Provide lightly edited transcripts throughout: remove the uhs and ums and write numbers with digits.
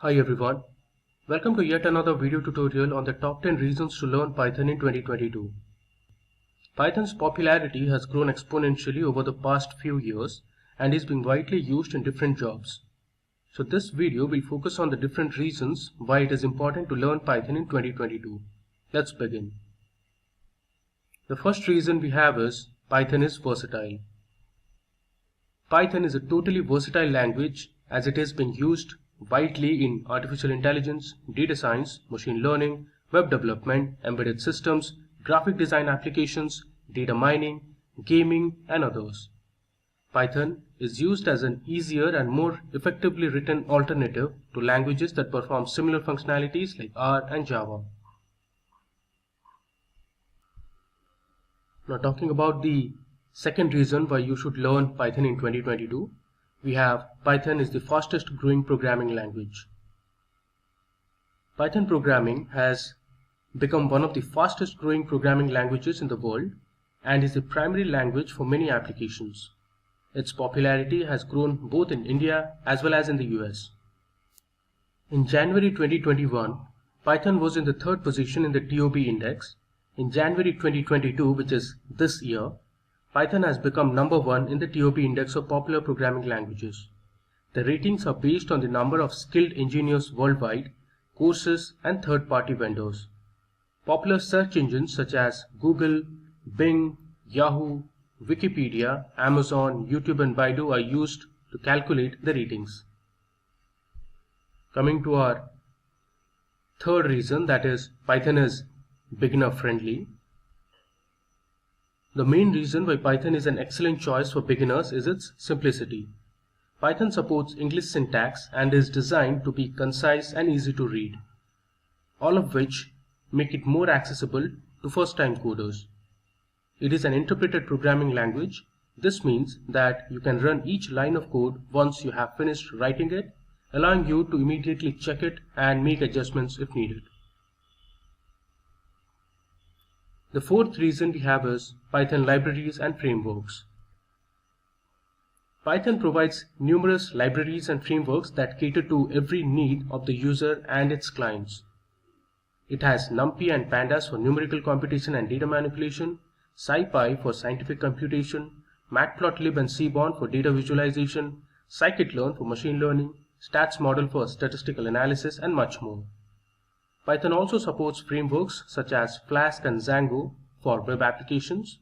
Hi everyone, welcome to yet another video tutorial on the top 10 reasons to learn Python in 2022. Python's popularity has grown exponentially over the past few years and is being widely used in different jobs. So this video will focus on the different reasons why it is important to learn Python in 2022. Let's begin. The first reason we have is Python is versatile. Python is a totally versatile language as it has been used widely in artificial intelligence, data science, machine learning, web development, embedded systems, graphic design applications, data mining, gaming, and others. Python is used as an easier and more effectively written alternative to languages that perform similar functionalities like R and Java. Now talking about the second reason why you should learn Python in 2022, we have Python is the fastest growing programming language. Python programming has become one of the fastest growing programming languages in the world and is the primary language for many applications. Its popularity has grown both in India as well as in the US. In January 2021, Python was in the third position in the TOP index. In January 2022, which is this year, Python has become number 1 in the TOP index of popular programming languages. The ratings are based on the number of skilled engineers worldwide, courses, and third-party vendors. Popular search engines such as Google, Bing, Yahoo, Wikipedia, Amazon, YouTube, and Baidu are used to calculate the ratings. Coming to our third reason, that is Python is beginner friendly. The main reason why Python is an excellent choice for beginners is its simplicity. Python supports English syntax and is designed to be concise and easy to read, all of which make it more accessible to first-time coders. It is an interpreted programming language. This means that you can run each line of code once you have finished writing it, allowing you to immediately check it and make adjustments if needed. The fourth reason we have is Python libraries and frameworks. Python provides numerous libraries and frameworks that cater to every need of the user and its clients. It has Numpy and Pandas for numerical computation and data manipulation, SciPy for scientific computation, Matplotlib and Seaborn for data visualization, Scikit-learn for machine learning, StatsModel for statistical analysis, and much more. Python also supports frameworks such as Flask and Django for web applications.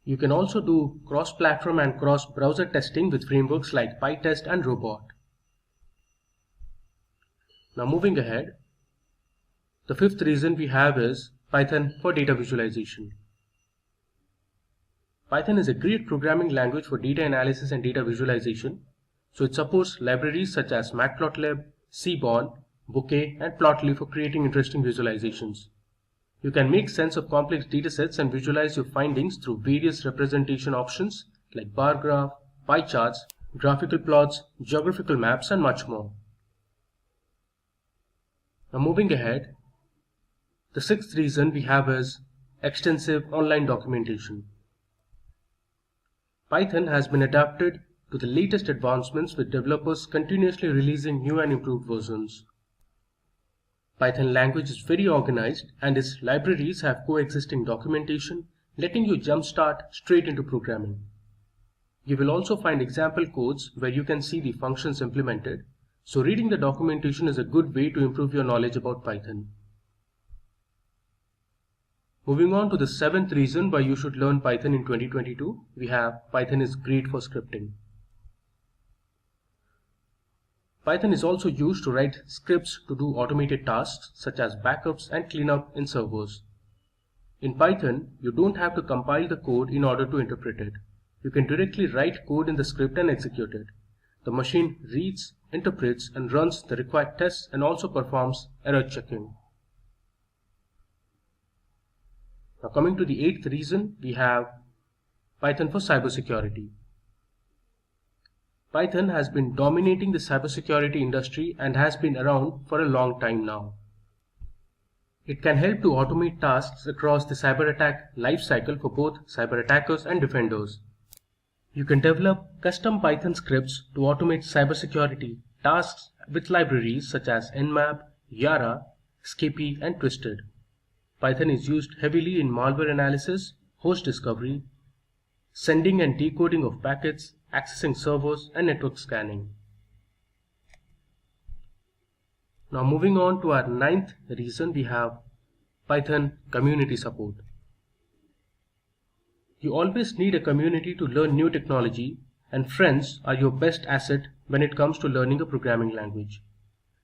You can also do cross-platform and cross-browser testing with frameworks like PyTest and Robot. Now moving ahead, the fifth reason we have is Python for data visualization. Python is a great programming language for data analysis and data visualization, so it supports libraries such as Matplotlib, Seaborn, Bouquet, and Plotly for creating interesting visualizations. You can make sense of complex datasets and visualize your findings through various representation options like bar graph, pie charts, graphical plots, geographical maps, and much more. Now moving ahead, the sixth reason we have is extensive online documentation. Python has been adapted to the latest advancements with developers continuously releasing new and improved versions. Python language is very organized and its libraries have coexisting documentation, letting you jumpstart straight into programming. You will also find example codes where you can see the functions implemented, so reading the documentation is a good way to improve your knowledge about Python. Moving on to the seventh reason why you should learn Python in 2022, we have Python is great for scripting. Python is also used to write scripts to do automated tasks such as backups and cleanup in servers. In Python, you don't have to compile the code in order to interpret it. You can directly write code in the script and execute it. The machine reads, interprets, and runs the required tests and also performs error checking. Now coming to the eighth reason, we have Python for cybersecurity. Python has been dominating the cybersecurity industry and has been around for a long time now. It can help to automate tasks across the cyber attack lifecycle for both cyber attackers and defenders. You can develop custom Python scripts to automate cybersecurity tasks with libraries such as Nmap, Yara, Skippy, and Twisted. Python is used heavily in malware analysis, host discovery, sending and decoding of packets, accessing servers, and network scanning. Now moving on to our 9th reason, we have Python community support. You always need a community to learn new technology, and friends are your best asset when it comes to learning a programming language.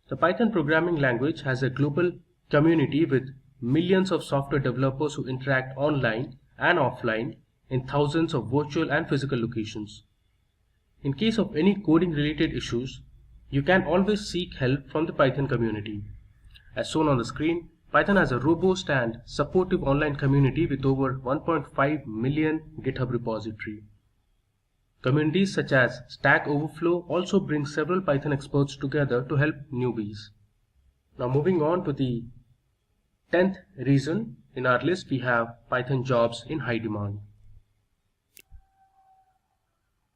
The Python programming language has a global community with millions of software developers who interact online and offline in thousands of virtual and physical locations. In case of any coding related issues, you can always seek help from the Python community. As shown on the screen, Python has a robust and supportive online community with over 1.5 million GitHub repository. Communities such as Stack Overflow also bring several Python experts together to help newbies. Now moving on to the 10th reason in our list, we have Python jobs in high demand.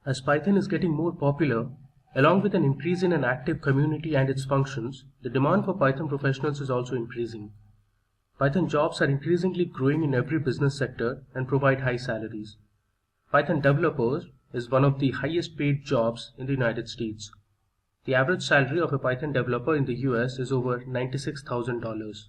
As Python is getting more popular, along with an increase in an active community and its functions, the demand for Python professionals is also increasing. Python jobs are increasingly growing in every business sector and provide high salaries. Python developers is one of the highest paid jobs in the United States. The average salary of a Python developer in the US is over $96,000.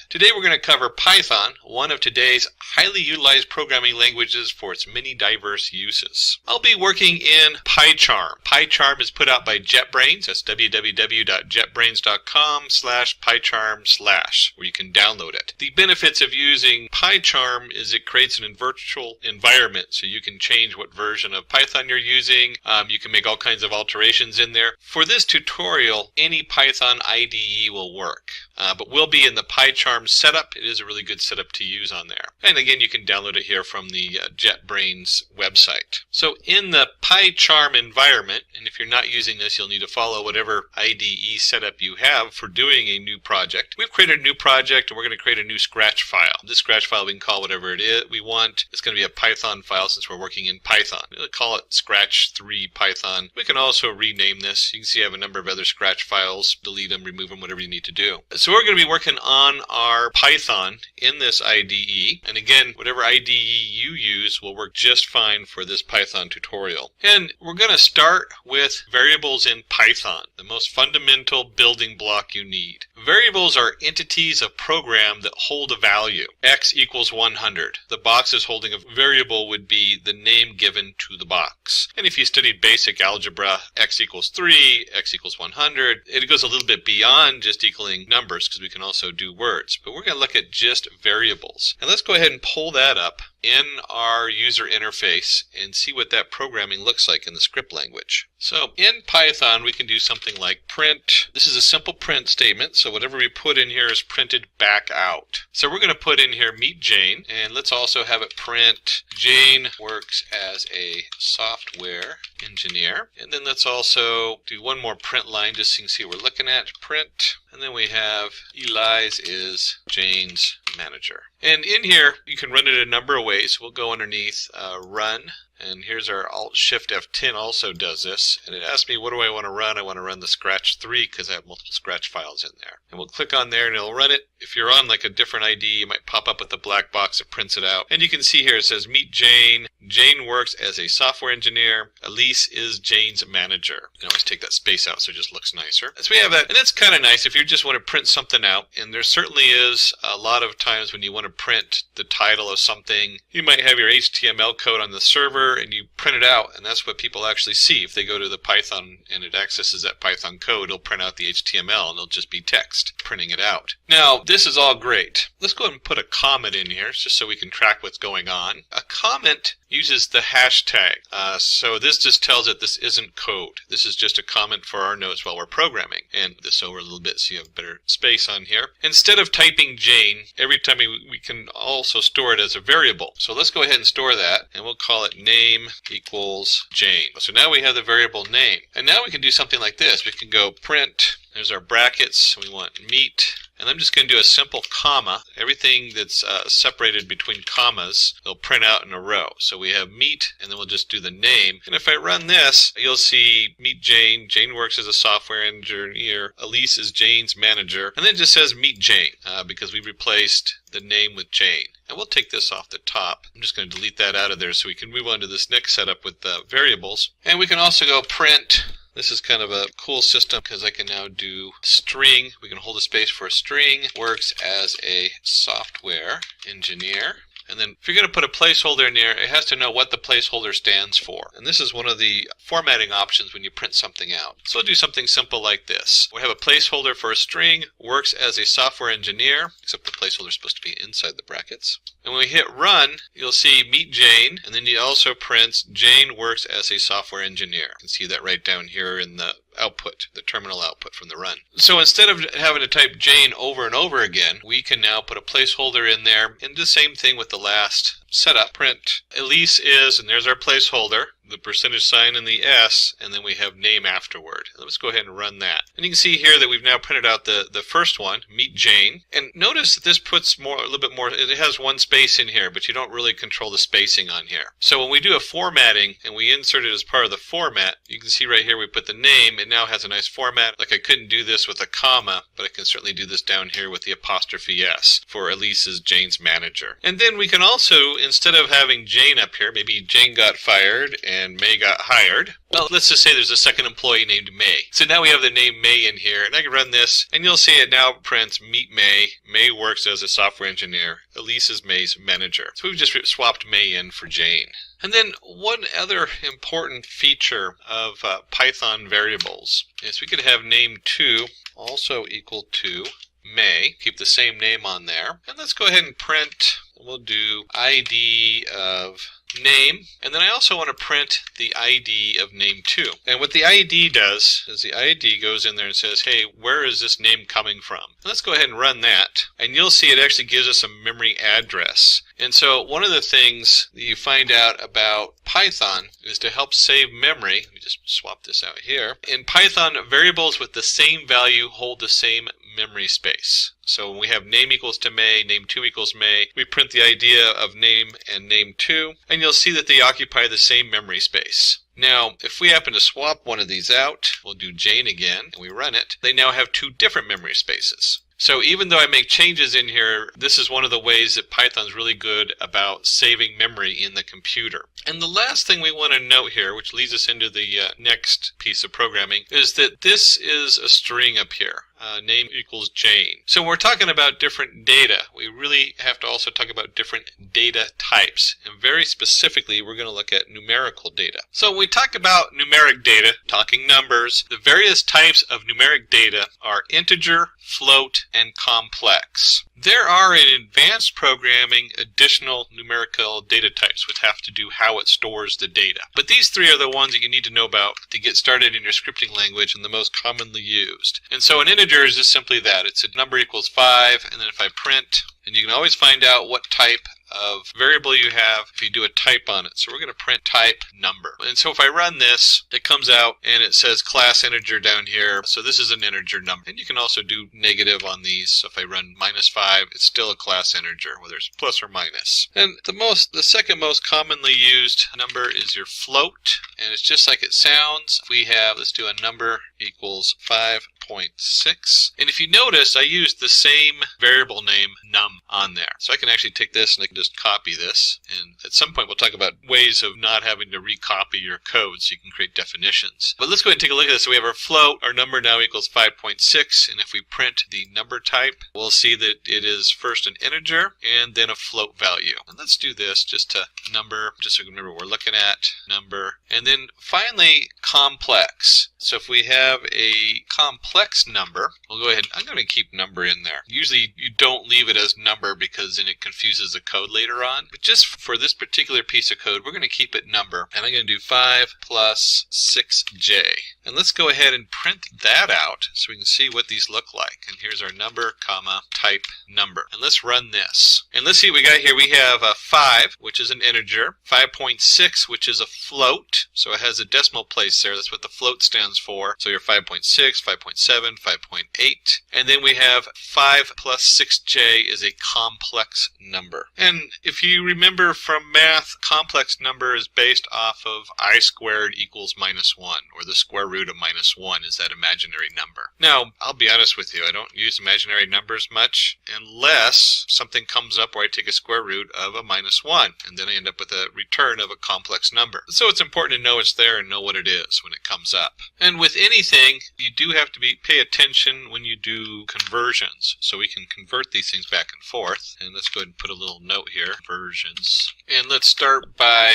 Today we're going to cover Python, one of today's highly utilized programming languages for its many diverse uses. I'll be working in Pycharm. Pycharm is put out by JetBrains. That's www.jetbrains.com/pycharm/ where you can download it. The benefits of using Pycharm is it creates an virtual environment, so you can change what version of Python you're using. You can make all kinds of alterations in there. For this tutorial, any Python IDE will work, but we'll be in the Pycharm setup. It is a really good setup to use on there. And again, you can download it here from the JetBrains website. So in the Pycharm environment, and if you're not using this, you'll need to follow whatever IDE setup you have for doing a new project. We've created a new project, and we're going to create a new Scratch file. This Scratch file we can call whatever it is we want. It's going to be a Python file since we're working in Python. We'll call it Scratch 3 Python. We can also rename this. You can see I have a number of other Scratch files. Delete them, remove them, whatever you need to do. So we're going to be working on our Python in this IDE, and again, whatever IDE you use will work just fine for this Python tutorial. And we're going to start with variables in Python, the most fundamental building block you need. Variables are entities of program that hold a value. X equals 100. The box is holding a variable would be the name given to the box. And if you studied basic algebra, x equals 3, x equals 100, it goes a little bit beyond just equaling numbers because we can also do words. But we're going to look at just variables. And let's go ahead and pull that up in our user interface and see what that programming looks like in the script language. So in Python, we can do something like print. This is a simple print statement, so whatever we put in here is printed back out. So we're going to put in here meet Jane, and let's also have it print Jane works as a software engineer. And then let's also do one more print line just so you can see what we're looking at. Print, and then we have Eli's is Jane's manager. And in here, you can run it a number of ways. We'll go underneath run, and here's our Alt-Shift F10 also does this. And it asks me, what do I want to run? I want to run the Scratch 3 because I have multiple Scratch files in there. And we'll click on there and it'll run it. If you're on like a different ID, you might pop up with a black box that prints it out. And you can see here it says meet Jane. Jane works as a software engineer. Elise is Jane's manager. You can always take that space out so it just looks nicer. So we have that, and it's kind of nice if you just want to print something out. And there certainly is a lot of times when you want to print the title of something. You might have your HTML code on the server and you print it out, and that's what people actually see. If they go to the Python and it accesses that Python code, it'll print out the HTML and it'll just be text printing it out. Now, this is all great. Let's go ahead and put a comment in here just so we can track what's going on. A comment uses the hashtag. So this just tells it this isn't code. This is just a comment for our notes while we're programming. And this over a little bit so you have better space on here. Instead of typing Jane, every time we can also store it as a variable. So let's go ahead and store that, and we'll call it name equals Jane. So now we have the variable name. And now we can do something like this. We can go print, there's our brackets, we want meet, and I'm just going to do a simple comma. Everything that's separated between commas, they'll print out in a row. So we have meet, and then we'll just do the name. And if I run this, you'll see meet Jane. Jane works as a software engineer. Elise is Jane's manager. And then it just says meet Jane because we replaced the name with Jane. And we'll take this off the top. I'm just going to delete that out of there so we can move on to this next setup with variables. And we can also go print. This is kind of a cool system because I can now do string. We can hold a space for a string. Works as a software engineer. And then if you're going to put a placeholder in there, it has to know what the placeholder stands for. And this is one of the formatting options when you print something out. So I'll do something simple like this. We have a placeholder for a string, works as a software engineer, except the placeholder is supposed to be inside the brackets. And when we hit run, you'll see meet Jane, and then it also prints Jane works as a software engineer. You can see that right down here in the output, the terminal output from the run. So instead of having to type Jane over and over again, we can now put a placeholder in there and do the same thing with the last setup. Print Elise is, and there's our placeholder, the percentage sign and the S, and then we have name afterward. Let's go ahead and run that. And you can see here that we've now printed out the first one, meet Jane. And notice that this puts a little bit more, it has one space in here, but you don't really control the spacing on here. So when we do a formatting and we insert it as part of the format, you can see right here we put the name. It now has a nice format. Like I couldn't do this with a comma, but I can certainly do this down here with the apostrophe S for Elise is Jane's manager. And then we can also, instead of having Jane up here, maybe Jane got fired and May got hired. Well, let's just say there's a second employee named May. So now we have the name May in here, and I can run this, and you'll see it now prints meet May. May works as a software engineer. Elise is May's manager. So we've just swapped May in for Jane. And then one other important feature of Python variables is we could have name2 also equal to May. Keep the same name on there. And let's go ahead and print. We'll do ID of name, and then I also want to print the ID of name2. And what the ID does is the ID goes in there and says, hey, where is this name coming from? And let's go ahead and run that, and you'll see it actually gives us a memory address. And so one of the things that you find out about Python is to help save memory. Let me just swap this out here. In Python, variables with the same value hold the same memory space. So when we have name equals to May, name2 equals May, we print the idea of name and name2, and you'll see that they occupy the same memory space. Now, if we happen to swap one of these out, we'll do Jane again, and we run it, they now have two different memory spaces. So even though I make changes in here, this is one of the ways that Python's really good about saving memory in the computer. And the last thing we want to note here, which leads us into the next piece of programming, is that this is a string up here. Name equals Jane. So when we're talking about different data, we really have to also talk about different data types. And very specifically, we're going to look at numerical data. So when we talk about numeric data, talking numbers, the various types of numeric data are integer, float, and complex. There are in advanced programming additional numerical data types which have to do how it stores the data. But these three are the ones that you need to know about to get started in your scripting language and the most commonly used. And so an integer is just simply that. It's a number equals 5, and then if I print, and you can always find out what type of variable you have if you do a type on it. So we're going to print type number. And so if I run this, it comes out and it says class integer down here. So this is an integer number. And you can also do negative on these. So if I run -5, it's still a class integer, whether it's plus or minus. And the second most commonly used number is your float. And it's just like it sounds. We have, let's do a number equals 5.6. And if you notice, I used the same variable name num on there. So I can actually take this and I can just copy this. And at some point we'll talk about ways of not having to recopy your code so you can create definitions. But let's go ahead and take a look at this. So we have our float. Our number now equals 5.6. And if we print the number type, we'll see that it is first an integer and then a float value. And let's do this just to number, just so you remember what we're looking at, number. And then finally, complex. So if we have a complex number, we'll go ahead. I'm going to keep number in there. Usually you don't leave it as number number because then it confuses the code later on. But just for this particular piece of code, we're going to keep it number. And I'm going to do 5 plus 6j. And let's go ahead and print that out so we can see what these look like. And here's our number, comma, type number. And let's run this. And let's see what we got here. We have a 5, which is an integer, 5.6, which is a float. So it has a decimal place there. That's what the float stands for. So you're 5.6, 5.7, 5.8. And then we have 5 plus 6j is a complex number. And if you remember from math, complex number is based off of I squared equals minus 1, or the square root of minus 1 is that imaginary number. Now, I'll be honest with you, I don't use imaginary numbers much unless something comes up where I take a square root of a minus 1, and then I end up with a return of a complex number. So it's important to know it's there and know what it is when it comes up. And with anything, you do have to pay attention when you do conversions. So we can convert these things back and forth. And let's go ahead and put a little note here, conversions. And let's start by,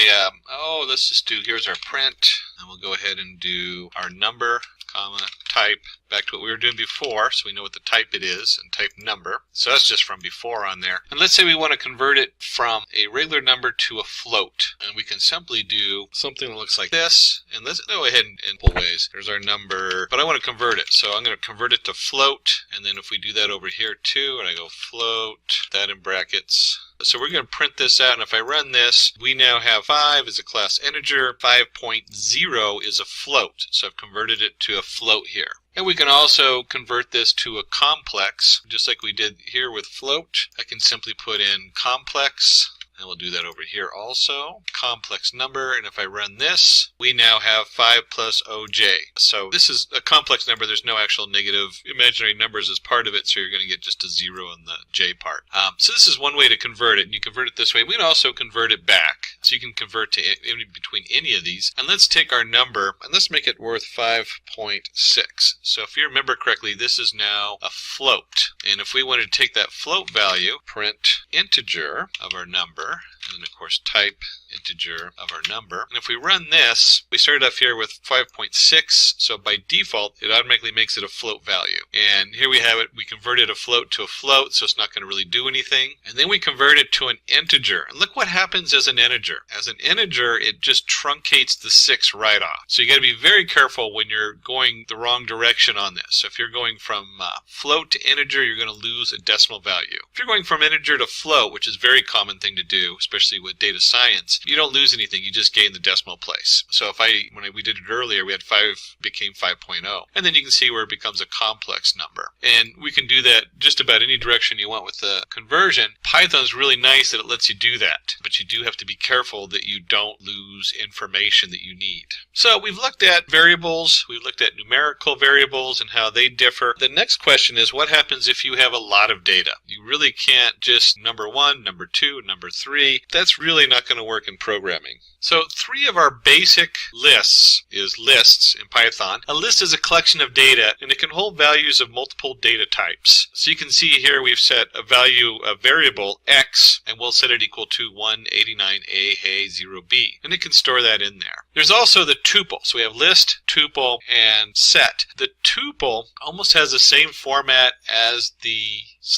let's just do, here's our print. And we'll go ahead and do our number, comma, type, back to what we were doing before, so we know what the type it is, and type number. So that's just from before on there. And let's say we want to convert it from a regular number to a float. And we can simply do something that looks like this. And let's go ahead and pull ways. There's our number, but I want to convert it. So I'm going to convert it to float. And then if we do that over here too, and I go float, that in brackets. So we're going to print this out, and if I run this, we now have 5 is a class integer, 5.0 is a float. So I've converted it to a float here. And we can also convert this to a complex, just like we did here with float. I can simply put in complex. And we'll do that over here also. Complex number, and if I run this, we now have 5 plus oj. So this is a complex number. There's no actual negative imaginary numbers as part of it, so you're going to get just a 0 in the j part. So this is one way to convert it, and you convert it this way. We can also convert it back. So you can convert to in between any of these. And let's take our number, and let's make it worth 5.6. So if you remember correctly, this is now a float. And if we wanted to take that float value, print integer of our number, and then of course type integer of our number. And if we run this, we started off here with 5.6, so by default it automatically makes it a float value. And here we have it, we converted a float to a float, so it's not going to really do anything. And then we convert it to an integer. And look what happens as an integer. As an integer, it just truncates the 6 right off. So you got to be very careful when you're going the wrong direction on this. So if you're going from float to integer, you're going to lose a decimal value. If you're going from integer to float, which is a very common thing to do, especially with data science, you don't lose anything, you just gain the decimal place. So if we did it earlier, we had 5 became 5.0. And then you can see where it becomes a complex number. And we can do that just about any direction you want with the conversion. Python's really nice that it lets you do that, but you do have to be careful that you don't lose information that you need. So we've looked at variables, we've looked at numerical variables and how they differ. The next question is, what happens if you have a lot of data? You really can't just number 1, number 2, number 3. That's really not going to work in programming. So 3 of our basic lists is lists in Python. A list is a collection of data, and it can hold values of multiple data types. So you can see here we've set a value, a variable x, and we'll set it equal to 189a, hey, 0b. And it can store that in there. There's also the tuple. So we have list, tuple, and set. The tuple almost has the same format as the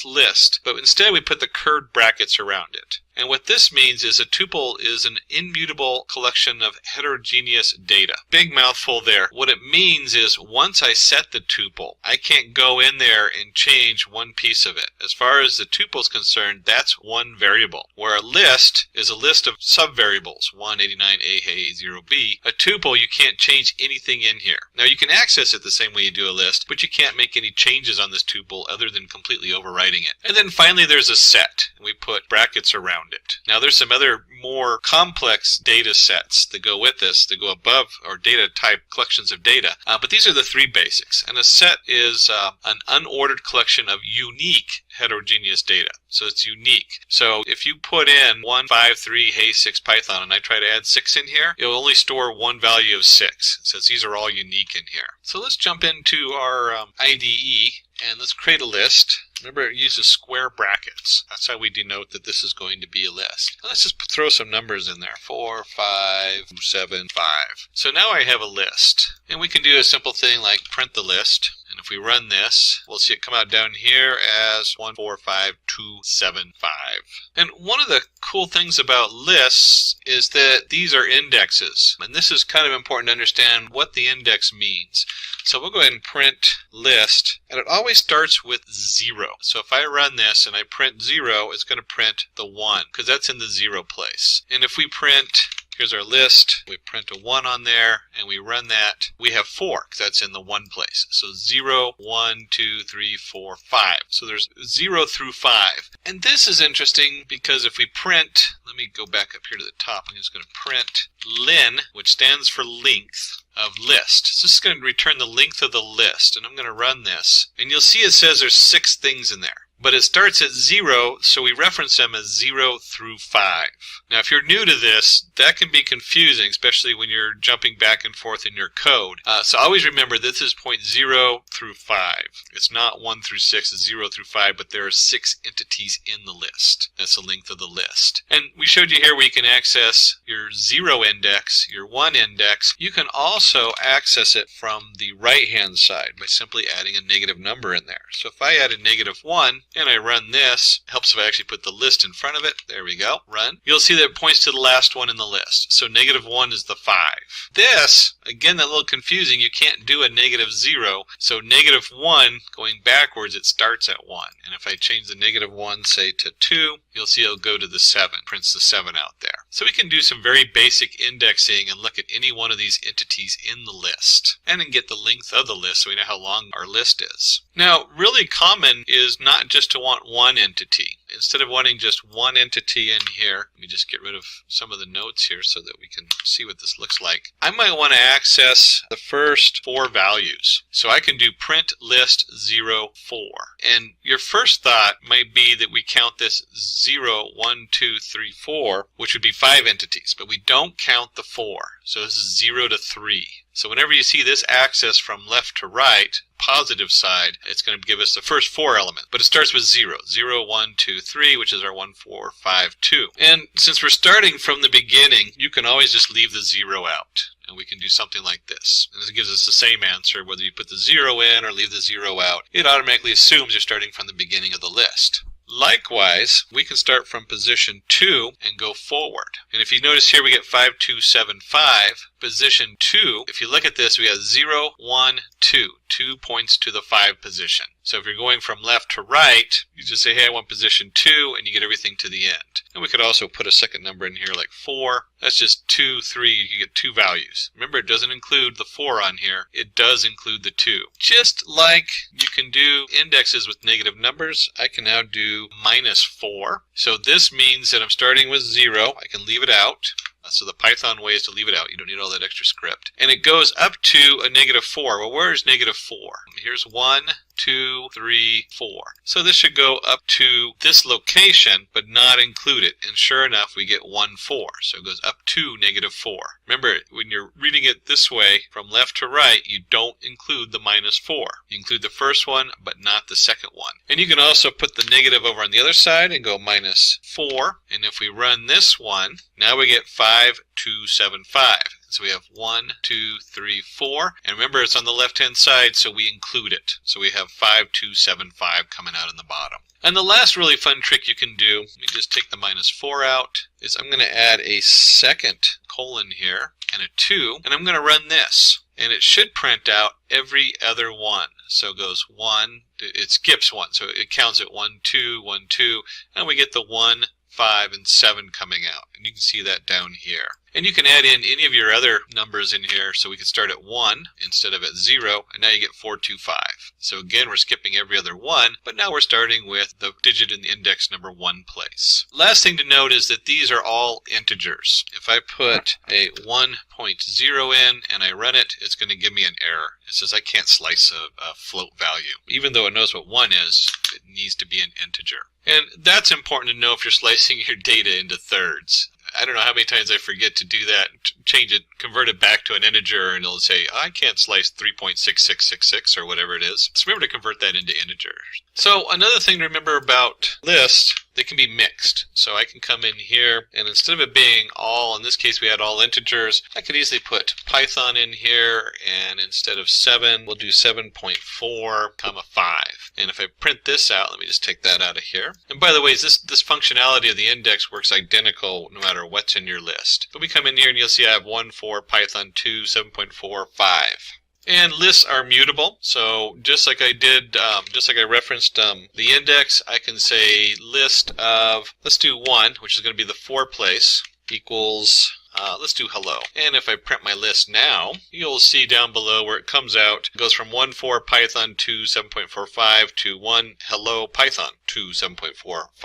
list, but instead we put the curved brackets around it. And what this means is a tuple is an immutable collection of heterogeneous data. Big mouthful there. What it means is once I set the tuple, I can't go in there and change one piece of it. As far as the tuple is concerned, that's one variable. Where a list is a list of subvariables, 189a, hey, 0b. A tuple, you can't change anything in here. Now you can access it the same way you do a list, but you can't make any changes on this tuple other than completely overriding it. And then finally there's a set, and we put brackets around it. Now there's some other more complex data sets that go with this, that go above, or data type collections of data, but these are the 3 basics. And a set is an unordered collection of unique heterogeneous data. So it's unique. So if you put in 153 hey 6 Python and I try to add 6 in here, it will only store one value of 6, since these are all unique in here. So let's jump into our IDE and let's create a list. Remember, it uses square brackets. That's how we denote that this is going to be a list. And let's just throw some numbers in there. 4, 5, 7, 5. So now I have a list. And we can do a simple thing like print the list. And If we run this, we'll see it come out down here as 145275. And one of the cool things about lists is that these are indexes. And this is kind of important to understand what the index means. So we'll go ahead and print list, and it always starts with 0. So if I run this and I print 0, it's going to print the 1, because that's in the 0 place. And if we print, here's our list, we print a 1 on there, and we run that, we have 4, because that's in the 1 place. So 0, 1, 2, 3, 4, 5. So there's 0 through 5. And this is interesting because if we print, let me go back up here to the top, I'm just going to print len, which stands for length of list. So this is going to return the length of the list, and I'm going to run this. And you'll see it says there's 6 things in there. But it starts at 0, so we reference them as 0 through 5. Now, if you're new to this, that can be confusing, especially when you're jumping back and forth in your code. So always remember this is point 0 through 5. It's not 1 through 6, it's 0 through 5, but there are 6 entities in the list. That's the length of the list. And we showed you here where you can access your 0 index, your 1 index. You can also access it from the right-hand side by simply adding a negative number in there. So if I add a -1, and I run this, helps if I actually put the list in front of it. There we go. Run. You'll see that it points to the last one in the list. So -1 is the 5. This, again, a little confusing. You can't do a -0. So -1, going backwards, it starts at 1. And if I change the -1, say, to 2, you'll see it'll go to the 7. Prints the 7 out there. So we can do some very basic indexing and look at any one of these entities in the list. And then get the length of the list so we know how long our list is. Now, really common is not just to want one entity. Instead of wanting just one entity in here, let me just get rid of some of the notes here so that we can see what this looks like. I might want to access the first 4 values. So I can do print list 0, 4. And your first thought might be that we count this 0, 1, 2, 3, 4, which would be 5 entities, but we don't count the 4. So this is 0 to 3. So whenever you see this axis from left to right, positive side, it's going to give us the first 4 elements. But it starts with 0. 0, 1, 2, 3, which is our 1, 4, 5, 2. And since we're starting from the beginning, you can always just leave the 0 out. And we can do something like this. And this gives us the same answer, whether you put the 0 in or leave the 0 out. It automatically assumes you're starting from the beginning of the list. Likewise, we can start from position 2 and go forward. And if you notice here, we get 5, 2, 7, 5. Position 2, if you look at this, we have 0, 1, 2. 2 points to the 5 position. So if you're going from left to right, you just say, hey, I want position 2, and you get everything to the end. And we could also put a second number in here like 4. That's just 2, 3, you get 2 values. Remember, it doesn't include the 4 on here. It does include the 2. Just like you can do indexes with negative numbers, I can now do -4. So this means that I'm starting with 0. I can leave it out. So the Python way is to leave it out. You don't need all that extra script. And it goes up to a -4. Well, where is -4? Here's 1, 2, 3, 4. So this should go up to this location, but not include it. And sure enough, we get 1, 4. So it goes up to -4. Remember, when you're reading it this way, from left to right, you don't include the -4. You include the first one, but not the second one. And you can also put the negative over on the other side and go -4. And if we run this one, now we get 5, 2, 7, 5. So we have 1, 2, 3, 4. And remember, it's on the left-hand side, so we include it. So we have 5, 2, 7, 5 coming out in the bottom. And the last really fun trick you can do, let me just take the -4 out, is I'm going to add a second colon here and a 2, and I'm going to run this. And it should print out every other one. So it goes 1, it skips 1, so it counts at 1, 2, 1, 2, and we get the 1, 5, and 7 coming out. And you can see that down here. And you can add in any of your other numbers in here, so we can start at 1 instead of at 0, and now you get 4, 2, 5. So again, we're skipping every other one, but now we're starting with the digit in the index number 1 place. Last thing to note is that these are all integers. If I put a 1.0 in and I run it, it's going to give me an error. It says I can't slice a float value. Even though it knows what 1 is, it needs to be an integer. And that's important to know if you're slicing your data into thirds. I don't know how many times I forget to do that, change it, convert it back to an integer, and it'll say, I can't slice 3.6666 or whatever it is. So remember to convert that into integers. So another thing to remember about lists they can be mixed. So I can come in here, and instead of it being all, in this case we had all integers, I could easily put Python in here, and instead of 7, we'll do 7.4, 5. And if I print this out, let me just take that out of here. And by the way, this functionality of the index works identical no matter what's in your list. But we come in here and you'll see I have 1, 4, Python 2, 7.4, 5. And lists are mutable, so just like I did, just like I referenced the index, I can say list of, let's do 1, which is going to be the 4 place, equals, let's do hello. And if I print my list now, you'll see down below where it comes out, it goes from 1, 4, Python 2, 7.45 to 1, hello, Python 2, 7.45.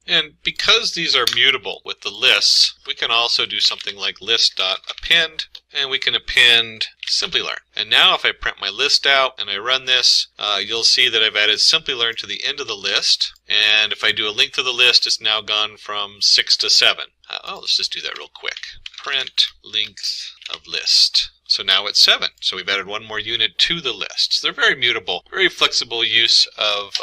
And because these are mutable with the lists, we can also do something like list.append, and we can append Simplilearn. And now if I print my list out and I run this, you'll see that I've added Simplilearn to the end of the list. And if I do a length of the list, it's now gone from 6 to 7. Let's just do that real quick. Print length of list. So now it's 7. So we've added one more unit to the list. So they're very mutable, very flexible use of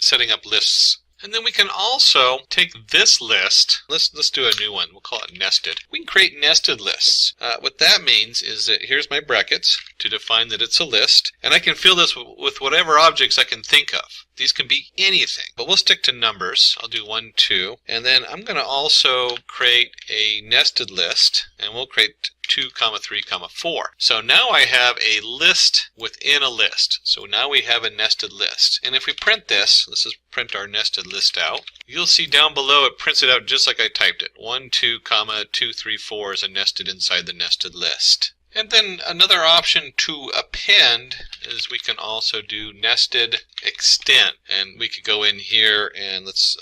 setting up lists. And then we can also take this list, let's do a new one, we'll call it nested. We can create nested lists. What that means is that here's my brackets to define that it's a list, and I can fill this with whatever objects I can think of. These can be anything, but we'll stick to numbers. I'll do 1, 2, and then I'm going to also create a nested list, and we'll create 2, 3, 4. So now I have a list within a list. So now we have a nested list. And if we print this, let's just print our nested list out. You'll see down below it prints it out just like I typed it. 1, 2, 2, 3, 4 is a nested inside the nested list. And then another option to append is we can also do nested extend. And we could go in here and let's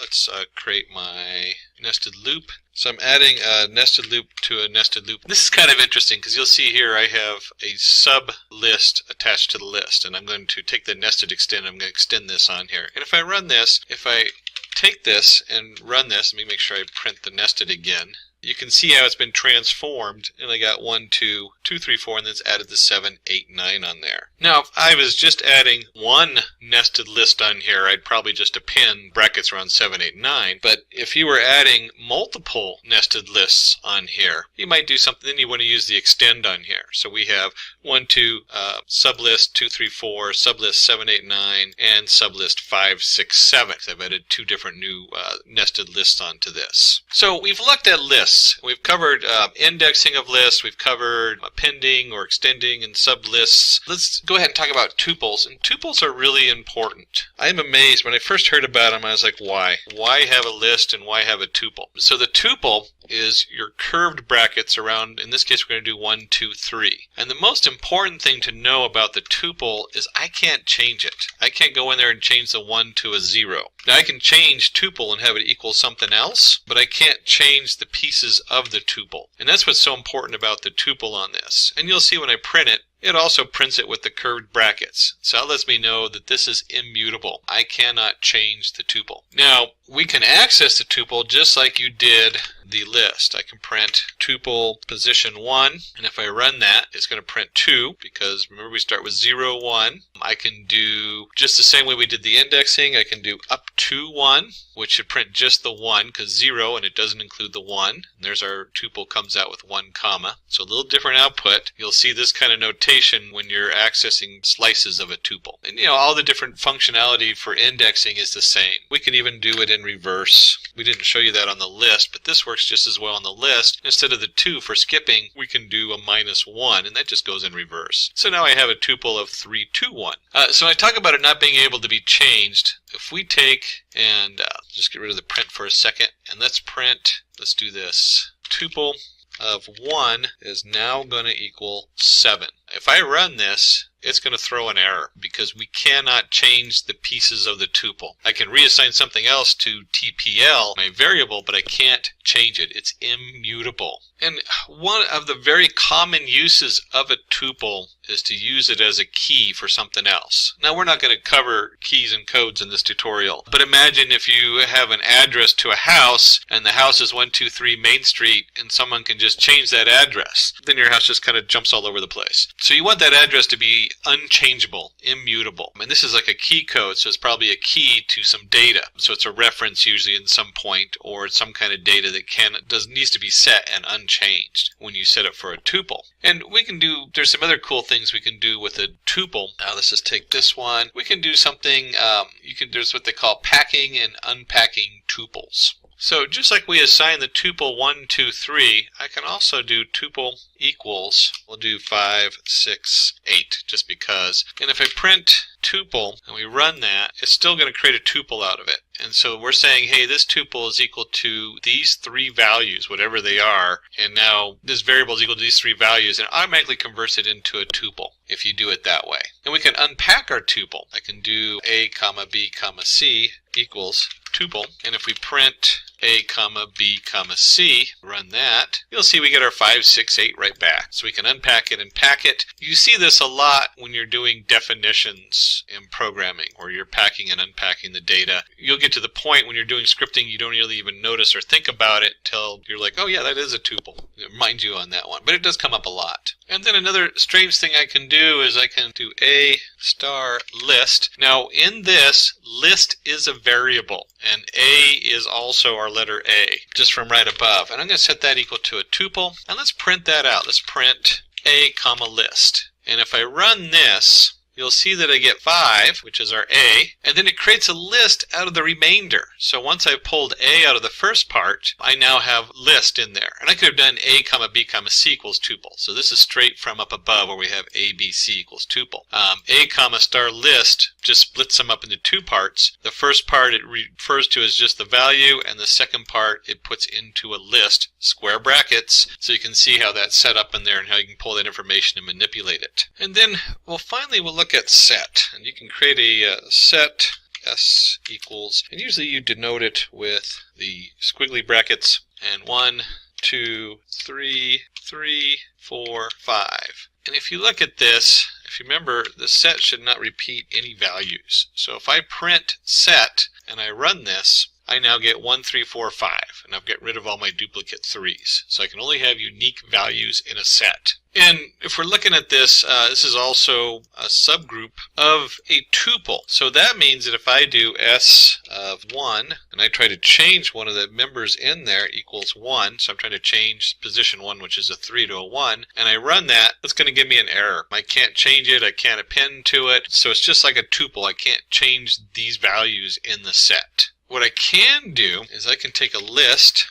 create my nested loop. So I'm adding a nested loop to a nested loop. This is kind of interesting because you'll see here I have a sub list attached to the list. And I'm going to take the nested extend, I'm going to extend this on here. And if I run this, if I take this and run this, let me make sure I print the nested again. You can see how it's been transformed, and I got 1, 2, 2, 3, 4, and then it's added the 7, 8, 9 on there. Now, if I was just adding one nested list on here, I'd probably just append brackets around 7, 8, 9. But if you were adding multiple nested lists on here, you might do something, then you want to use the extend on here. So we have 1, 2, sublist 2, 3, 4, sublist 7, 8, 9, and sublist 5, 6, 7. I've added 2 different new nested lists onto this. So we've looked at lists. We've covered indexing of lists, we've covered appending or extending and sublists. Let's go ahead and talk about tuples. And tuples are really important. I'm amazed. When I first heard about them, I was like, why? Why have a list and why have a tuple? So the tuple is your curved brackets around, in this case we're going to do 1, 2, 3. And the most important thing to know about the tuple is I can't change it. I can't go in there and change the 1 to a 0. Now I can change tuple and have it equal something else, but I can't change the pieces of the tuple. And that's what's so important about the tuple on this. And you'll see when I print it, it also prints it with the curved brackets. So that lets me know that this is immutable. I cannot change the tuple. Now, we can access the tuple just like you did the list. I can print tuple position 1, and if I run that, it's going to print 2, because remember we start with 0, 1. I can do just the same way we did the indexing. I can do up to 1, which should print just the 1, because 0, and it doesn't include the 1. And there's our tuple comes out with 1 comma. So a little different output. You'll see this kind of notation when you're accessing slices of a tuple. And all the different functionality for indexing is the same. We can even do it in reverse. We didn't show you that on the list, but this works just as well on the list. Instead of the 2 for skipping, we can do a -1, and that just goes in reverse. So now I have a tuple of 3, 2, 1. So I talk about it not being able to be changed. If we take and just get rid of the print for a second, and let's do this. Tuple of 1 is now going to equal 7. If I run this, it's going to throw an error because we cannot change the pieces of the tuple. I can reassign something else to TPL, my variable, but I can't change it. It's immutable. And one of the very common uses of a tuple is to use it as a key for something else. Now, we're not going to cover keys and codes in this tutorial, but imagine if you have an address to a house and the house is 123 Main Street and someone can just change that address. Then your house just kind of jumps all over the place. So you want that address to be unchangeable, immutable. And this is like a key code, so it's probably a key to some data. So it's a reference usually in some point, or some kind of data that needs to be set and unchanged when you set it for a tuple. And there's some other cool things we can do with a tuple. Now let's just take this one. We can do something, there's what they call packing and unpacking tuples. So just like we assign the tuple 1, 2, 3, I can also do tuple equals, we'll do 5, 6, 8, just because. And if I print tuple and we run that, it's still going to create a tuple out of it. And so we're saying, hey, this tuple is equal to these 3 values, whatever they are, and now this variable is equal to these 3 values, and it automatically converts it into a tuple if you do it that way. And we can unpack our tuple. I can do a comma b comma c equals tuple, and if we print a comma b comma c, run that, you'll see we get our 5, 6, 8 right back. So we can unpack it and pack it. You see this a lot when you're doing definitions in programming, where you're packing and unpacking the data. You'll get to the point when you're doing scripting you don't really even notice or think about it till you're like, oh yeah, that is a tuple. It reminds you on that one. But it does come up a lot. And then another strange thing I can do is I can do a star list. Now in this, list is a variable, and a is also our letter A, just from right above. And I'm going to set that equal to a tuple, and let's print that out. Let's print a comma list. And if I run this, you'll see that I get 5, which is our A, and then it creates a list out of the remainder. So once I've pulled A out of the first part, I now have list in there. And I could have done A comma B comma C equals tuple. So this is straight from up above where we have A, B, C equals tuple. A comma star list just splits them up into 2 parts. The first part it refers to as just the value, and the second part it puts into a list, square brackets, so you can see how that's set up in there and how you can pull that information and manipulate it. And then finally we'll look at set, and you can create a set s equals, and usually you denote it with the squiggly brackets, and 1, 2, 3, 4, 5. And if you look at this, if you remember, the set should not repeat any values. So if I print set and I run this, I now get 1, 3, 4, 5, and I've got rid of all my duplicate 3s. So I can only have unique values in a set. And if we're looking at this, this is also a subgroup of a tuple. So that means that if I do s of 1, and I try to change one of the members in there equals 1, so I'm trying to change position 1, which is a 3, to a 1, and I run that, it's going to give me an error. I can't change it, I can't append to it, so it's just like a tuple. I can't change these values in the set. What I can do is I can take a list,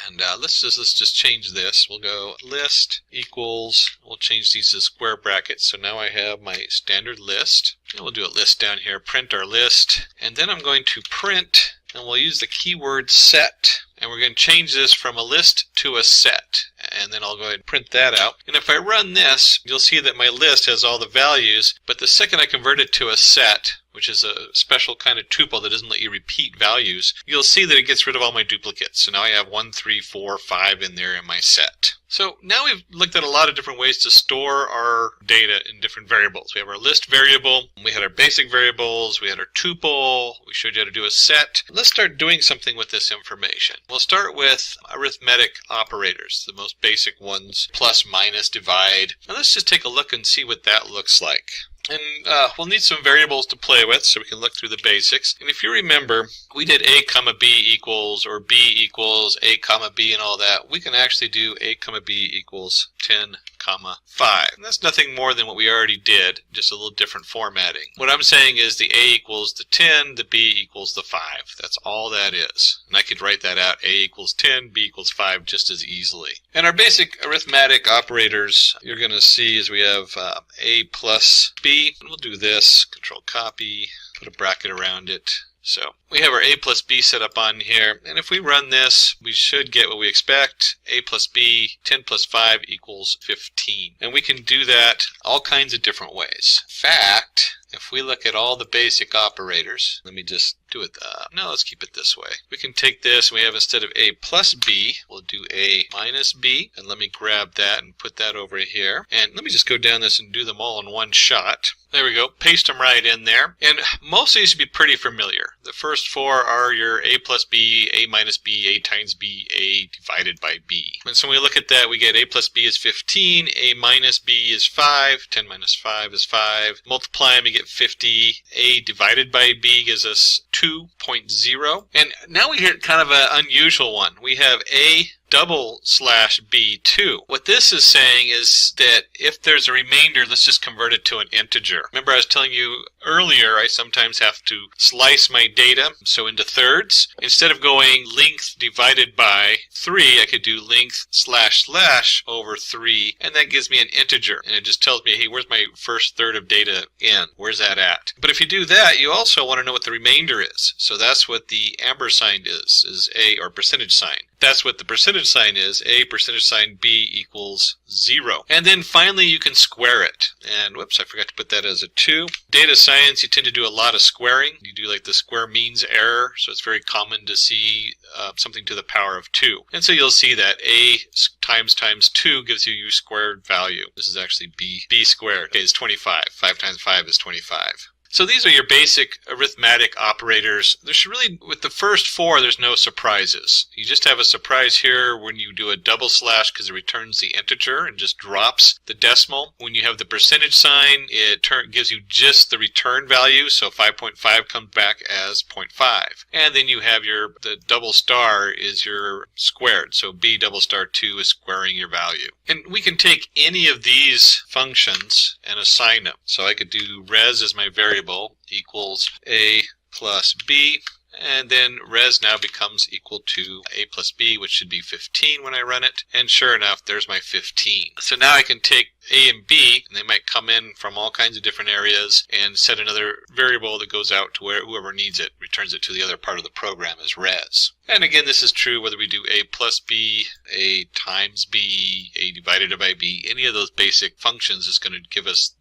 and let's just change this. We'll go list equals, we'll change these to square brackets. So now I have my standard list, and we'll do a list down here, print our list, and then I'm going to print, and we'll use the keyword set, and we're going to change this from a list to a set, and then I'll go ahead and print that out. And if I run this, you'll see that my list has all the values, but the second I convert it to a set, which is a special kind of tuple that doesn't let you repeat values, you'll see that it gets rid of all my duplicates. So now I have 1, 3, 4, 5 in there in my set. So now we've looked at a lot of different ways to store our data in different variables. We have our list variable, we had our basic variables, we had our tuple, we showed you how to do a set. Let's start doing something with this information. We'll start with arithmetic operators, the most basic ones, plus, minus, divide. Now let's just take a look and see what that looks like. And we'll need some variables to play with so we can look through the basics. And if you remember, we did a comma b equals, or b equals a comma b and all that. We can actually do a comma b equals 10 comma 5. And that's nothing more than what we already did, just a little different formatting. What I'm saying is the a equals the 10, the b equals the 5. That's all that is. And I could write that out, a equals 10, b equals 5 just as easily. And our basic arithmetic operators, you're going to see is we have a plus b. And we'll do this, control copy, put a bracket around it. So we have our a plus b set up on here, and if we run this, we should get what we expect. A plus b, 10 plus 5 equals 15. And we can do that all kinds of different ways. In fact, if we look at all the basic operators, let me just do it. No, let's keep it this way. We can take this, and we have instead of a plus b, we'll do a minus b. And let me grab that and put that over here. And let me just go down this and do them all in one shot. There we go. Paste them right in there. And most of these should be pretty familiar. The first four are your a plus b, a minus b, a times b, a divided by b. And so when we look at that, we get a plus b is 15, a minus b is 5, 10 minus 5 is 5. Multiply them, we get 50. A divided by b gives us 2.0. And now we get kind of an unusual one. We have a /b2. What this is saying is that if there's a remainder, let's just convert it to an integer. Remember I was telling you earlier I sometimes have to slice my data so into thirds. Instead of going length divided by 3, I could do length / over 3, and that gives me an integer. And it just tells me, hey, where's my first third of data in? Where's that at? But if you do that, you also want to know what the remainder is. So that's what the ampersand is a, or percentage sign. That's what the percentage sign is, a percentage sign b equals 0. And then finally you can square it. And whoops, I forgot to put that as a 2. Data science, you tend to do a lot of squaring. You do like the square means error, so it's very common to see something to the power of 2. And so you'll see that a times 2 gives you your squared value. This is actually b squared. Okay, is 25. 5 times 5 is 25. So these are your basic arithmetic operators. There's really, with the first four, there's no surprises. You just have a surprise here when you do a double slash because it returns the integer and just drops the decimal. When you have the percentage sign, it gives you just the return value, so 5.5 comes back as 0.5. And then you have the double star is your squared, so b double star 2 is squaring your value. And we can take any of these functions and assign them. So I could do res as my variable equals a plus b, and then res now becomes equal to a plus b, which should be 15 when I run it. And sure enough, there's my 15. So now I can take a and b, and they might come in from all kinds of different areas, and set another variable that goes out to where whoever needs it, returns it to the other part of the program as res. And again, this is true whether we do a plus b, a times b, a divided by b. Any of those basic functions is going to give us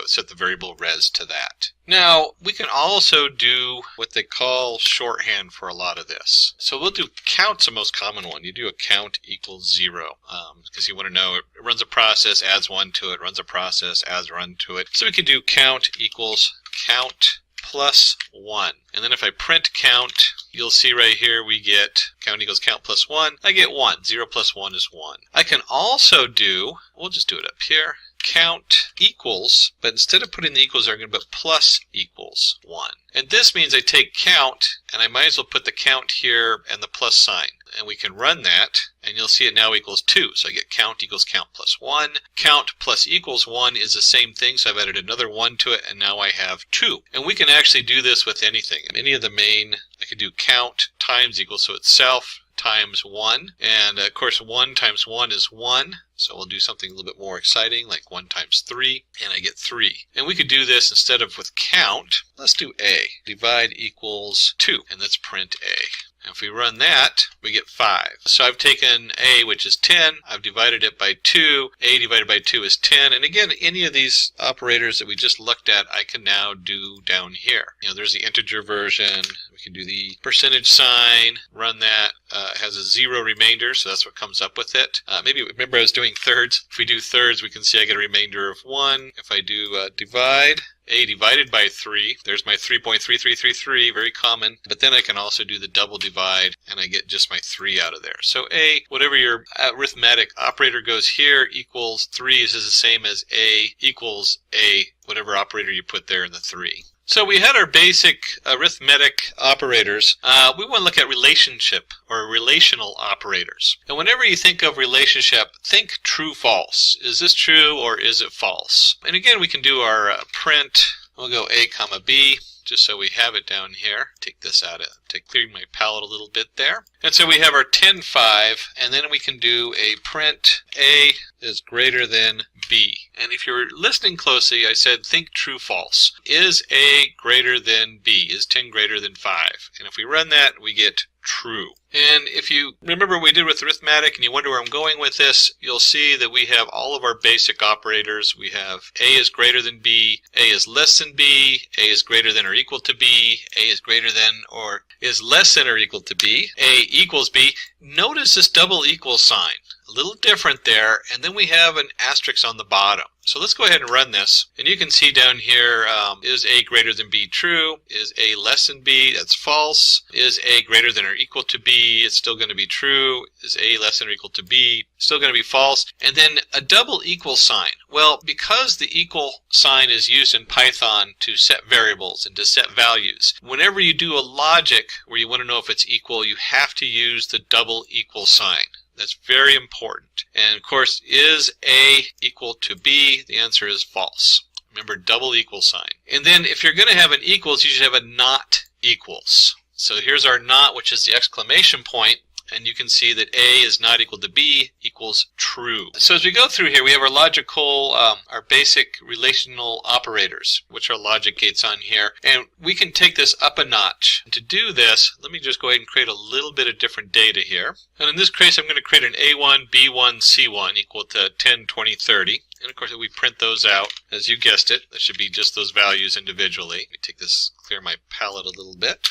set the variable res to that. Now, we can also do what they call shorthand for a lot of this. So we'll do count's the most common one. You do a count equals 0 because you want to know it runs a process, adds 1 to it, runs a process, adds 1 to it. So we could do count equals count plus 1. And then if I print count, you'll see right here we get count equals count plus 1. I get 1. 0 plus 1 is 1. I can also do, we'll just do it up here, count equals, but instead of putting the equals there, I'm going to put plus equals 1. And this means I take count, and I might as well put the count here and the plus sign. And we can run that, and you'll see it now equals 2. So I get count equals count plus 1. Count plus equals 1 is the same thing, so I've added another 1 to it, and now I have 2. And we can actually do this with anything. Any of the main, I could do count times equals, so itself times 1. And of course 1 times 1 is 1. So we'll do something a little bit more exciting, like 1 times 3, and I get 3. And we could do this instead of with count. Let's do a. Divide equals 2, and let's print a. And if we run that, we get 5. So I've taken a, which is 10, I've divided it by 2, a divided by 2 is 10, and again, any of these operators that we just looked at, I can now do down here. You know, there's the integer version, we can do the percentage sign, run that, it has a 0 remainder, so that's what comes up with it. Maybe, remember I was doing thirds. If we do thirds, we can see I get a remainder of 1. If I do divide, a divided by 3, there's my 3.3333, very common, but then I can also do the double divide, and I get just my 3 out of there. So a, whatever your arithmetic operator goes here, equals 3 is the same as a equals a, whatever operator you put there in the 3. So we had our basic arithmetic operators. We want to look at relationship or relational operators. And whenever you think of relationship, think true, false. Is this true or is it false? And again, we can do our print. We'll go a comma b, just so we have it down here. Take this out, clear my palette a little bit there. And so we have our 10, 5, and then we can do a print a is greater than b. And if you're listening closely, I said think true, false. Is a greater than b? Is 10 greater than 5? And if we run that, we get true. And if you remember what we did with arithmetic and you wonder where I'm going with this, you'll see that we have all of our basic operators. We have A is greater than B, A is less than B, A is greater than or equal to B, A is greater than or is less than or equal to B, A equals B. Notice this double equal sign. A little different there, and then we have an asterisk on the bottom. So let's go ahead and run this, and you can see down here, is A greater than B true? Is A less than B? That's false. Is A greater than or equal to B? It's still going to be true. Is A less than or equal to B? Still going to be false. And then a double equal sign. Well, because the equal sign is used in Python to set variables and to set values, whenever you do a logic where you want to know if it's equal, you have to use the double equal sign. That's very important. And of course, is A equal to B? The answer is false. Remember, double equal sign. And then if you're going to have an equals, you should have a not equals. So here's our not, which is the exclamation point. And you can see that A is not equal to B equals true. So as we go through here, we have our logical, our basic relational operators, which are logic gates on here. And we can take this up a notch. And to do this, let me just go ahead and create a little bit of different data here. And in this case, I'm going to create an A1, B1, C1 equal to 10, 20, 30. And of course, if we print those out, as you guessed it, that should be just those values individually. Let me take this, clear my palette a little bit,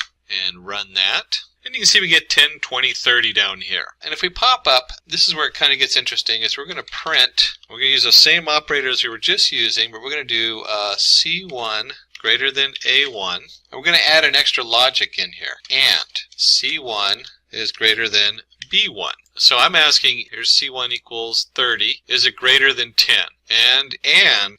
and run that. And you can see we get 10, 20, 30 down here. And if we pop up, this is where it kind of gets interesting, is we're going to print, we're going to use the same operators we were just using, but we're going to do C1 greater than A1. And we're going to add an extra logic in here. And C1 is greater than B1. So I'm asking, here's C1 equals 30. Is it greater than 10? And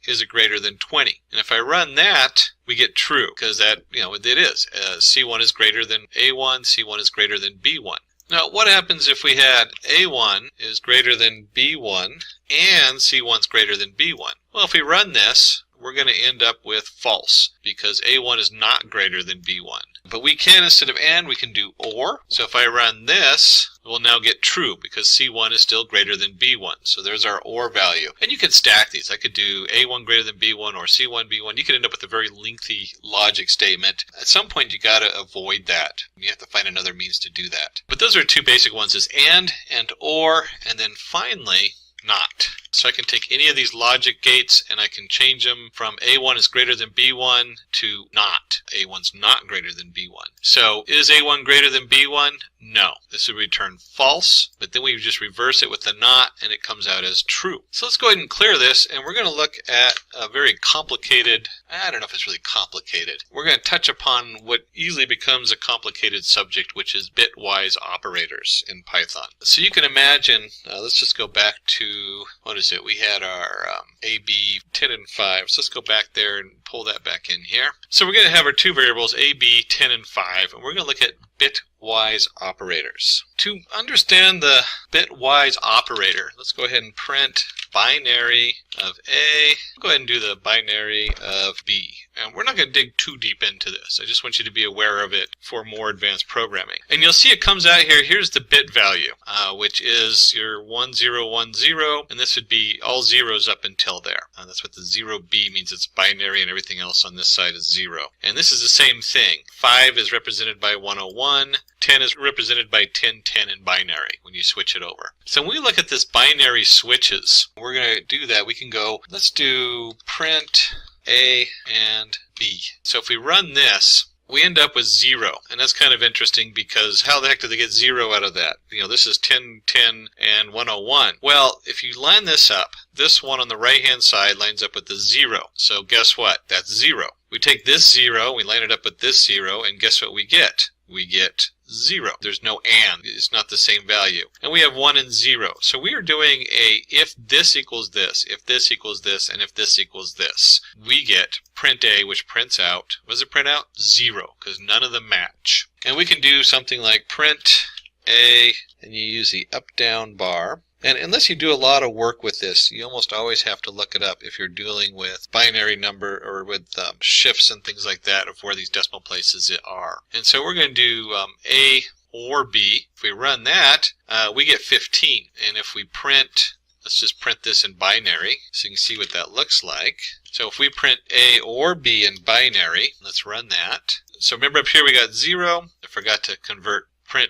is it greater than 20? And if I run that, we get true, because that, it is. C1 is greater than A1, C1 is greater than B1. Now, what happens if we had A1 is greater than B1 and C1 is greater than B1? Well, if we run this, we're going to end up with false, because A1 is not greater than B1. But we can, instead of and, we can do or. So if I run this, we'll now get true, because C1 is still greater than B1. So there's our or value. And you could stack these. I could do A1 greater than B1 or C1 B1. You could end up with a very lengthy logic statement. At some point, you got to avoid that. You have to find another means to do that. But those are two basic ones, is and or, and then finally, not. So I can take any of these logic gates and I can change them from A1 is greater than B1 to not. A1's not greater than B1. So is A1 greater than B1? No. This would return false, but then we just reverse it with the not and it comes out as true. So let's go ahead and clear this, and we're going to look at a very complicated, I don't know if it's really complicated. We're going to touch upon what easily becomes a complicated subject, which is bitwise operators in Python. So you can imagine, let's just go back to, what is it? We had our AB 10 and 5. So let's go back there and pull that back in here. So we're going to have our two variables, AB 10 and 5, and we're going to look at bitwise operators. To understand the bitwise operator, let's go ahead and print binary of A. Go ahead and do the binary of B. And we're not going to dig too deep into this. I just want you to be aware of it for more advanced programming. And you'll see it comes out here. Here's the bit value, which is your 1010, and this would be all zeros up until there. That's what the 0B means. It's binary, and everything else on this side is 0. And this is the same thing. 5 is represented by 101. 10 is represented by 1010 in binary when you switch it over. So when we look at this binary switches, we're going to do that. We can go, let's do print A and B. So if we run this, we end up with 0. And that's kind of interesting, because how the heck did they get 0 out of that? This is 10, 10, and 101. Well, if you line this up, this one on the right-hand side lines up with the 0. So guess what? That's 0. We take this 0, we line it up with this 0, and guess what we get? We get 0. There's no and. It's not the same value. And we have 1 and 0. So we are doing a if this equals this, if this equals this, and if this equals this. We get print A, which prints out, what does it print out? 0, because none of them match. And we can do something like print A, and you use the up-down bar. And unless you do a lot of work with this, you almost always have to look it up if you're dealing with binary number or with shifts and things like that of where these decimal places are. And so we're going to do A or B. If we run that, we get 15. And if we print, let's just print this in binary so you can see what that looks like. So if we print A or B in binary, let's run that. So remember up here we got 0. I forgot to convert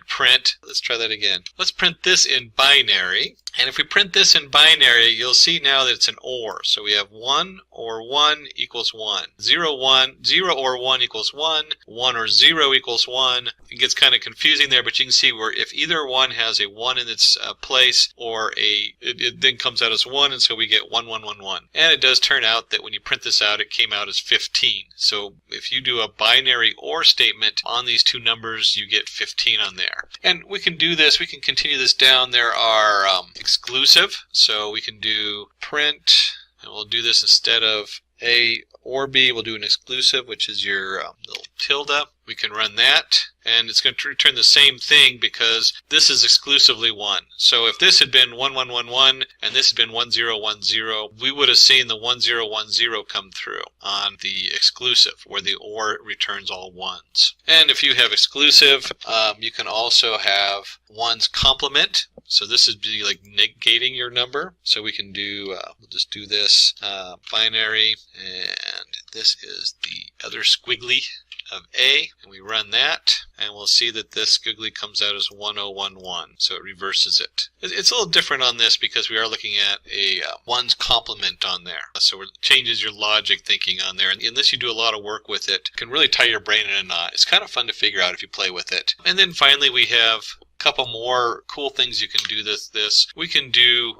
print. Let's try that again. Let's print this in binary. And if we print this in binary, you'll see now that it's an OR. So we have 1 or 1 equals 1. 0, 1, 0 or 1 equals 1. 1 or 0 equals 1. It gets kind of confusing there, but you can see where if either one has a 1 in its place or it then comes out as 1, and so we get 1, 1, 1, 1. And it does turn out that when you print this out, it came out as 15. So if you do a binary OR statement on these two numbers, you get 15 on there. And we can do this, we can continue this down. There are exclusive, so we can do print, and we'll do this instead of A or B, we'll do an exclusive, which is your little tilde. We can run that, and it's going to return the same thing because this is exclusively 1. So if this had been 1, 1, 1, 1, and this had been 1, 0, 1, 0, we would have seen the 1, 0, 1, 0 come through on the exclusive, where the OR returns all 1s. And if you have exclusive, you can also have 1's complement. So this would be like negating your number. So we can do, we'll just do this binary, and this is the other squiggly of A, and we run that, and we'll see that this squiggly comes out as 1011, so it reverses it. It's a little different on this because we are looking at a 1's complement on there, so it changes your logic thinking on there, and unless you do a lot of work with it, it can really tie your brain in a knot. It's kind of fun to figure out if you play with it. And then finally we have a couple more cool things you can do this. We can do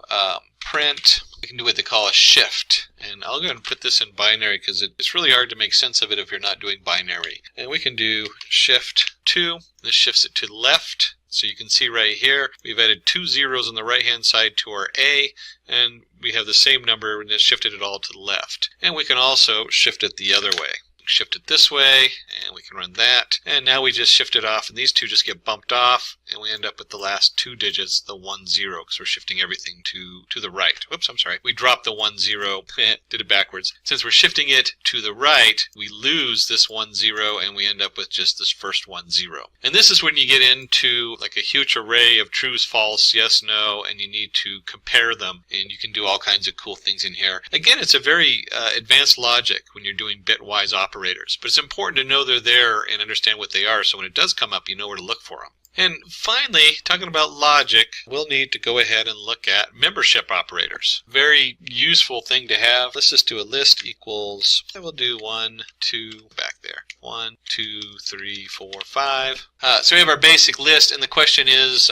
print. We can do what they call a shift, and I'll go ahead and put this in binary because it's really hard to make sense of it if you're not doing binary. And we can do shift 2. This shifts it to the left. So you can see right here we've added 2 zeros on the right hand side to our A, and we have the same number and it's shifted it all to the left. And we can also shift it the other way. Shift it this way, and we can run that, and now we just shift it off, and these two just get bumped off, and we end up with the last 2 digits, the 1, 0, because we're shifting everything to the right. Whoops, I'm sorry. We dropped the 1, 0, did it backwards. Since we're shifting it to the right, we lose this 1, 0, and we end up with just this first 1, 0. And this is when you get into like a huge array of trues, false, yes, no, and you need to compare them, and you can do all kinds of cool things in here. Again, it's a very advanced logic when you're doing bitwise operators, but it's important to know they're there and understand what they are, so when it does come up, you know where to look for them. And finally, talking about logic, we'll need to go ahead and look at membership operators. Very useful thing to have. Let's just do a list equals, I will do 1, 2, back there. 1, 2, 3, 4, 5. So we have our basic list, and the question is,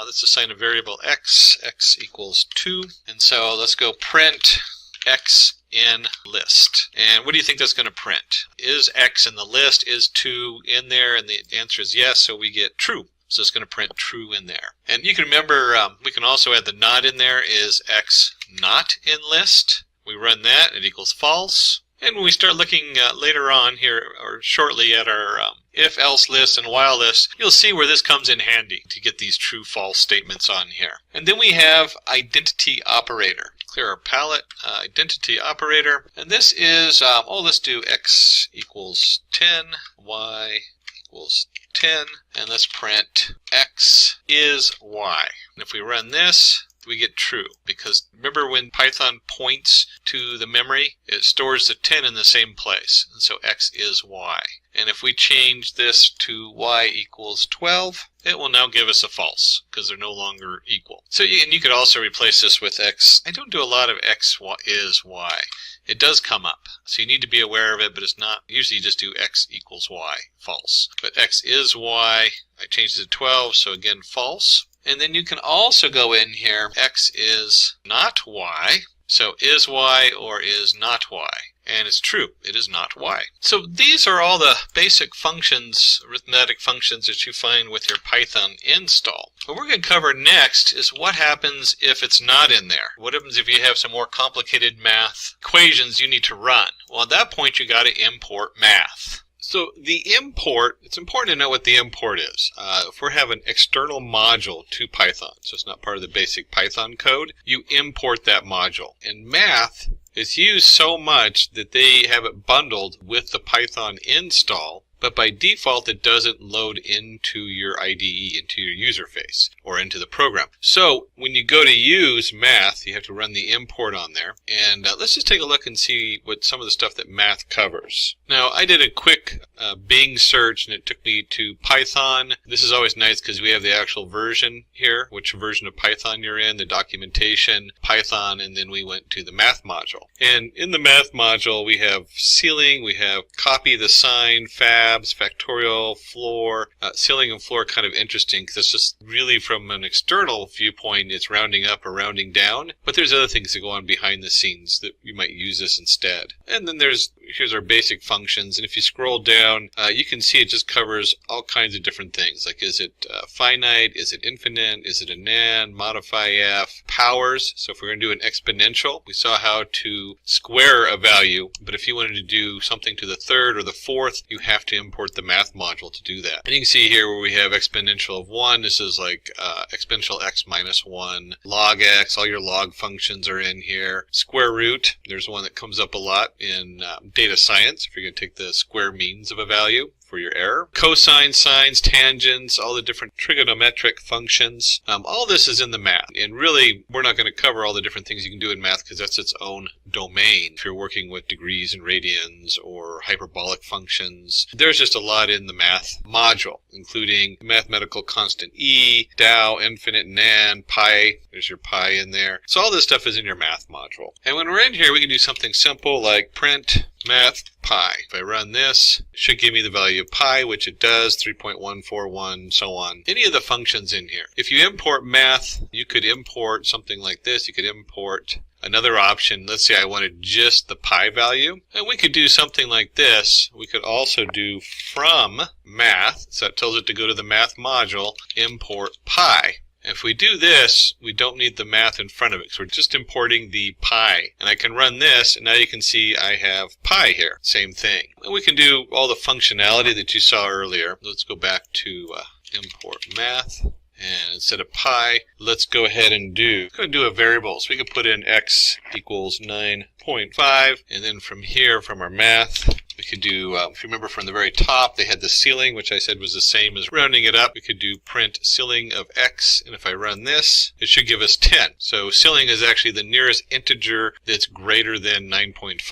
let's assign a variable x equals 2. And so let's go print x in list. And what do you think that's going to print? Is x in the list? Is 2 in there? And the answer is yes, so we get true. So it's going to print true in there. And you can remember, we can also add the not in there. Is x not in list? We run that, it equals false. And when we start looking later on here, or shortly at our if-else lists and while lists, you'll see where this comes in handy to get these true-false statements on here. And then we have identity operator. Clear our palette, identity operator. And this is, let's do x equals 10, y equals 10, and let's print x is y. And if we run this, we get true, because remember when Python points to the memory, it stores the 10 in the same place, and so x is y. And if we change this to y equals 12, it will now give us a false, because they're no longer equal. So you could also replace this with x. I don't do a lot of x is y. It does come up, so you need to be aware of it, but it's not, usually you just do x equals y, false. But x is y, I changed it to 12, so again false. And then you can also go in here, x is not y, so is y or is not y. And it's true, it is not y. So these are all the basic functions, arithmetic functions that you find with your Python install. What we're going to cover next is what happens if it's not in there. What happens if you have some more complicated math equations you need to run? Well, at that point you got to import math. So the import, it's important to know what the import is. If we have an external module to Python, so it's not part of the basic Python code, you import that module. In math, it's used so much that they have it bundled with the Python install, but by default it doesn't load into your IDE, into your user face, or into the program. So when you go to use math, you have to run the import on there. And let's just take a look and see what some of the stuff that math covers. Now, I did a quick Bing search, and it took me to Python. This is always nice because we have the actual version here, which version of Python you're in, the documentation, Python, and then we went to the math module. And in the math module, we have ceiling, we have copy the sign, fabs, factorial, floor. Ceiling and floor are kind of interesting because it's just really from an external viewpoint, it's rounding up or rounding down. But there's other things that go on behind the scenes that you might use this instead. And then here's our basic functions. And if you scroll down, you can see it just covers all kinds of different things. Like, is it finite? Is it infinite? Is it a NaN? Modify F? Powers. So if we're going to do an exponential, we saw how to square a value. But if you wanted to do something to the third or the fourth, you have to import the math module to do that. And you can see here where we have exponential of 1. This is like exponential x minus 1. Log x, all your log functions are in here. Square root, there's one that comes up a lot in data science if you're going to take the square means of a value for your error. Cosine, sines, tangents, all the different trigonometric functions. All this is in the math. And really, we're not going to cover all the different things you can do in math because that's its own domain. If you're working with degrees and radians or hyperbolic functions, there's just a lot in the math module, including mathematical constant E, Dow, infinite, NaN, pi. There's your pi in there. So all this stuff is in your math module. And when we're in here, we can do something simple like print math pi. If I run this, it should give me the value of pi, which it does, 3.141, so on. Any of the functions in here. If you import math, you could import something like this. You could import another option. Let's say I wanted just the pi value. And we could do something like this. We could also do from math, so that tells it to go to the math module, import pi. If we do this, we don't need the math in front of it, so we're just importing the pi. And I can run this, and now you can see I have pi here. Same thing. And we can do all the functionality that you saw earlier. Let's go back to import math. And instead of pi, let's go ahead and do a variable. So we can put in x equals 9.5, and then from here, from our math, we could do, if you remember from the very top, they had the ceiling, which I said was the same as rounding it up. We could do print ceiling of x, and if I run this, it should give us 10. So ceiling is actually the nearest integer that's greater than 9.5.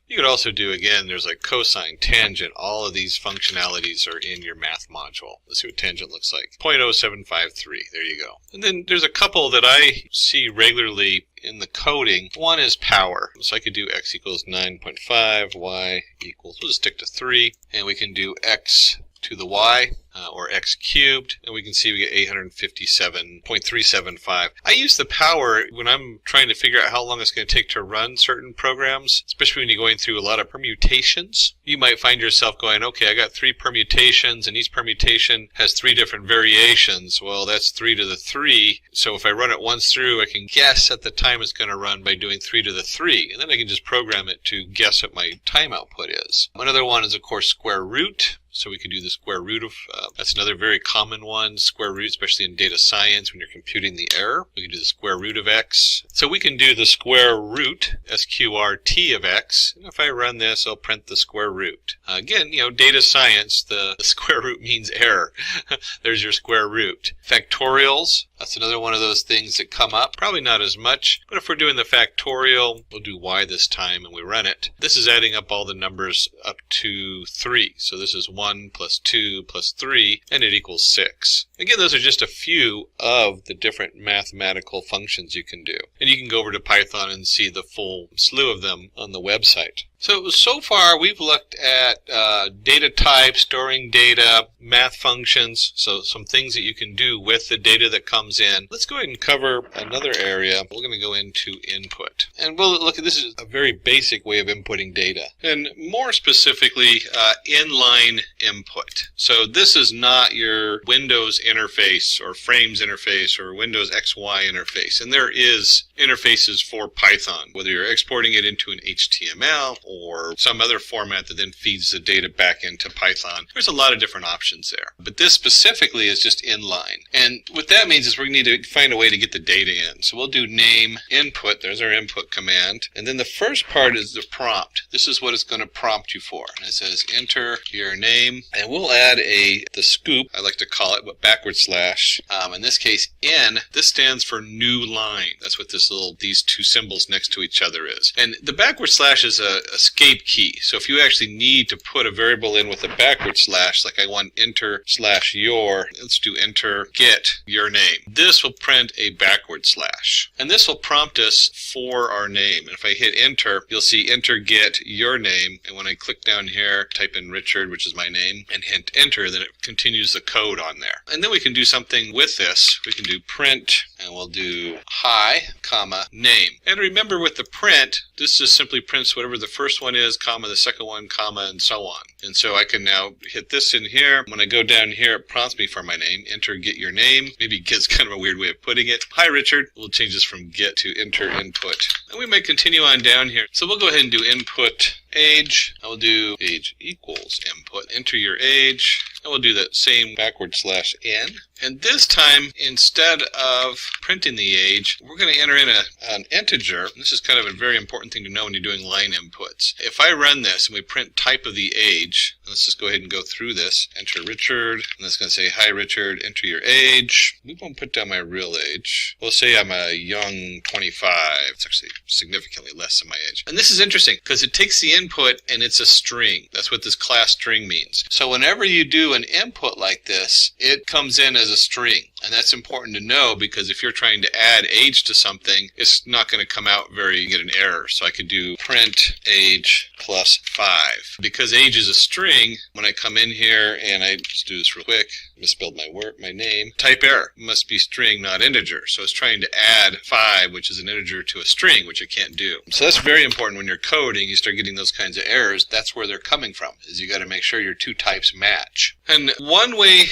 You could also do, again, there's like cosine, tangent, all of these functionalities are in your math module. Let's see what tangent looks like. 0.0753, there you go. And then there's a couple that I see regularly in the coding. One is power. So I could do x equals 9.5, y equals, we'll just stick to 3, and we can do x to the y, or x cubed, and we can see we get 857.375. I use the power when I'm trying to figure out how long it's going to take to run certain programs, especially when you're going through a lot of permutations. You might find yourself going, okay, I got 3 permutations, and each permutation has 3 different variations. Well, that's 3 to the 3, so if I run it once through, I can guess at the time it's going to run by doing 3 to the 3, and then I can just program it to guess what my time output is. Another one is, of course, square root. So we can do the square root of, that's another very common one, square root, especially in data science when you're computing the error. We can do the square root of x. So we can do the square root, SQRT of x. And if I run this, I'll print the square root. Again, data science, the square root means error. There's your square root. Factorials, that's another one of those things that come up. Probably not as much, but if we're doing the factorial, we'll do y this time and we run it. This is adding up all the numbers up to 3. So this is 1 plus 2 plus 3, and it equals 6. Again, those are just a few of the different mathematical functions you can do. And you can go over to Python and see the full slew of them on the website. So far we've looked at data types, storing data, math functions, so some things that you can do with the data that comes in. Let's go ahead and cover another area. We're going to go into input. And we'll look at, this is a very basic way of inputting data. And more specifically, inline input. So this is not your Windows interface or Frames interface or Windows XY interface. And there is interfaces for Python, whether you're exporting it into an HTML or some other format that then feeds the data back into Python. There's a lot of different options there. But this specifically is just inline. And what that means is we need to find a way to get the data in. So we'll do name input. There's our input command. And then the first part is the prompt. This is what it's going to prompt you for. And it says enter your name. And we'll add the scoop, I like to call it, but backward slash. In this case, N, this stands for new line. That's what these two symbols next to each other is. And the backward slash is a escape key. So if you actually need to put a variable in with a backward slash, like I want enter slash your, let's do enter get your name. This will print a backward slash. And this will prompt us for our name. And if I hit enter, you'll see enter get your name. And when I click down here, type in Richard, which is my name, and hit enter, then it continues the code on there. And then we can do something with this. We can do print, and we'll do hi, comma, name. And remember with the print, this just simply prints whatever the first one is, comma, the second one, comma, and so on. And so I can now hit this in here. When I go down here, it prompts me for my name. Enter get your name. Maybe get's kind of a weird way of putting it. Hi, Richard. We'll change this from get to enter input. And we might continue on down here. So we'll go ahead and do input age. I will do age equals input. Enter your age. And we'll do that same backward slash n. And this time, instead of printing the age, we're going to enter in an integer. This is kind of a very important thing to know when you're doing line inputs. If I run this and we print type of the age, let's just go ahead and go through this. Enter Richard, and it's going to say, hi Richard, enter your age. We won't put down my real age. We'll say I'm a young 25. It's actually significantly less than my age. And this is interesting because it takes the input and it's a string. That's what this class string means. So whenever you do an input like this, it comes in as a string. And that's important to know because if you're trying to add age to something, it's not going to come out you get an error. So I could do print age plus 5. Because age is a string, when I come in here and let's do this real quick, misspelled my name, type error. It must be string, not integer. So it's trying to add 5, which is an integer, to a string, which it can't do. So that's very important when you're coding. You start getting those kinds of errors. That's where they're coming from, is you got to make sure your two types match. And one way,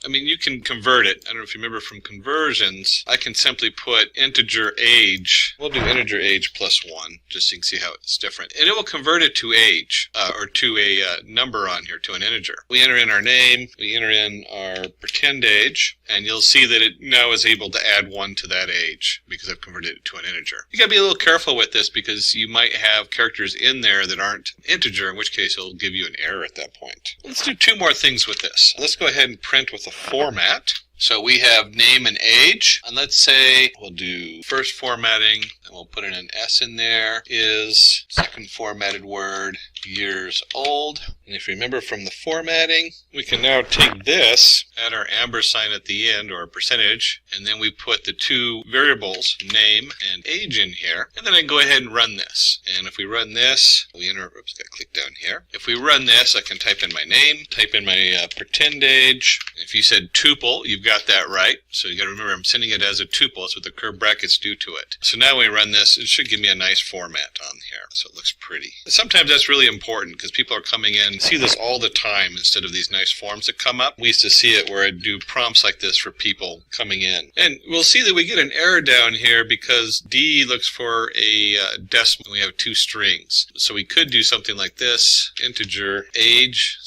you can convert it. I don't know if you remember from conversions, I can simply put integer age. We'll do integer age plus 1, just so you can see how it's different. And it will convert it to age, or to a number on here, to an integer. We enter in our name, we enter in our pretend age, and you'll see that it now is able to add 1 to that age because I've converted it to an integer. You got to be a little careful with this because you might have characters in there that aren't integer, in which case it'll give you an error at that point. Let's do 2 more things with this. Let's go ahead and print with a format. So we have name and age, and let's say we'll do first formatting, and we'll put in an S in there, is second formatted word, years old. And if you remember from the formatting, we can now take this, add our ampersand at the end, or a percentage, and then we put the 2 variables, name and age, in here, and then I can go ahead and run this. And if we run this, we enter, oops, got to click down here. If we run this, I can type in my name, type in my pretend age. If you said tuple, you've got that right. So you got to remember I'm sending it as a tuple. That's what the curved brackets do to it. So now when we run this, it should give me a nice format on here. So it looks pretty. Sometimes that's really important because people are coming in, see this all the time instead of these nice forms that come up. We used to see it where I'd do prompts like this for people coming in. And we'll see that we get an error down here because D looks for a decimal. We have 2 strings. So we could do something like this, integer age.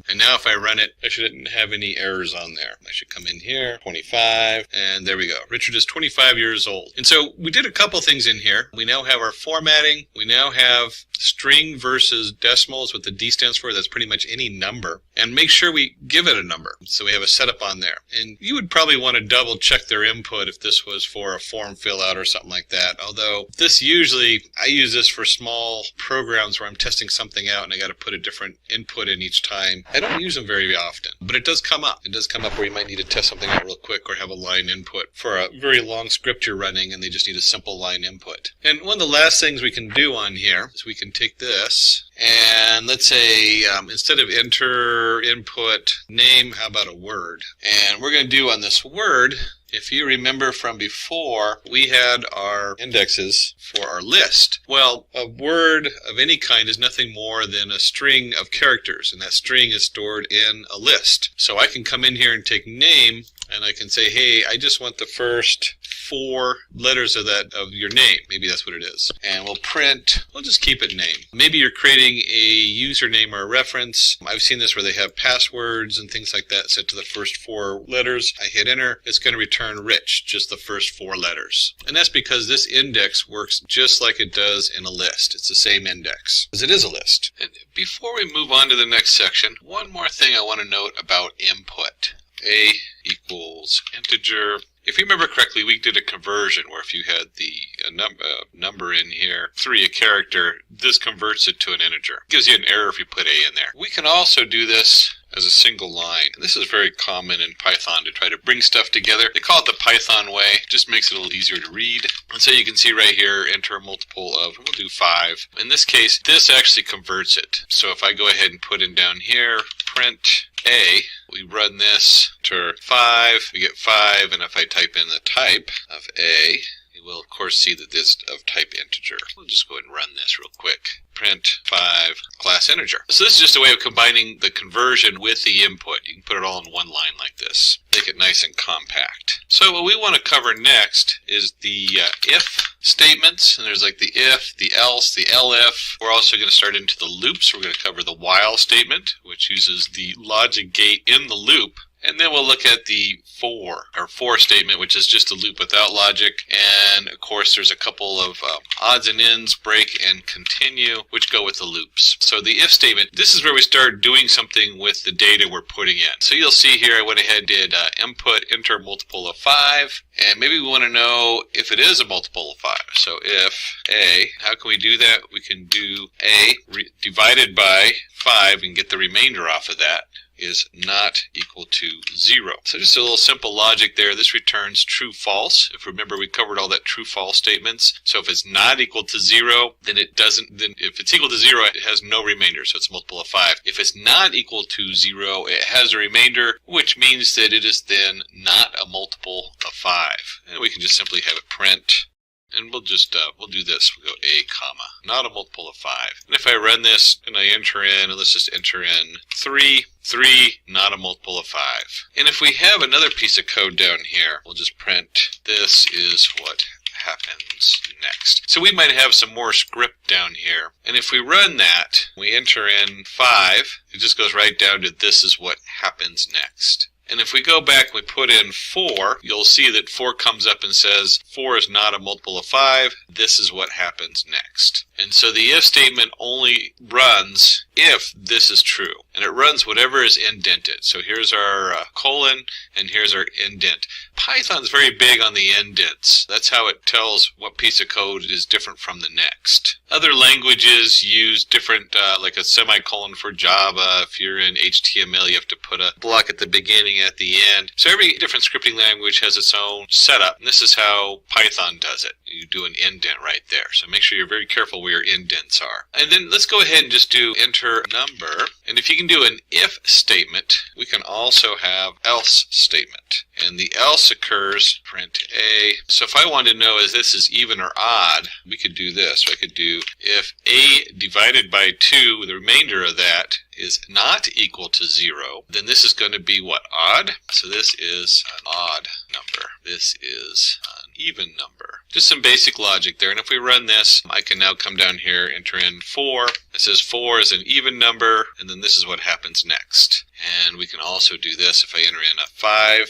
And now if I run it, I shouldn't have any errors on there. I should come in here, 25, and there we go. Richard is 25 years old. And so we did a couple things in here. We now have our formatting. We now have string versus decimals, what the D stands for. That's pretty much any number. And make sure we give it a number. So we have a setup on there. And you would probably want to double check their input if this was for a form fill out or something like that. Although this usually, I use this for small programs where I'm testing something out and I got to put a different input in each time. I don't use them very often, but it does come up. It does come up where you might need to test something out real quick or have a line input for a very long script you're running and they just need a simple line input. And one of the last things we can do on here is we can take this and let's say instead of enter input name, how about a word? And we're going to do on this word, if you remember from before, we had our indexes for our list. Well, a word of any kind is nothing more than a string of characters, and that string is stored in a list. So I can come in here and take name, and I can say, hey, I just want the first 4 letters of your name. Maybe that's what it is. And we'll print, we'll just keep it name. Maybe you're creating a username or a reference. I've seen this where they have passwords and things like that set to the first 4 letters. I hit enter. It's going to return rich, just the first 4 letters. And that's because this index works just like it does in a list. It's the same index, because it is a list. And before we move on to the next section, one more thing I want to note about input. A equals integer. If you remember correctly, we did a conversion where if you had the number in here, 3, a character, this converts it to an integer. It gives you an error if you put A in there. We can also do this as a single line. And this is very common in Python to try to bring stuff together. They call it the Python way. It just makes it a little easier to read. And so you can see right here, enter a multiple of, we'll do 5. In this case, this actually converts it. So if I go ahead and put in down here, print A, we run this, enter 5, we get 5, and if I type in the type of A, you will of course see that this is of type integer. We'll just go ahead and run this real quick. Print 5 class integer. So this is just a way of combining the conversion with the input. You can put it all in one line like this. Make it nice and compact. So what we want to cover next is the if statements. And there's like the if, the else, the elif. We're also going to start into the loops. We're going to cover the while statement, which uses the logic gate in the loop. And then we'll look at the for statement, which is just a loop without logic. And of course, there's a couple of odds and ends, break and continue, which go with the loops. So the if statement, this is where we start doing something with the data we're putting in. So you'll see here, I went ahead and did input, enter multiple of 5. And maybe we want to know if it is a multiple of 5. So if A, how can we do that? We can do A divided by 5 and get the remainder off of that. Is not equal to 0. So just a little simple logic there. This returns true false. If remember, we covered all that true false statements. So if it's not equal to 0, then it doesn't, then if it's equal to 0, it has no remainder, so it's a multiple of 5. If it's not equal to 0, it has a remainder, which means that it is then not a multiple of 5. And we can just simply have it print. And we'll just, we'll do this. We'll go A, comma, not a multiple of 5. And if I run this and I enter in, and let's just enter in 3, not a multiple of 5. And if we have another piece of code down here, we'll just print this is what happens next. So we might have some more script down here. And if we run that, we enter in 5, it just goes right down to this is what happens next. And if we go back and we put in 4, you'll see that 4 comes up and says 4 is not a multiple of 5. This is what happens next. And so the if statement only runs if this is true. And it runs whatever is indented. So here's our colon, and here's our indent. Python's very big on the indents. That's how it tells what piece of code is different from the next. Other languages use different, like a semicolon for Java. If you're in HTML, you have to put a block at the beginning, at the end. So every different scripting language has its own setup. And this is how Python does it. You do an indent right there. So make sure you're very careful where your indents are. And then let's go ahead and just do enter number. And if you can do an if statement, we can also have else statement. And the else occurs, print A. So if I wanted to know if this is even or odd, we could do this. I could do if A divided by 2, the remainder of that is not equal to 0, then this is going to be what? Odd? So this is an odd number. This is an even number. Just some basic logic there. And if we run this, I can now come down here, enter in 4. It says 4 is an even number, and then this is what happens next. And we can also do this if I enter in a 5,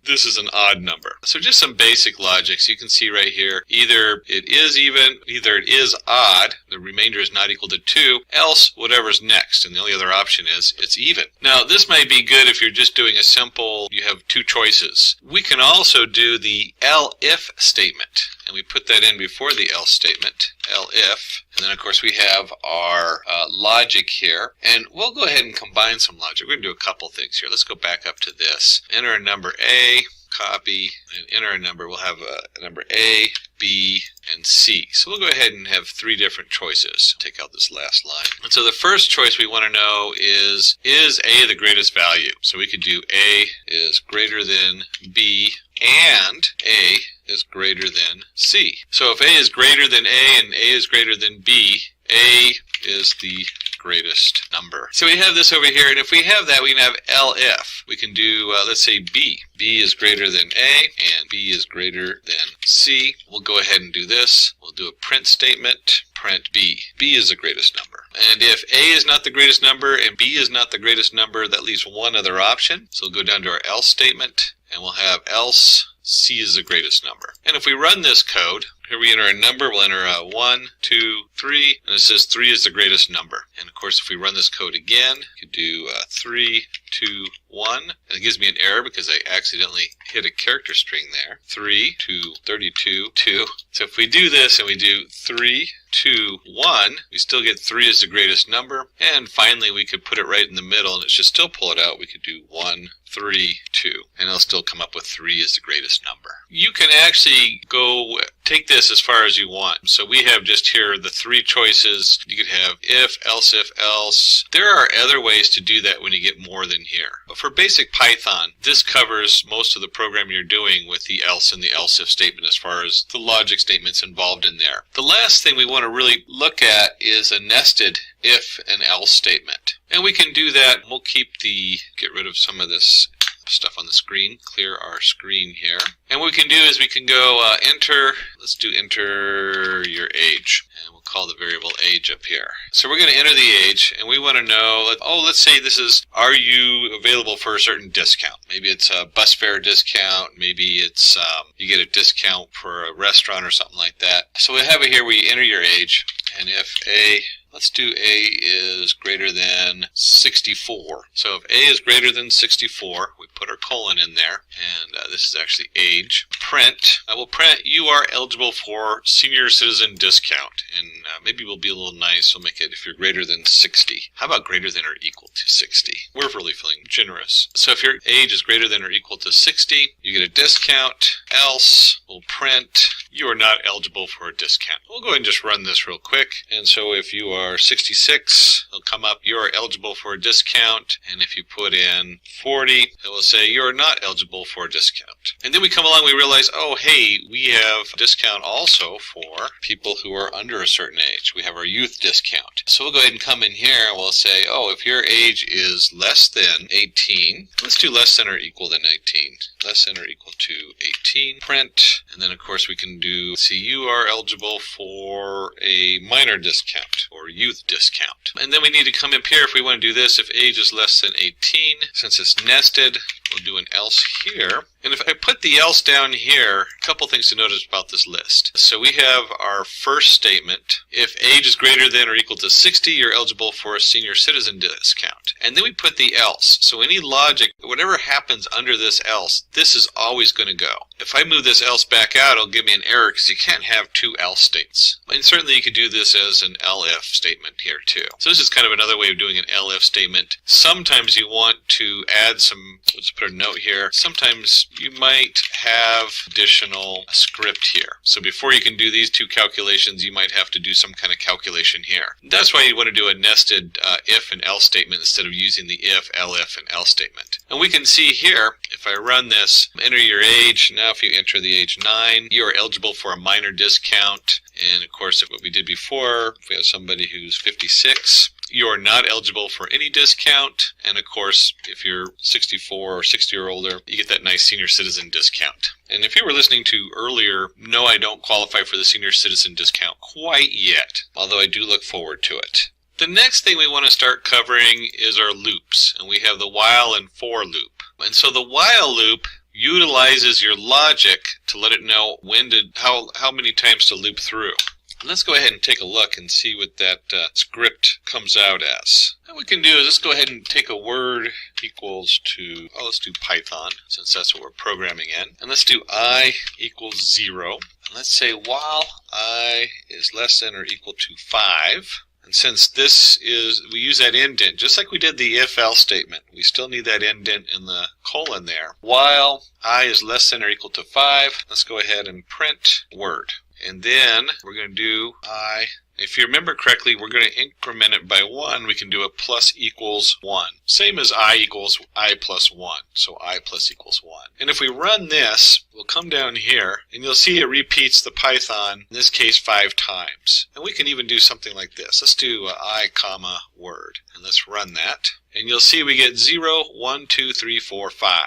this is an odd number. So just some basic logic. So you can see right here, either it is even, either it is odd, the remainder is not equal to 2, else whatever's next. And the only other option is it's even. Now this might be good if you're just doing a simple, you have 2 choices. We can also do the elif statement. And we put that in before the else statement, elif. And then of course we have our logic here. And we'll go ahead and combine some logic. We're going to do a couple things here. Let's go back up to this. Enter a number A, copy, and enter a number. We'll have a number A, B, and C. So we'll go ahead and have 3 different choices. Take out this last line. And so the first choice we want to know is A the greatest value? So we could do A is greater than B, and A is greater than C. So if A is greater than A and A is greater than B, A is the greatest number. So we have this over here, and if we have that, we can have elif. We can do, let's say, b. b is greater than a, and b is greater than c. We'll go ahead and do this. We'll do a print statement. Print b. b is the greatest number. And if a is not the greatest number and b is not the greatest number, that leaves one other option. So we'll go down to our else statement, and we'll have else c is the greatest number. And if we run this code, here we enter a number, we'll enter 1, 2, 3, and it says 3 is the greatest number. And of course, if we run this code again, you could do 3, 2, 1, and it gives me an error because I accidentally hit a character string there. 3, 2, 32, 2. So if we do this and we do 3, 2, 1, we still get 3 is the greatest number. And finally, we could put it right in the middle and it should still pull it out. We could do 1, 3, 2, and it'll still come up with 3 is the greatest number. You can actually go take this as far as you want. So we have just here the 3 choices. You could have if, else. There are other ways to do that when you get more than here. But for basic Python, this covers most of the program you're doing with the else and the else if statement as far as the logic statements involved in there. The last thing we want to really look at is a nested if and else statement. And we can do that. We'll get rid of some of this stuff on the screen, clear our screen here. And what we can do is we can go enter, let's do enter your age. And we'll call the variable age up here. So we're going to enter the age, and we want to know, let's say this is, are you available for a certain discount? Maybe it's a bus fare discount, maybe it's, you get a discount for a restaurant or something like that. So we have it here, we enter your age, and if let's do a is greater than 64. So if a is greater than 64, we put our colon in there, and this is actually age. Print, I will print you are eligible for senior citizen discount, and maybe we'll be a little nice, we'll make it if you're greater than 60. How about greater than or equal to 60? We're really feeling generous. So if your age is greater than or equal to 60, you get a discount. Else, we'll print you are not eligible for a discount. We'll go ahead and just run this real quick. And so if you are 66, it'll come up, you are eligible for a discount. And if you put in 40, it will say you are not eligible for a discount. And then we come along, we realize, oh, hey, we have a discount also for people who are under a certain age. We have our youth discount. So we'll go ahead and come in here and we'll say, oh, if your age is less than 18, let's do less than or equal than 18. Less than or equal to 18. Print. And then, of course, we can do, see, you are eligible for a minor discount or youth discount. And then we need to come up here if we want to do this. If age is less than 18, since it's nested, we'll do an else here. And if I put the else down here, a couple things to notice about this list. So we have our first statement. If age is greater than or equal to 60, you're eligible for a senior citizen discount. And then we put the else. So any logic, whatever happens under this else, this is always going to go. If I move this else back out, it'll give me an error because you can't have two else states. And certainly you could do this as an elif statement here too. So this is kind of another way of doing an elif statement. Sometimes you want to add some, let's put a note here. Sometimes you might have additional script here. So before you can do these two calculations, you might have to do some kind of calculation here. That's why you want to do a nested if and else statement instead of using the if, elif, and else statement. And we can see here, if I run this, enter your age. Now if you enter the age 9, you are eligible for a minor discount. And of course, if what we did before, if we have somebody who's 56, you are not eligible for any discount. And of course, if you're 64 or 60 or older, you get that nice senior citizen discount. And if you were listening to earlier, no, I don't qualify for the senior citizen discount quite yet, although I do look forward to it. The next thing we want to start covering is our loops. And we have the while and for loop. And so the while loop utilizes your logic to let it know how many times to loop through. Let's go ahead and take a look and see what that script comes out as. What we can do is let's go ahead and take a word equals to, let's do Python, since that's what we're programming in. And let's do I equals 0. And let's say while I is less than or equal to 5. And since we use that indent, just like we did the if-else statement, we still need that indent in the colon there. While I is less than or equal to 5, let's go ahead and print word. And then we're going to do I If you remember correctly, we're going to increment it by 1. We can do a plus equals 1. Same as I equals I plus 1. So I plus equals 1. And if we run this, we'll come down here, and you'll see it repeats the Python, in this case 5 times. And we can even do something like this. Let's do I, comma, word. And let's run that. And you'll see we get 0, 1, 2, 3, 4, 5.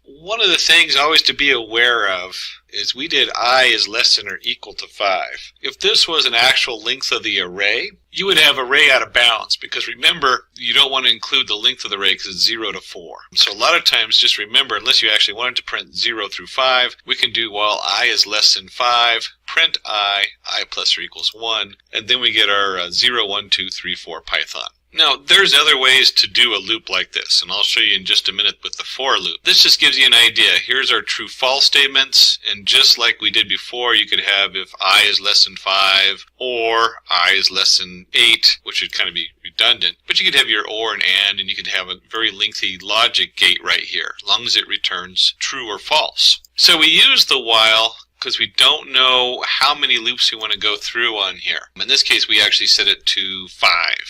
One of the things always to be aware of is we did I is less than or equal to 5. If this was an actual length of the array, you would have array out of bounds, because remember, you don't want to include the length of the array because it's 0 to 4. So a lot of times, just remember, unless you actually wanted to print 0 through 5, we can do while I is less than 5, print I plus or equals 1, and then we get our 0, 1, 2, 3, 4 Python. Now, there's other ways to do a loop like this, and I'll show you in just a minute with the for loop. This just gives you an idea. Here's our true-false statements, and just like we did before, you could have if I is less than 5, or I is less than 8, which would kind of be redundant. But you could have your or and you could have a very lengthy logic gate right here, as long as it returns true or false. So we use the while because we don't know how many loops we want to go through on here. In this case, we actually set it to 5.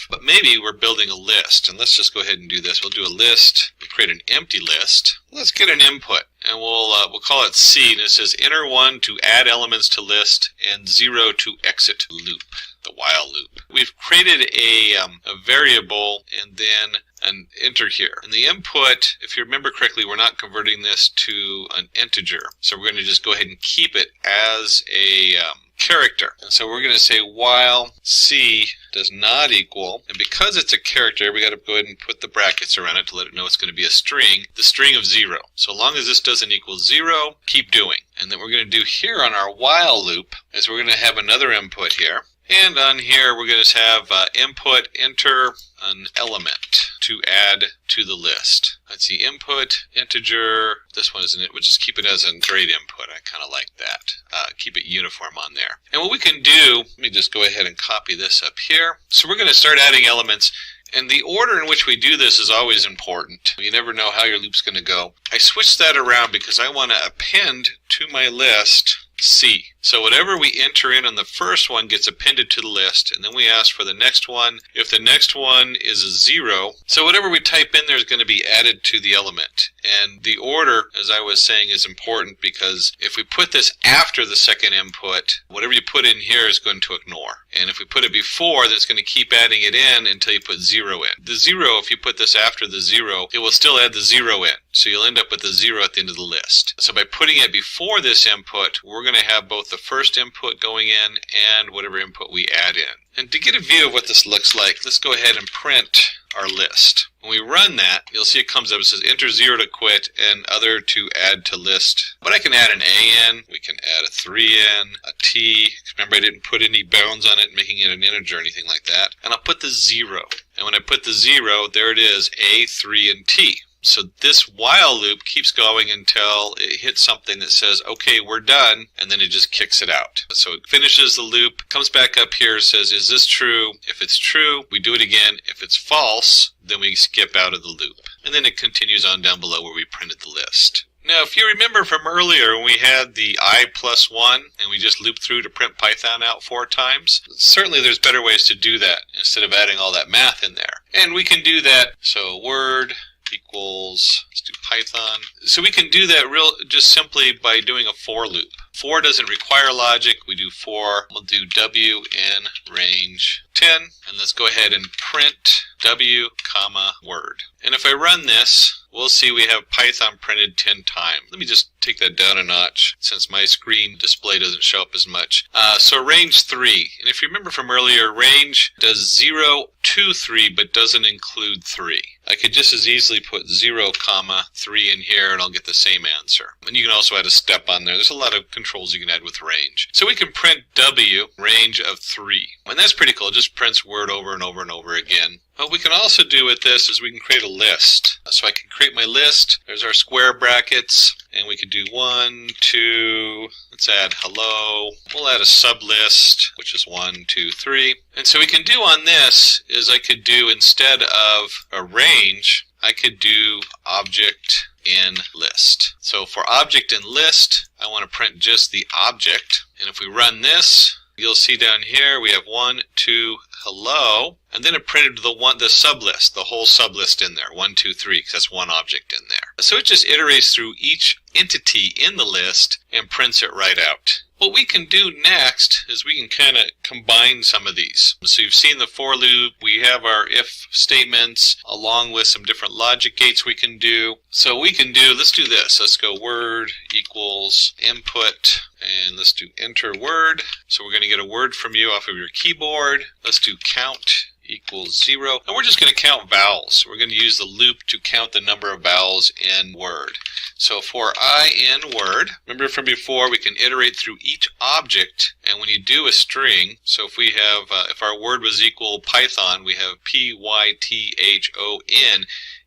But maybe we're building a list, and let's just go ahead and do this. We'll do a list. We'll create an empty list. Let's get an input, and we'll call it C, and it says enter 1 to add elements to list and 0 to exit loop, the while loop. We've created a variable and then an enter here. And the input, if you remember correctly, we're not converting this to an integer. So we're going to just go ahead and keep it as a character. And so we're going to say while C does not equal, and because it's a character, we got to go ahead and put the brackets around it to let it know it's going to be a string, the string of 0. So long as this doesn't equal 0, keep doing. And then what we're going to do here on our while loop is we're going to have another input here. And on here, we're going to have input, enter an element to add to the list. Let's see, input, integer, this one isn't it, we'll just keep it as a straight input. I kind of like that. Keep it uniform on there. And what we can do, let me just go ahead and copy this up here. So we're going to start adding elements. And the order in which we do this is always important. You never know how your loop's going to go. I switched that around because I want to append to my list C. So whatever we enter in on the first one gets appended to the list, and then we ask for the next one. If the next one is a 0, so whatever we type in there is going to be added to the element. And the order, as I was saying, is important because if we put this after the second input, whatever you put in here is going to ignore. And if we put it before, then it's going to keep adding it in until you put 0 in. The 0, if you put this after the 0, it will still add the 0 in. So you'll end up with the 0 at the end of the list. So by putting it before this input, we're going to have both the first input going in and whatever input we add in. And to get a view of what this looks like, let's go ahead and print our list. When we run that, you'll see it comes up, it says enter 0 to quit and other to add to list. But I can add an A in, we can add a 3 in, a T. Remember, I didn't put any bounds on it, making it an integer or anything like that. And I'll put the 0. And when I put the 0, there it is, A, 3, and T. So this while loop keeps going until it hits something that says, okay, we're done, and then it just kicks it out. So it finishes the loop, comes back up here, says, is this true? If it's true, we do it again. If it's false, then we skip out of the loop. And then it continues on down below where we printed the list. Now, if you remember from earlier when we had the I plus 1 and we just looped through to print Python out 4 times, certainly there's better ways to do that instead of adding all that math in there. And we can do that. So word equals, let's do Python. So we can do that just simply by doing a for loop. For doesn't require logic. We do for. We'll do W in range 10. And let's go ahead and print W, comma, word. And if I run this, we'll see we have Python printed 10 times. Let me just take that down a notch since my screen display doesn't show up as much. So range 3. And if you remember from earlier, range does 0 to 3 but doesn't include 3. I could just as easily put 0, comma, 3 in here and I'll get the same answer. And you can also add a step on there. There's a lot of controls you can add with range. So we can print W, range of 3. And that's pretty cool. It just prints word over and over and over again. What we can also do with this is we can create a list. So I can create my list. There's our square brackets. And we could do 1, 2, let's add hello. We'll add a sublist, which is 1, 2, 3. And so we can do on this is I could do, instead of a range, I could do object in list. So for object in list, I want to print just the object. And if we run this, you'll see down here we have 1, 2, hello, and then it printed the sublist, the whole sublist in there, 1, 2, 3, because that's one object in there. So it just iterates through each entity in the list and prints it right out. What we can do next is we can kind of combine some of these. So you've seen the for loop, we have our if statements along with some different logic gates we can do. So we can do, let's do this. Let's go word equals input, and let's do enter word. So we're going to get a word from you off of your keyboard. Let's do count equals 0, and we're just going to count vowels. We're going to use the loop to count the number of vowels in word. So for I in word, remember from before, we can iterate through each object, and when you do a string, so if we have, if our word was equal Python, we have Python,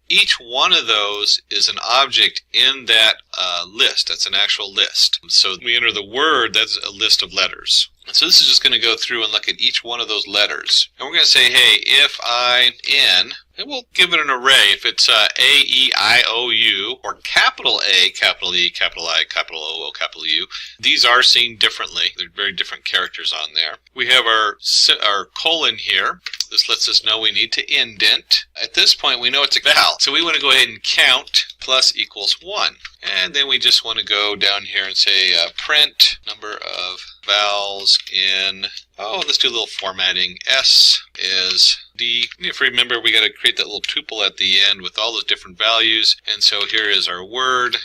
each one of those is an object in that list. That's an actual list. So we enter the word, that's a list of letters. And so this is just going to go through and look at each one of those letters. And we're going to say, hey, if I in, and we'll give it an array. If it's A, E, I, O, U, or capital A, capital E, capital I, capital O, capital U, these are seen differently. They're very different characters on there. We have our colon here. This lets us know we need to indent. At this point, we know it's a vowel. So we want to go ahead and count plus equals 1. And then we just want to go down here and say print number of vowels in, let's do a little formatting. S is D. If you remember, we got to create that little tuple at the end with all those different values. And so here is our word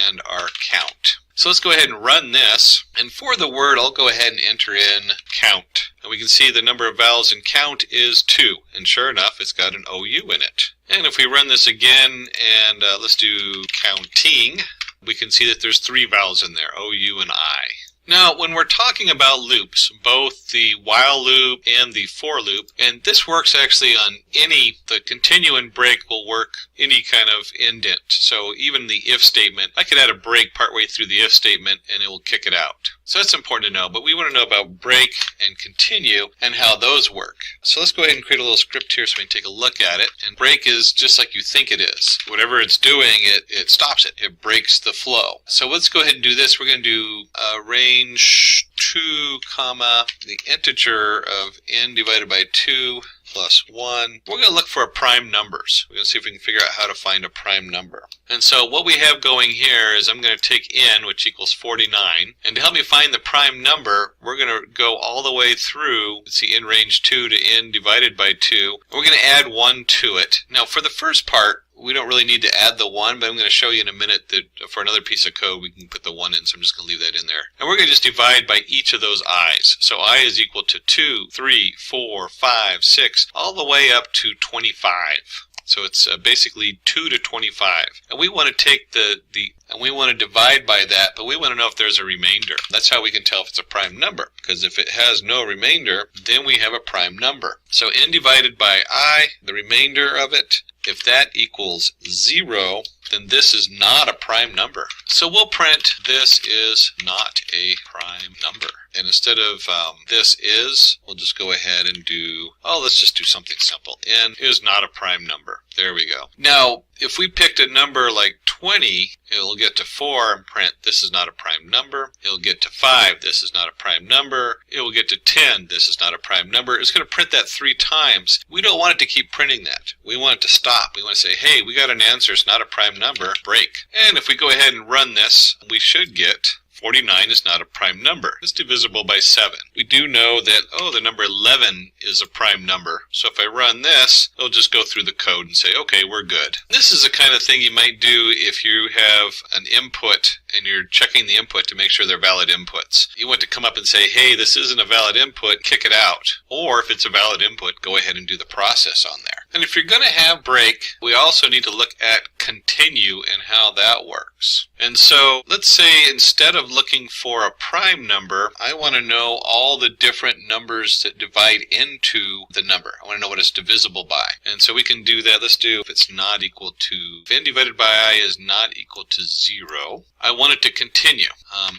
and our count. So let's go ahead and run this. And for the word, I'll go ahead and enter in count. And we can see the number of vowels in count is 2. And sure enough, it's got an OU in it. And if we run this again, and let's do counting, we can see that there's 3 vowels in there, OU and I. Now, when we're talking about loops, both the while loop and the for loop, and this works actually on the continue and break will work any kind of indent. So even the if statement, I could add a break partway through the if statement and it will kick it out. So that's important to know, but we want to know about break and continue and how those work. So let's go ahead and create a little script here so we can take a look at it. And break is just like you think it is. Whatever it's doing, it stops it. It breaks the flow. So let's go ahead and do this. We're going to do range 2, comma, the integer of n divided by 2 plus 1. We're going to look for prime numbers. We're going to see if we can figure out how to find a prime number. And so what we have going here is I'm going to take n, which equals 49, and to help me find the prime number, we're going to go all the way through, let's see, in range 2 to n divided by 2. We're going to add 1 to it. Now for the first part, we don't really need to add the 1, but I'm going to show you in a minute that for another piece of code we can put the 1 in, so I'm just going to leave that in there. And we're going to just divide by each of those i's. So I is equal to 2, 3, 4, 5, 6, all the way up to 25. So it's basically 2 to 25. And we want to take and we want to divide by that, but we want to know if there's a remainder. That's how we can tell if it's a prime number, because if it has no remainder, then we have a prime number. So n divided by I, the remainder of it, if that equals 0, then this is not a prime number. So we'll print this is not a prime number. And instead of this is, we'll just go ahead and do, let's just do something simple. N is not a prime number. There we go. Now, if we picked a number like 20, it'll get to 4 and print this is not a prime number. It'll get to 5, this is not a prime number. It will get to 10, this is not a prime number. It's going to print that 3 times. We don't want it to keep printing that. We want it to stop. We want to say, hey, we got an answer, it's not a prime number, break. And if we go ahead and run this, we should get 49 is not a prime number. It's divisible by 7. We do know that, the number 11 is a prime number. So if I run this, it'll just go through the code and say, okay, we're good. This is the kind of thing you might do if you have an input and you're checking the input to make sure they're valid inputs. You want to come up and say, hey, this isn't a valid input, kick it out. Or if it's a valid input, go ahead and do the process on there. And if you're going to have break, we also need to look at continue and how that works. And so let's say instead of looking for a prime number, I want to know all the different numbers that divide into the number. I want to know what it's divisible by. And so we can do that. Let's do if it's not equal to, if n divided by I is not equal to 0, I want it to continue.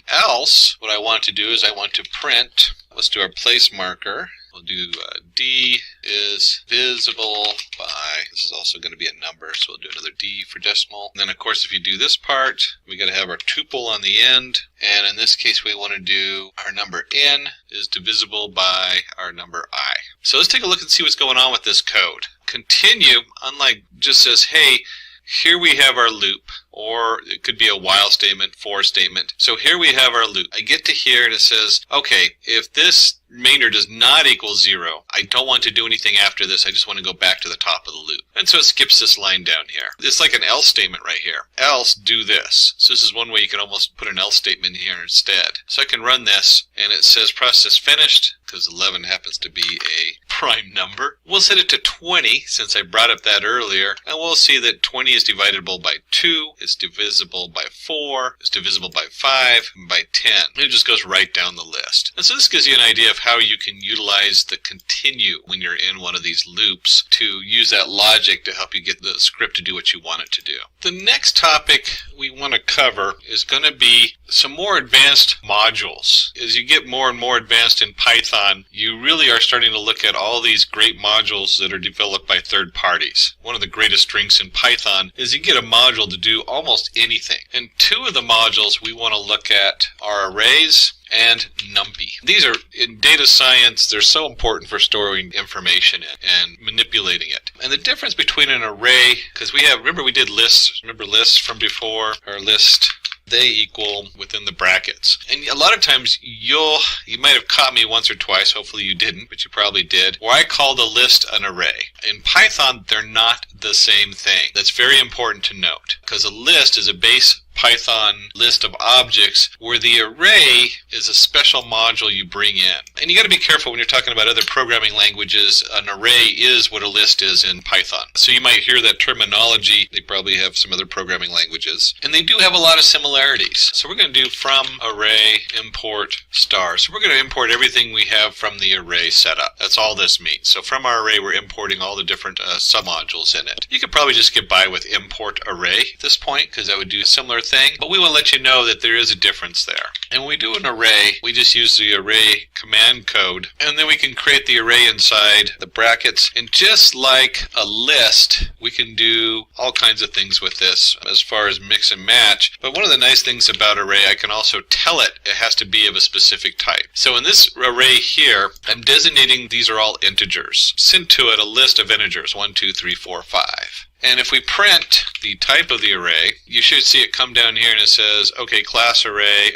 Else, what I want to do is I want to print, let's do our place marker, We'll do D is visible by, this is also going to be a number, so we'll do another D for decimal. And then of course if you do this part, we got to have our tuple on the end, and in this case we want to do our number n is divisible by our number I. So let's take a look and see what's going on with this code. Continue, unlike just says, hey, here we have our loop, or it could be a while statement, for statement. So here we have our loop. I get to here and it says, okay, if this remainder does not equal 0, I don't want to do anything after this. I just want to go back to the top of the loop. And so it skips this line down here. It's like an else statement right here. Else do this. So this is one way you can almost put an else statement here instead. So I can run this and it says process finished, because 11 happens to be a prime number. We'll set it to 20 since I brought up that earlier, and we'll see that 20 is divisible by 2, it's divisible by 4, it's divisible by 5, and by 10. And it just goes right down the list. And so this gives you an idea of how you can utilize the continue when you're in one of these loops to use that logic to help you get the script to do what you want it to do. The next topic we want to cover is going to be some more advanced modules. As you get more and more advanced in Python, you really are starting to look at all these great modules that are developed by third parties. One of the greatest strengths in Python is you get a module to do almost anything. And two of the modules we want to look at are arrays and Numpy. These are, in data science, they're so important for storing information and manipulating it. And the difference between an array, because we have, remember we did lists, remember lists from before, or list, they equal within the brackets. And a lot of times you might have caught me once or twice, hopefully you didn't, but you probably did, where I called a list an array. In Python, they're not the same thing. That's very important to note, because a list is a base Python list of objects, where the array is a special module you bring in. And you got to be careful when you're talking about other programming languages. An array is what a list is in Python. So you might hear that terminology. They probably have some other programming languages. And they do have a lot of similarities. So we're going to do from array import star. So we're going to import everything we have from the array setup. That's all this means. So from our array, we're importing all the different submodules in it. You could probably just get by with import array at this point, because that would do a similar thing, but we will let you know that there is a difference there. And when we do an array, we just use the array command code, and then we can create the array inside the brackets. And just like a list, we can do all kinds of things with this as far as mix and match. But one of the nice things about array, I can also tell it has to be of a specific type. So in this array here, I'm designating these are all integers. Send to it a list of integers, 1, 2, 3, 4, 5. And if we print the type of the array, you should see it come down here and it says, okay, class array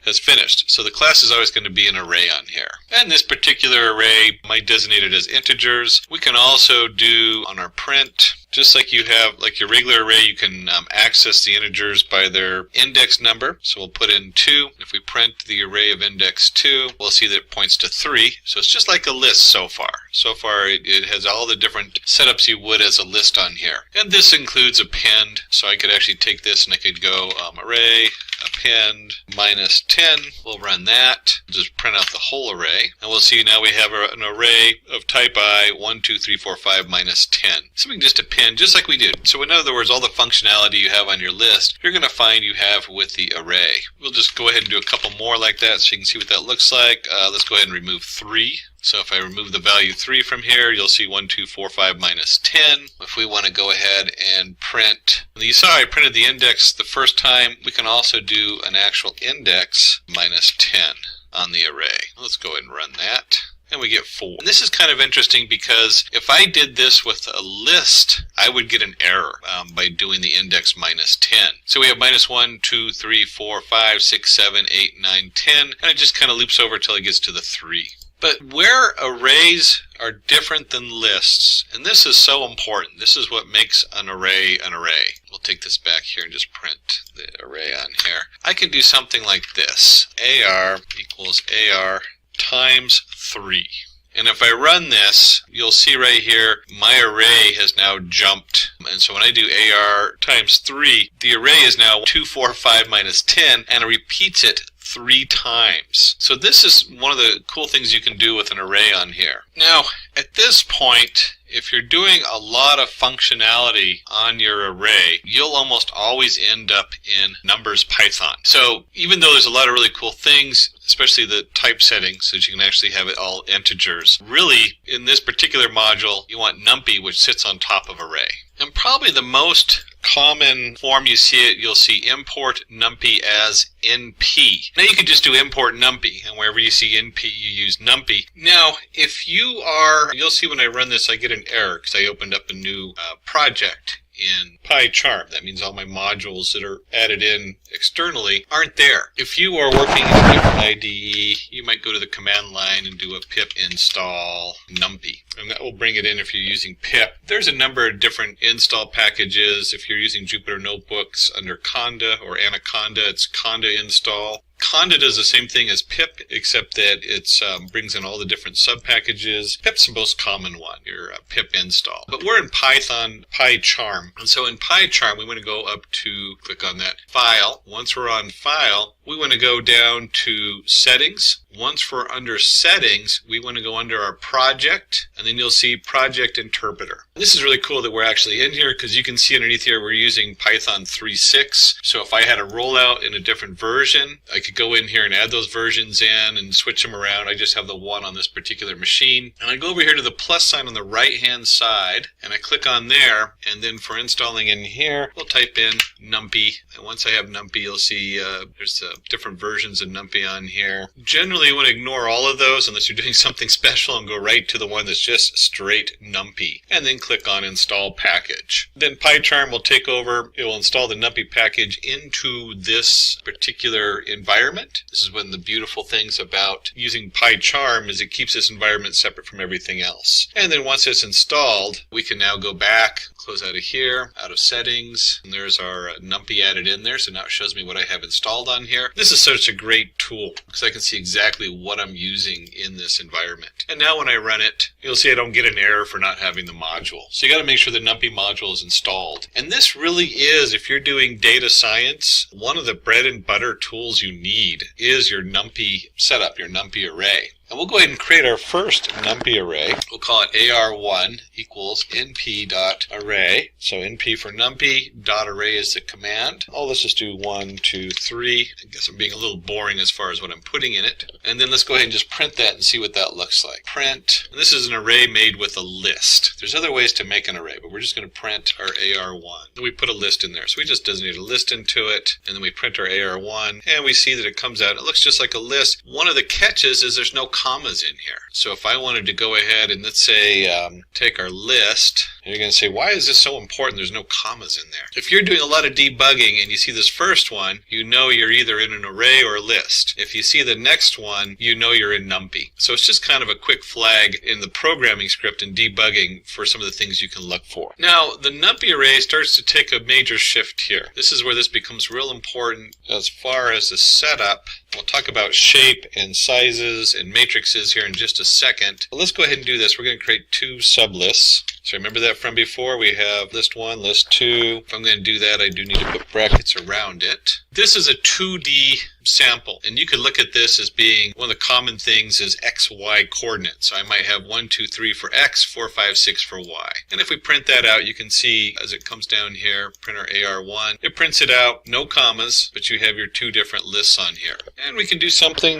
has finished. So the class is always going to be an array on here. And this particular array might designate it as integers. We can also do on our print, just like you have, like your regular array, you can access the integers by their index number. So we'll put in 2. If we print the array of index 2, we'll see that it points to 3. So it's just like a list so far. So far it has all the different setups you would as a list on here. And this includes append. So I could actually take this and I could go array append minus 10. We'll run that. Just print out the whole array. And we'll see now we have an array of type I, 1, 2, 3, 4, 5 minus 10. So we can just append just like we did. So in other words, all the functionality you have on your list, you're going to find you have with the array. We'll just go ahead and do a couple more like that so you can see what that looks like. Let's go ahead and remove 3. So if I remove the value 3 from here, you'll see 1, 2, 4, 5 minus 10. If we want to go ahead and print, you saw I printed the index the first time. We can also do an actual index minus 10 on the array. Let's go ahead and run that. And we get 4. And this is kind of interesting because if I did this with a list, I would get an error by doing the index minus 10. So we have minus 1, 2, 3, 4, 5, 6, 7, 8, 9, 10. And it just kind of loops over until it gets to the 3. But where arrays are different than lists, and this is so important, this is what makes an array an array. We'll take this back here and just print the array on here. I can do something like this. AR equals AR times 3. And if I run this, you'll see right here, my array has now jumped. And so when I do AR times 3, the array is now 2, 4, 5 minus 10, and it repeats it 3 times. So this is one of the cool things you can do with an array on here. Now, at this point, If you're doing a lot of functionality on your array, you'll almost always end up in numbers Python. So even though there's a lot of really cool things, especially the type settings, so that you can actually have it all integers, really in this particular module you want Numpy, which sits on top of array. And probably the most common form you see it, you'll see import Numpy as NP. Now you can just do import Numpy, and wherever you see NP you use Numpy. Now if you'll see when I run this I get an error because I opened up a new project in Pycharm. That means all my modules that are added in externally aren't there. If you are working in a different IDE, you might go to the command line and do a pip install Numpy. And that will bring it in if you're using pip. There's a number of different install packages. If you're using Jupyter Notebooks under Conda or Anaconda, it's Conda install. Conda does the same thing as pip, except that it brings in all the different sub-packages. Pip's the most common one, your pip install. But we're in Python, Pycharm. And so in Pycharm, we want to go up to, click on that, File. Once we're on File, we want to go down to Settings. Once we're under Settings, we want to go under our Project, and then you'll see Project Interpreter. This is really cool that we're actually in here because you can see underneath here we're using Python 3.6. So if I had a rollout in a different version, I could go in here and add those versions in and switch them around. I just have the one on this particular machine. And I go over here to the plus sign on the right hand side and I click on there, and then for installing in here we'll type in Numpy, and once I have Numpy you'll see there's different versions of Numpy on here. Generally you want to ignore all of those unless you're doing something special and go right to the one that's just straight Numpy, and then click on Install Package. Then Pycharm will take over. It will install the Numpy package into this particular environment. This is one of the beautiful things about using Pycharm is it keeps this environment separate from everything else. And then once it's installed, we can now go back, close out of here, out of Settings, and there's our Numpy added in there, so now it shows me what I have installed on here. This is such a great tool because I can see exactly what I'm using in this environment. And now when I run it, you'll see I don't get an error for not having the module. So you got to make sure the Numpy module is installed. And this really is, if you're doing data science, one of the bread and butter tools you need is your Numpy setup, your Numpy array. And we'll go ahead and create our first Numpy array. We'll call it AR1 equals np.array. So np for Numpy, .array is the command. Oh, let's just do 1, 2, 3. I guess I'm being a little boring as far as what I'm putting in it. And then let's go ahead and just print that and see what that looks like. Print. And this is an array made with a list. There's other ways to make an array, but we're just going to print our AR1. And we put a list in there. So we just designate a list into it, and then we print our AR1, and we see that it comes out. It looks just like a list. One of the catches is there's no commas in here. So if I wanted to go ahead and let's say take our list, and you're going to say, why is this so important? There's no commas in there. If you're doing a lot of debugging and you see this first one, you know you're either in an array or a list. If you see the next one, you know you're in Numpy. So it's just kind of a quick flag in the programming script and debugging for some of the things you can look for. Now the Numpy array starts to take a major shift here. This is where this becomes real important as far as the setup. We'll talk about shape and sizes and matrices here in just a second. But let's go ahead and do this. We're going to create two sublists. So remember that from before, we have list 1, list 2. If I'm going to do that, I do need to put brackets around it. This is a 2D sample, and you could look at this as being one of the common things is X, Y coordinates. So I might have 1, 2, 3 for X, 4, 5, 6 for Y. And if we print that out, you can see as it comes down here, print our AR1, it prints it out, no commas, but you have your two different lists on here. And we can do something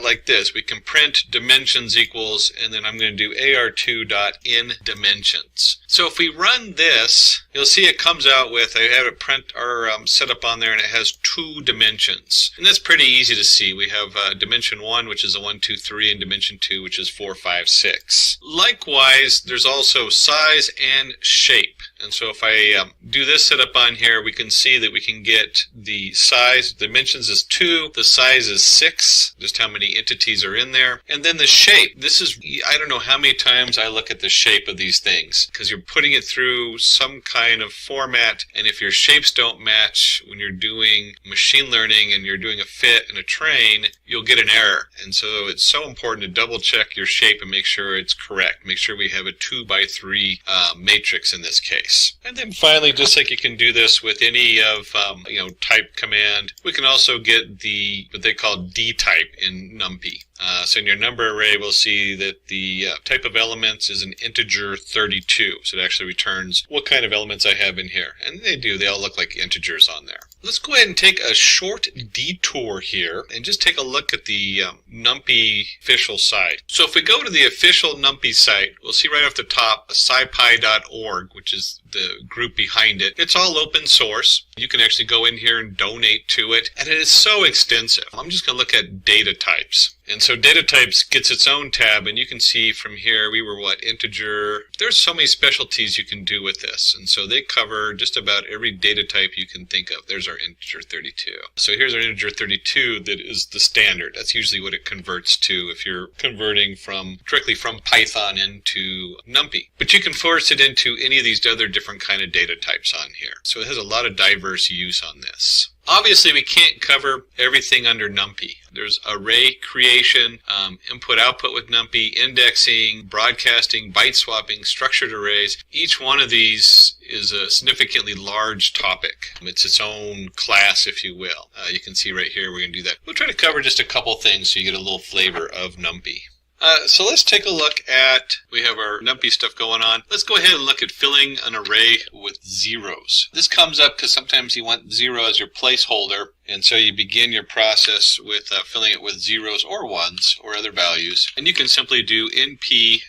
like this. We can print dimensions equals, and then I'm going to do AR2.inDimensions. So if we run this, you'll see it comes out with, I have it print our setup on there, and it has 2 dimensions. And that's pretty easy to see. We have dimension 1, which is a 1, 2, 3, and dimension 2, which is 4, 5, 6. Likewise, there's also size and shape. And so if I do this setup on here, we can see that we can get the size, dimensions is 2, the size is 6, just how many entities are in there. And then the shape, this is, I don't know how many times I look at the shape of these things, because you're putting it through some kind of format, and if your shapes don't match when you're doing machine learning and you're doing a fit and a train, you'll get an error. And so it's so important to double check your shape and make sure it's correct. Make sure we have a 2 by 3 matrix in this case. And then finally, just like you can do this with any of type command, we can also get what they call D type in Numpy. So in your number array, we'll see that the type of elements is an integer 32. So it actually returns what kind of elements I have in here. And they all look like integers on there. Let's go ahead and take a short detour here and just take a look at the Numpy official site. So if we go to the official Numpy site, we'll see right off the top scipy.org, which is the group behind it. It's all open source. You can actually go in here and donate to it, and it is so extensive. I'm just going to look at data types. And so data types gets its own tab, and you can see from here we were integer. There's so many specialties you can do with this, and so they cover just about every data type you can think of. There's our integer 32. So here's our integer 32 that is the standard. That's usually what it converts to if you're converting directly from Python into Numpy. But you can force it into any of these other different kind of data types on here. So it has a lot of diverse use on this. Obviously, we can't cover everything under Numpy. There's array creation, input-output with Numpy, indexing, broadcasting, byte swapping, structured arrays. Each one of these is a significantly large topic. It's its own class, if you will. You can see right here we're going to do that. We'll try to cover just a couple things so you get a little flavor of Numpy. So let's take a look at, we have our Numpy stuff going on. Let's go ahead and look at filling an array with zeros. This comes up because sometimes you want 0 as your placeholder, and so you begin your process with filling it with zeros or ones or other values. And you can simply do np.zeros.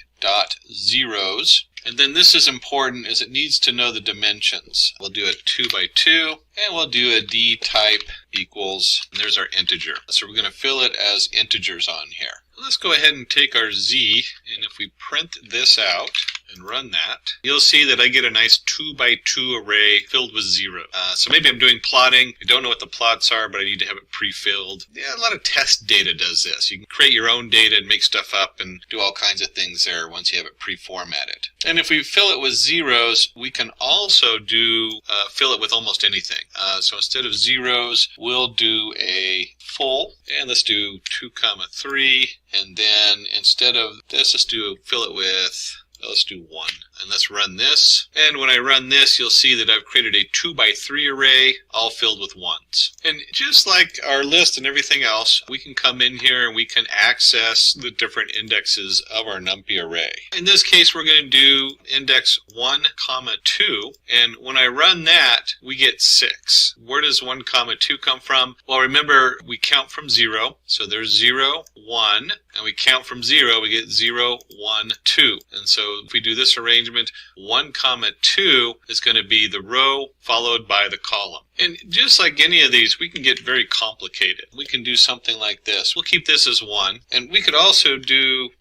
And then this is important as it needs to know the dimensions. We'll do a 2 by 2, and we'll do a D type equals, and there's our integer. So we're going to fill it as integers on here. Let's go ahead and take our Z, and if we print this out and run that, you'll see that I get a nice 2 by 2 array filled with 0. So maybe I'm doing plotting. I don't know what the plots are, but I need to have it pre-filled. Yeah, a lot of test data does this. You can create your own data and make stuff up and do all kinds of things there once you have it pre-formatted. And if we fill it with zeros, we can also fill it with almost anything. So instead of zeros, we'll do a full, and let's do 2, 3, and then instead of this, fill it with, let's do 1. And let's run this. And when I run this, you'll see that I've created a 2 by 3 array, all filled with ones. And just like our list and everything else, we can come in here and we can access the different indexes of our Numpy array. In this case, we're going to do index 1, 2. And when I run that, we get 6. Where does 1, 2 come from? Well, remember, we count from 0. So there's 0, 1. And we count from 0, we get 0, 1, 2. And so if we do this arrangement, 1, 2 is going to be the row followed by the column. And just like any of these, we can get very complicated. We can do something like this. We'll keep this as 1. And we could also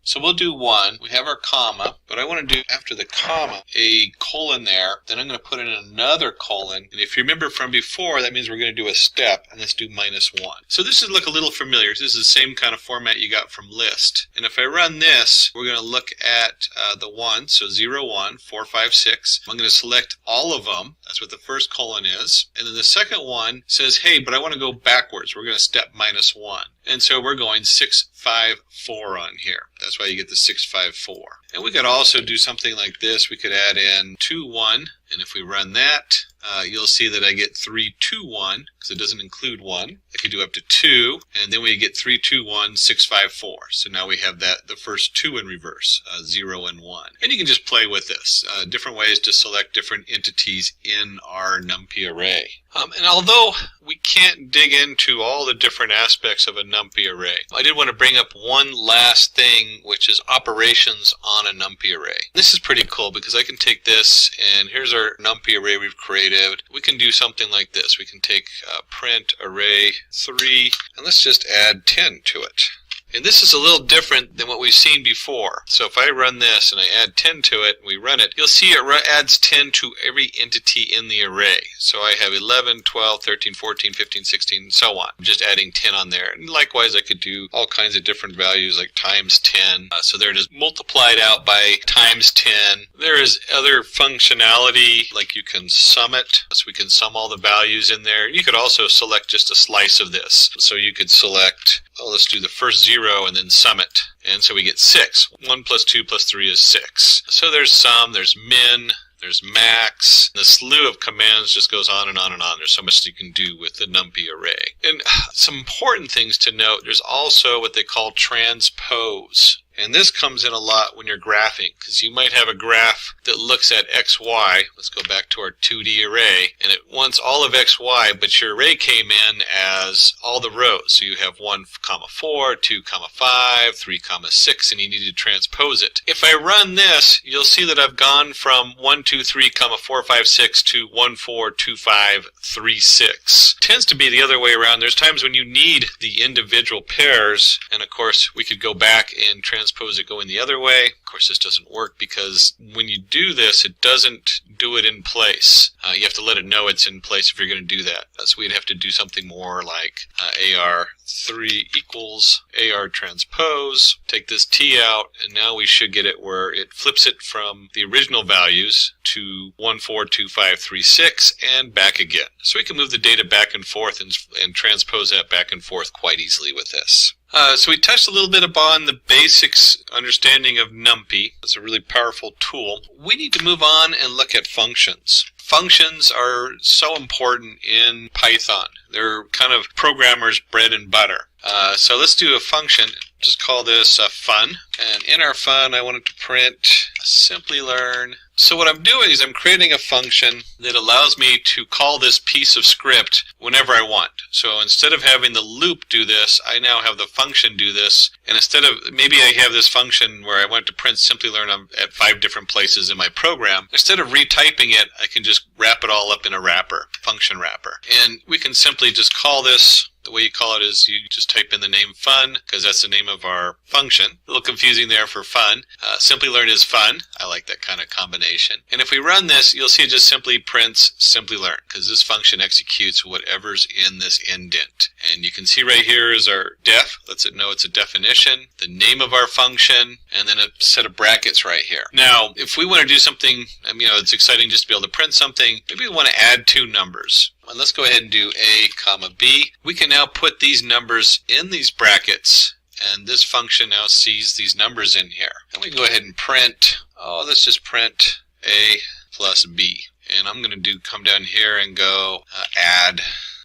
so we'll do 1. We have our comma, but I want to do after the comma a colon there. Then I'm going to put in another colon. And if you remember from before, that means we're going to do a step, and let's do -1. So this would look a little familiar. This is the same kind of format you got from list. And if I run this, we're going to look at the 1. So 0, 1, 4, 5, 6. I'm going to select all of them. That's what the first colon is. And then the second one says, hey, but I want to go backwards. We're going to step -1. And so we're going 6, 5, 4 on here. That's why you get the 6, 5, 4. And we could also do something like this. We could add in 2, 1. And if we run that, you'll see that I get 3, 2, 1, because it doesn't include 1. I could do up to 2, and then we get 3, 2, 1, 6, 5, 4. So now we have the first 2 in reverse, 0 and 1. And you can just play with this. Different ways to select different entities in our Numpy array. And although we can't dig into all the different aspects of a Numpy array, I did want to bring up one last thing, which is operations on a Numpy array. This is pretty cool because I can take this, and here's our Numpy array we've created. We can do something like this. We can take print array 3, and let's just add 10 to it. And this is a little different than what we've seen before. So if I run this and I add 10 to it and we run it, you'll see it adds 10 to every entity in the array. So I have 11, 12, 13, 14, 15, 16, and so on. I'm just adding 10 on there. And likewise, I could do all kinds of different values like times 10. So there it is multiplied out by times 10. There is other functionality, like you can sum it. So we can sum all the values in there. You could also select just a slice of this. So you could select let's do the first 0 and then sum it. And so we get 6. 1 plus 2 plus 3 is 6. So there's sum, there's min, there's max. The slew of commands just goes on and on and on. There's so much you can do with the Numpy array. And some important things to note, there's also what they call transpose. And this comes in a lot when you're graphing, because you might have a graph that looks at xy. Let's go back to our 2D array, and it wants all of xy, but your array came in as all the rows. So you have 1, 4, 2, 5, 3, 6, and you need to transpose it. If I run this, you'll see that I've gone from 1, 2, 3, 4, 5, 6 to 1, 4, 2, 5, 3, 6. It tends to be the other way around. There's times when you need the individual pairs, and of course we could go back and transpose it going the other way. Of course, this doesn't work because when you do this, it doesn't do it in place. You have to let it know it's in place if you're going to do that. So we'd have to do something more like AR3 equals AR transpose. Take this T out, and now we should get it where it flips it from the original values to 1, 4, 2, 5, 3, 6, and back again. So we can move the data back and forth and transpose that back and forth quite easily with this. So we touched a little bit upon the basics understanding of Numpy. It's a really powerful tool. We need to move on and look at functions. Functions are so important in Python. They're kind of programmers' bread and butter. So let's do a function. Just call this fun. And in our fun, I wanted to print Simplilearn. So what I'm doing is I'm creating a function that allows me to call this piece of script whenever I want. So instead of having the loop do this, I now have the function do this. And instead of, maybe I have this function where I want to print Simplilearn at 5 different places in my program. Instead of retyping it, I can just wrap it all up in a wrapper, function wrapper. And we can simply just call this. The way you call it is you just type in the name fun, because that's the name of our function. A little confusing there for fun. Simplilearn is fun. I like that kind of combination. And if we run this, you'll see it just simply prints Simplilearn, because this function executes whatever's in this indent. And you can see right here is our def. Lets it know it's a definition, the name of our function, and then a set of brackets right here. Now, if we want to do something, it's exciting just to be able to print something. Maybe we want to add 2 numbers. And let's go ahead and do A, comma, B. We can now put these numbers in these brackets, and this function now sees these numbers in here. And we can go ahead and print, let's just print A plus B. And I'm going to come down here and go add,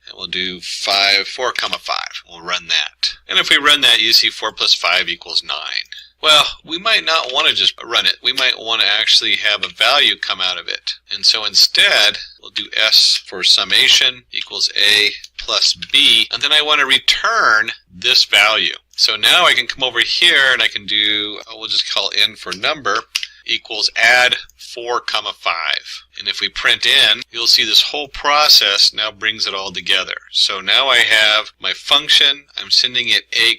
and we'll do 4, 5. We'll run that. And if we run that, you see 4 plus 5 equals 9. Well, we might not want to just run it. We might want to actually have a value come out of it. And so instead, we'll do S for summation equals A plus B. And then I want to return this value. So now I can come over here and I can do, we'll just call N for number, equals add 4, 5. And if we print in, you'll see this whole process now brings it all together. So now I have my function. I'm sending it A,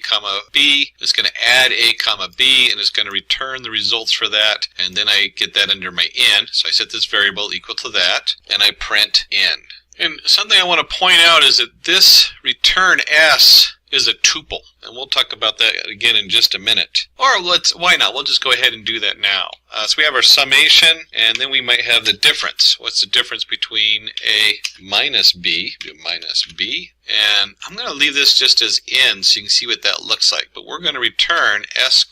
B. It's going to add A, B, and it's going to return the results for that. And then I get that under my in. So I set this variable equal to that, and I print in. And something I want to point out is that this return S is a tuple, and we'll talk about that again in just a minute. Or why not? We'll just go ahead and do that now. So we have our summation, and then we might have the difference. What's the difference between A minus B? Do minus B. And I'm going to leave this just as in so you can see what that looks like. But we're going to return S,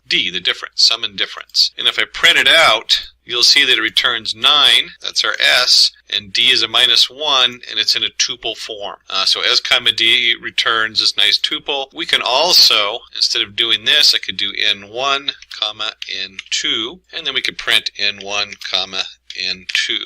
D, the difference, sum and difference. And if I print it out, you'll see that it returns 9, that's our S, and D is a -1, and it's in a tuple form. So S, D returns this nice tuple. We can also, instead of doing this, I could do N1, N2, and then we could print N1, N2.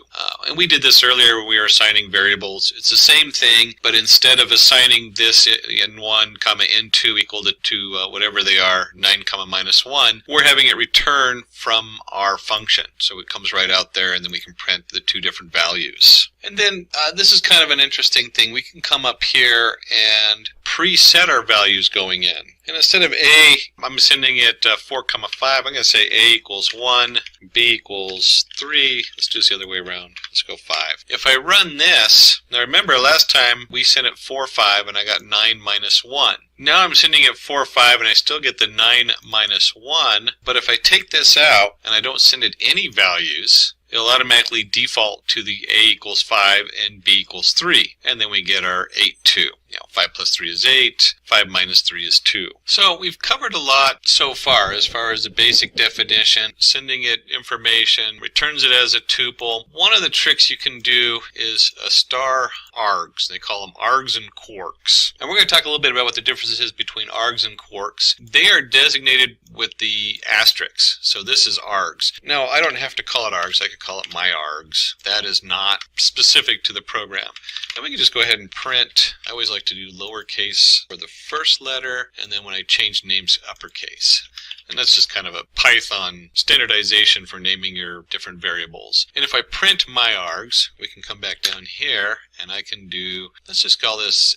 And we did this earlier when we were assigning variables. It's the same thing, but instead of assigning this N1, N2 equal to whatever they are, 9, -1, we're having it return from our function. So it comes right out there, and then we can print the 2 different values. And then this is kind of an interesting thing. We can come up here and preset our values going in. And instead of A, I'm sending it 4, 5. I'm going to say A equals 1, B equals 3. Let's do this the other way around. Let's go 5. If I run this, now remember last time we sent it 4, 5, and I got 9 -1. Now I'm sending it 4, 5, and I still get the 9 -1. But if I take this out and I don't send it any values, it'll automatically default to the A equals 5 and B equals 3. And then we get our 8, 2. 5 plus 3 is 8, 5 minus 3 is 2. So we've covered a lot so far as the basic definition, sending it information, returns it as a tuple. One of the tricks you can do is a star args. They call them args and quarks. And we're going to talk a little bit about what the difference is between args and quarks. They are designated with the asterisks. So this is args. Now, I don't have to call it args. I could call it my args. That is not specific to the program. And we can just go ahead and print. I always like to do lowercase for the first letter, and then when I change names, uppercase. And that's just kind of a Python standardization for naming your different variables. And if I print my args, we can come back down here and I can do, let's just call this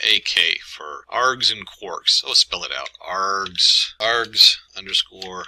AK for args and quarks. I'll spell it out. Args underscore.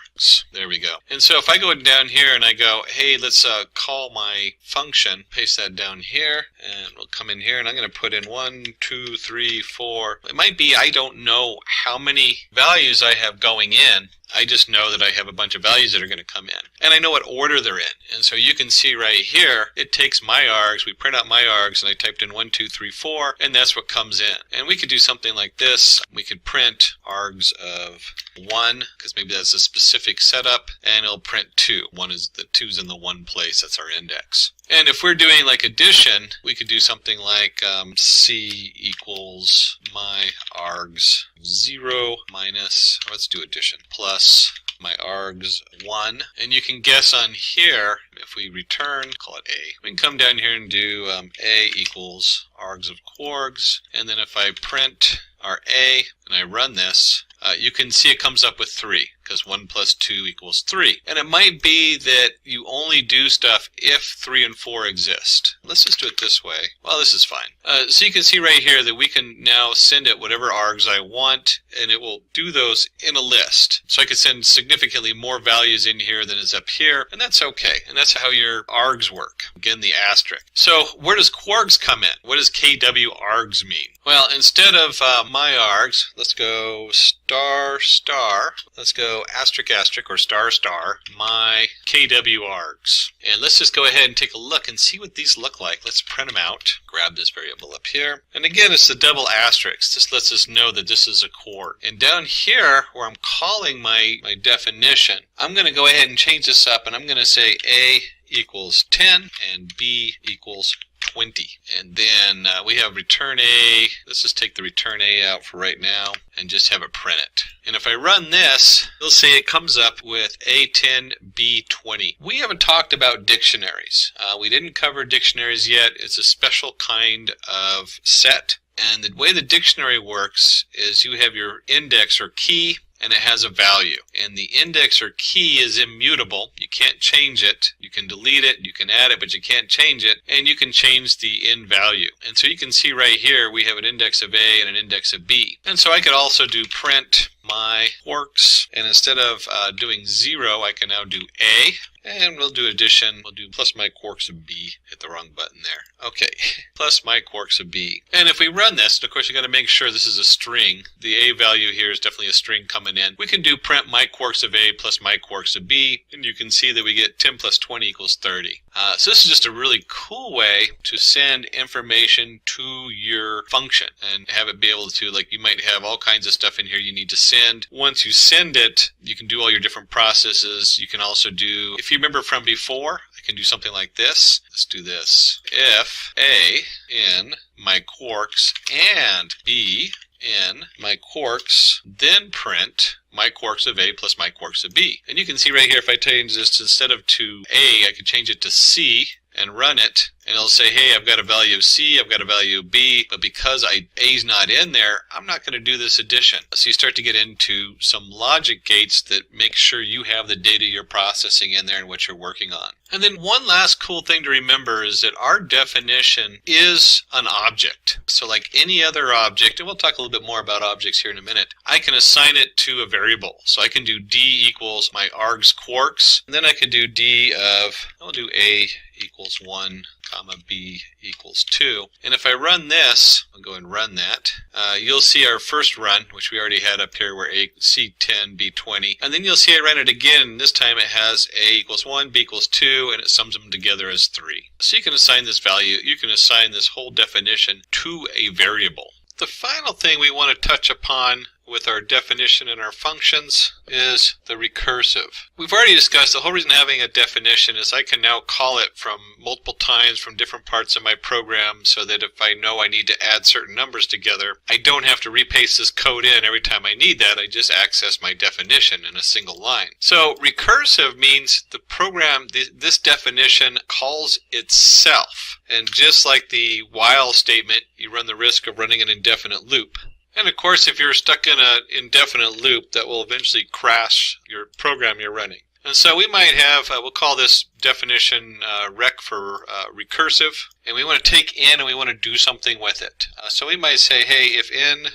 There we go. And so if I go down here and I go, hey, let's call my function, paste that down here, and we'll come in here and I'm going to put in 1, 2, 3, 4. It might be I don't know how many values I have going in. I just know that I have a bunch of values that are going to come in. And I know what order they're in. And so you can see right here, it takes my args, we print out my args, and I typed in 1, 2, 3, 4, and that's what comes in. And we could do something like this. We could print args of 1, because maybe that's a specific setup, and it'll print 2. 2's in the 1 place, that's our index. And if we're doing like addition, we could do something like C equals my args 0 minus, let's do addition, plus my args 1. And you can guess on here, if we return, call it A, we can come down here and do A equals args of quarks. And then if I print our A and I run this, you can see it comes up with 3, because 1 plus 2 equals 3. And it might be that you only do stuff if 3 and 4 exist. Let's just do it this way. Well, this is fine. So you can see right here that we can now send it whatever args I want, and it will do those in a list. So I could send significantly more values in here than is up here, and that's okay. And that's how your args work. Again, the asterisk. So where does quarks come in? What does KW args mean? Well, instead of my args, let's go star star. Let's go asterisk asterisk or star star my KW args. And let's just go ahead and take a look and see what these look like. Let's print them out. Grab this variable up here. And again, it's the double asterisk. This lets us know that this is a quart. And down here, where I'm calling my definition, I'm going to go ahead and change this up, and I'm going to say A equals 10 and B equals 20. And then we have return A. Let's just take the return A out for right now and just have it print it. And if I run this, you'll see it comes up with A10, B20. We haven't talked about dictionaries. We didn't cover dictionaries yet. It's a special kind of set. And the way the dictionary works is you have your index or key, and it has a value. And the index or key is immutable. You can't change it. You can delete it, you can add it, but you can't change it. And you can change the in value. And so you can see right here, we have an index of A and an index of B. And so I could also do print my quarks, and instead of doing 0, I can now do A. And we'll do addition. We'll do plus my quarks of B. Hit the wrong button there. Okay, plus my quarks of B. And if we run this, of course, you got to make sure this is a string. The A value here is definitely a string coming in. We can do print my quarks of A plus my quarks of B, and you can see that we get 10 plus 20 equals 30. So this is just a really cool way to send information to your function and have it be able to, like, you might have all kinds of stuff in here you need to send. Once you send it, you can do all your different processes. You can also do, if you remember from before, I can do something like this. Let's do this. If A in my quarks and B in my quarks, then print my quarks of A plus my quarks of B. And you can see right here, if I change this instead of to A, I can change it to C and run it, and it'll say, hey, I've got a value of C, I've got a value of B, but because A's not in there, I'm not going to do this addition. So you start to get into some logic gates that make sure you have the data you're processing in there and what you're working on. And then one last cool thing to remember is that our definition is an object. So like any other object, and we'll talk a little bit more about objects here in a minute, I can assign it to a variable. So I can do D equals my args quarks, and then I could do D of, I'll do A equals 1 comma b equals 2. And if I run this, I'll go and run that, you'll see our first run, which we already had up here, where a C10, B20. And then you'll see I ran it again, and this time it has a equals 1, b equals 2, and it sums them together as 3. So you can assign this value, you can assign this whole definition to a variable. The final thing we want to touch upon with our definition and our functions is the recursive. We've already discussed the whole reason having a definition is I can now call it from multiple times from different parts of my program, so that if I know I need to add certain numbers together, I don't have to repaste this code in every time I need that. I just access my definition in a single line. So recursive means the program, this definition calls itself. And just like the while statement, you run the risk of running an indefinite loop. And of course, if you're stuck in an indefinite loop, that will eventually crash your program you're running. And so we might have, we'll call this definition rec for recursive, and we want to take in and we want to do something with it. So we might say, hey, if n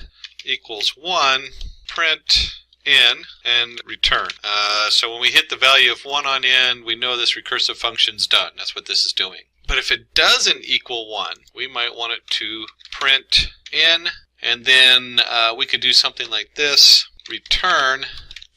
equals 1, print n and return. So when we hit the value of 1 on n, we know this recursive function's done. That's what this is doing. But if it doesn't equal 1, we might want it to print n. And then we could do something like this, return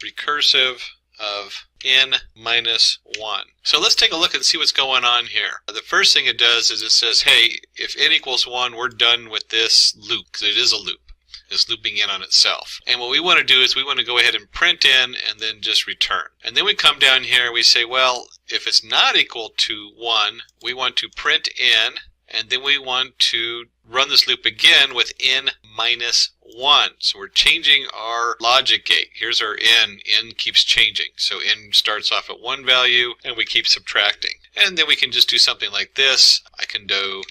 recursive of n minus 1. So let's take a look and see what's going on here. The first thing it does is it says, hey, if n equals 1, we're done with this loop, because it is a loop. It's looping in on itself. And what we want to do is we want to go ahead and print n and then just return. And then we come down here and we say, well, if it's not equal to 1, we want to print n, and then we want to run this loop again with n minus 1. So we're changing our logic gate. Here's our n. N keeps changing. So n starts off at 1 value, and we keep subtracting. And then we can just do something like this.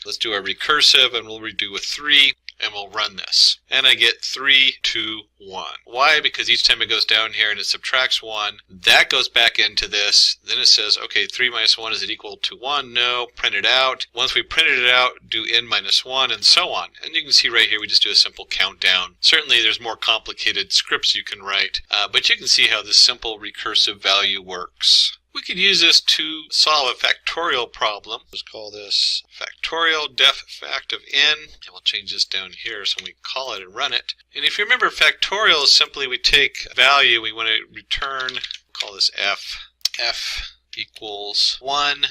Let's do our recursive, and we'll redo with 3. And we'll run this. And I get 3, 2, 1. Why? Because each time it goes down here and it subtracts 1, that goes back into this. Then it says, okay, 3 minus 1, is it equal to 1? No. Print it out. Once we printed it out, do n minus 1, and so on. And you can see right here, we just do a simple countdown. Certainly, there's more complicated scripts you can write, but you can see how this simple recursive value works. We could use this to solve a factorial problem. Let's call this factorial def fact of n, and we'll change this down here so we call it and run it. And if you remember, factorial is simply we take a value, we want to return, call this f equals 1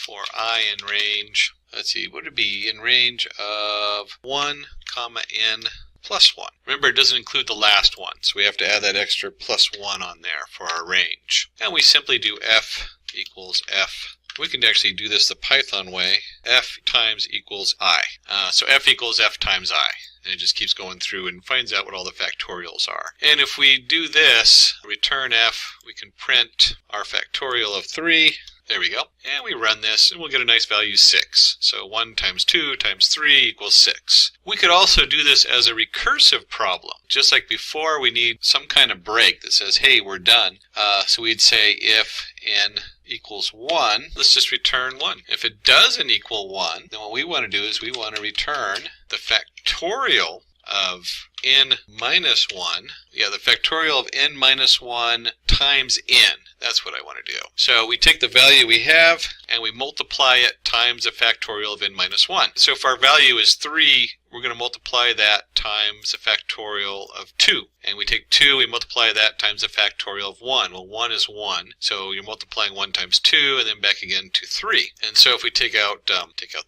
for I in range, let's see, what would it be, in range of 1, comma n plus 1. Remember, it doesn't include the last one, so we have to add that extra plus 1 on there for our range. And we simply do f equals f. We can actually do this the Python way, f times equals I. So f equals f times I. And it just keeps going through and finds out what all the factorials are. And if we do this, return f, we can print our factorial of 3. There we go. And we run this, and we'll get a nice value 6. So 1 times 2 times 3 equals 6. We could also do this as a recursive problem. Just like before, we need some kind of break that says, hey, we're done. So we'd say if n equals 1, let's just return 1. If it doesn't equal 1, then what we want to do is we want to return the factorial of n minus 1. Yeah, the factorial of n minus 1 times n. That's what I want to do. So we take the value we have and we multiply it times a factorial of n minus 1. So if our value is 3, we're going to multiply that times a factorial of 2. And we take 2, we multiply that times a factorial of 1. Well, 1 is 1, so you're multiplying 1 times 2 and then back again to 3. And so if we take out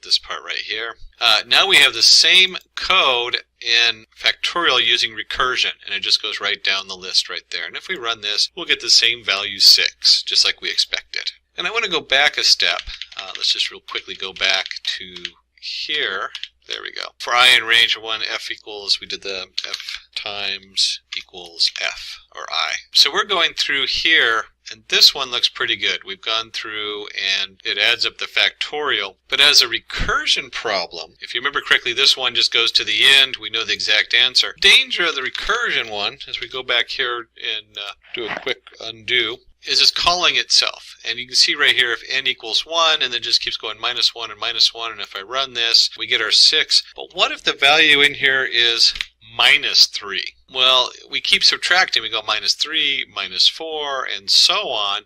this part right here, now we have the same code in factorial using recursion, and it just goes right down the list right there. And if we run this, we'll get the same value 6, just like we expected. And I want to go back a step. Let's just real quickly go back to here. There we go. For I in range of 1, f equals, we did the f times equals f, or I. So we're going through here, and this one looks pretty good. We've gone through, and it adds up the factorial. But as a recursion problem, if you remember correctly, this one just goes to the end. We know the exact answer. Danger of the recursion one, as we go back here and do a quick undo, is it's calling itself. And you can see right here if n equals 1, and then just keeps going minus 1 and minus 1, and if I run this, we get our 6. But what if the value in here is minus 3? Well, we keep subtracting. We go -3, -4, and so on.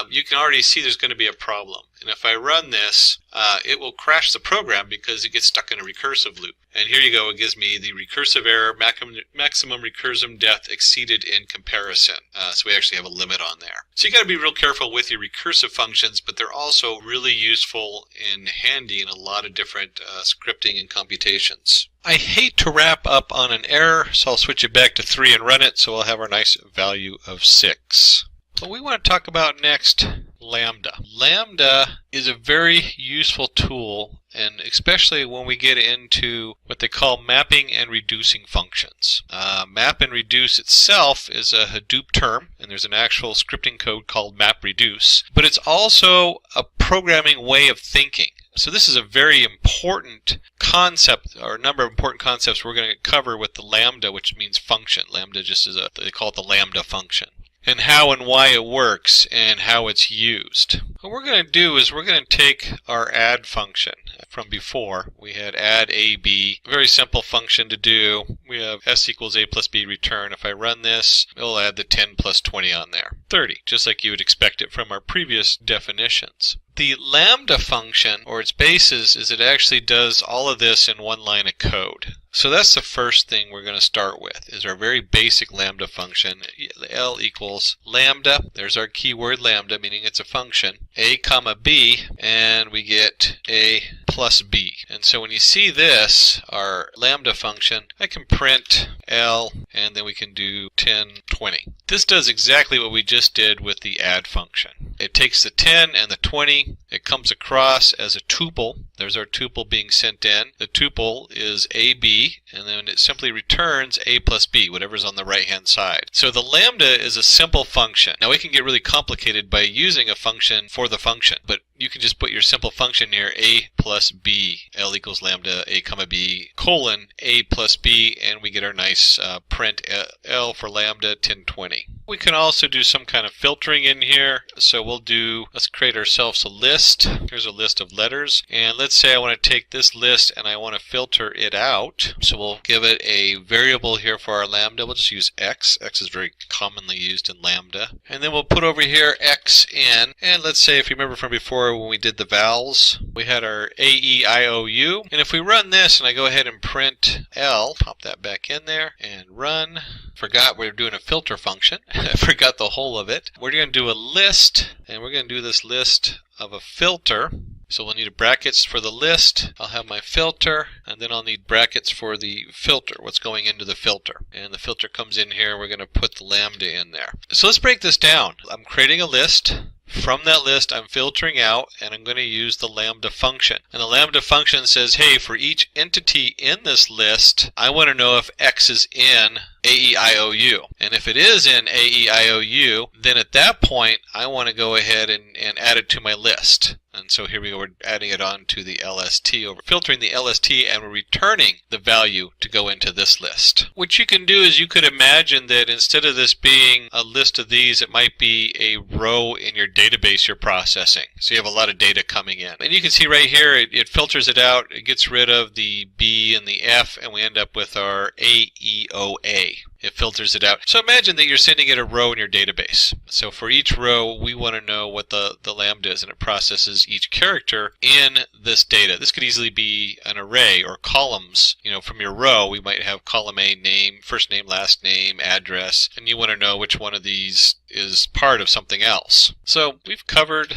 You can already see there's going to be a problem. And if I run this, it will crash the program because it gets stuck in a recursive loop. And here you go. It gives me the recursive error, maximum recursive depth exceeded in comparison. So we actually have a limit on there. So you got to be real careful with your recursive functions, but they're also really useful and handy in a lot of different scripting and computations. I hate to wrap up on an error, so I'll switch it back to 3 and run it, so we'll have our nice value of 6. What we want to talk about next, Lambda. Lambda is a very useful tool, and especially when we get into what they call mapping and reducing functions. Map and reduce itself is a Hadoop term, and there's an actual scripting code called MapReduce, but it's also a programming way of thinking. So this is a very important concept, or a number of important concepts we're going to cover with the lambda, which means function. Lambda just is they call it the lambda function. And how and why it works and how it's used. What we're going to do is we're going to take our add function from before. We had add AB, very simple function to do. We have s equals a plus b return. If I run this, it'll add the 10 plus 20 on there. 30, just like you would expect it from our previous definitions. The lambda function, or its basis, is it actually does all of this in one line of code. So that's the first thing we're going to start with, is our very basic lambda function. L equals lambda. There's our keyword lambda, meaning it's a function. A comma b, and we get a plus b. And so when you see this, our lambda function, I can print L, and then we can do 10, 20. This does exactly what we just did with the add function. It takes the 10 and the 20, it comes across as a tuple. There's our tuple being sent in. The tuple is AB, and then it simply returns A plus B, whatever's on the right-hand side. So the lambda is a simple function. Now, it can get really complicated by using a function for the function, but you can just put your simple function here, A plus B, L equals lambda, A comma B, colon, A plus B, and we get our nice print L for lambda 1020. We can also do some kind of filtering in here. So let's create ourselves a list. Here's a list of letters. And let's say I want to take this list and I want to filter it out. So we'll give it a variable here for our lambda. We'll just use X. X is very commonly used in lambda. And then we'll put over here X in. And let's say, if you remember from before when we did the vowels, we had our A, E, I, O, U. And if we run this and I go ahead and print L, pop that back in there and run. Forgot we were doing a filter function. I forgot the whole of it. We're going to do a list, and we're going to do this list of a filter. So we'll need brackets for the list. I'll have my filter, and then I'll need brackets for the filter, what's going into the filter. And the filter comes in here. We're going to put the lambda in there. So let's break this down. I'm creating a list. From that list, I'm filtering out, and I'm going to use the lambda function. And the lambda function says, hey, for each entity in this list, I want to know if X is in AEIOU. And if it is in AEIOU, then at that point, I want to go ahead and add it to my list. And so here we go, we're adding it on to the LST, over filtering the LST, and we're returning the value to go into this list. What you can do is you could imagine that instead of this being a list of these, it might be a row in your database you're processing. So you have a lot of data coming in. And you can see right here, it filters it out, it gets rid of the B and the F, and we end up with our AEOA. It filters it out. So imagine that you're sending it a row in your database. So for each row, we want to know what the lambda is, and it processes each character in this data. This could easily be an array or columns. You know, from your row, we might have column A, name, first name, last name, address, and you want to know which one of these is part of something else. So we've covered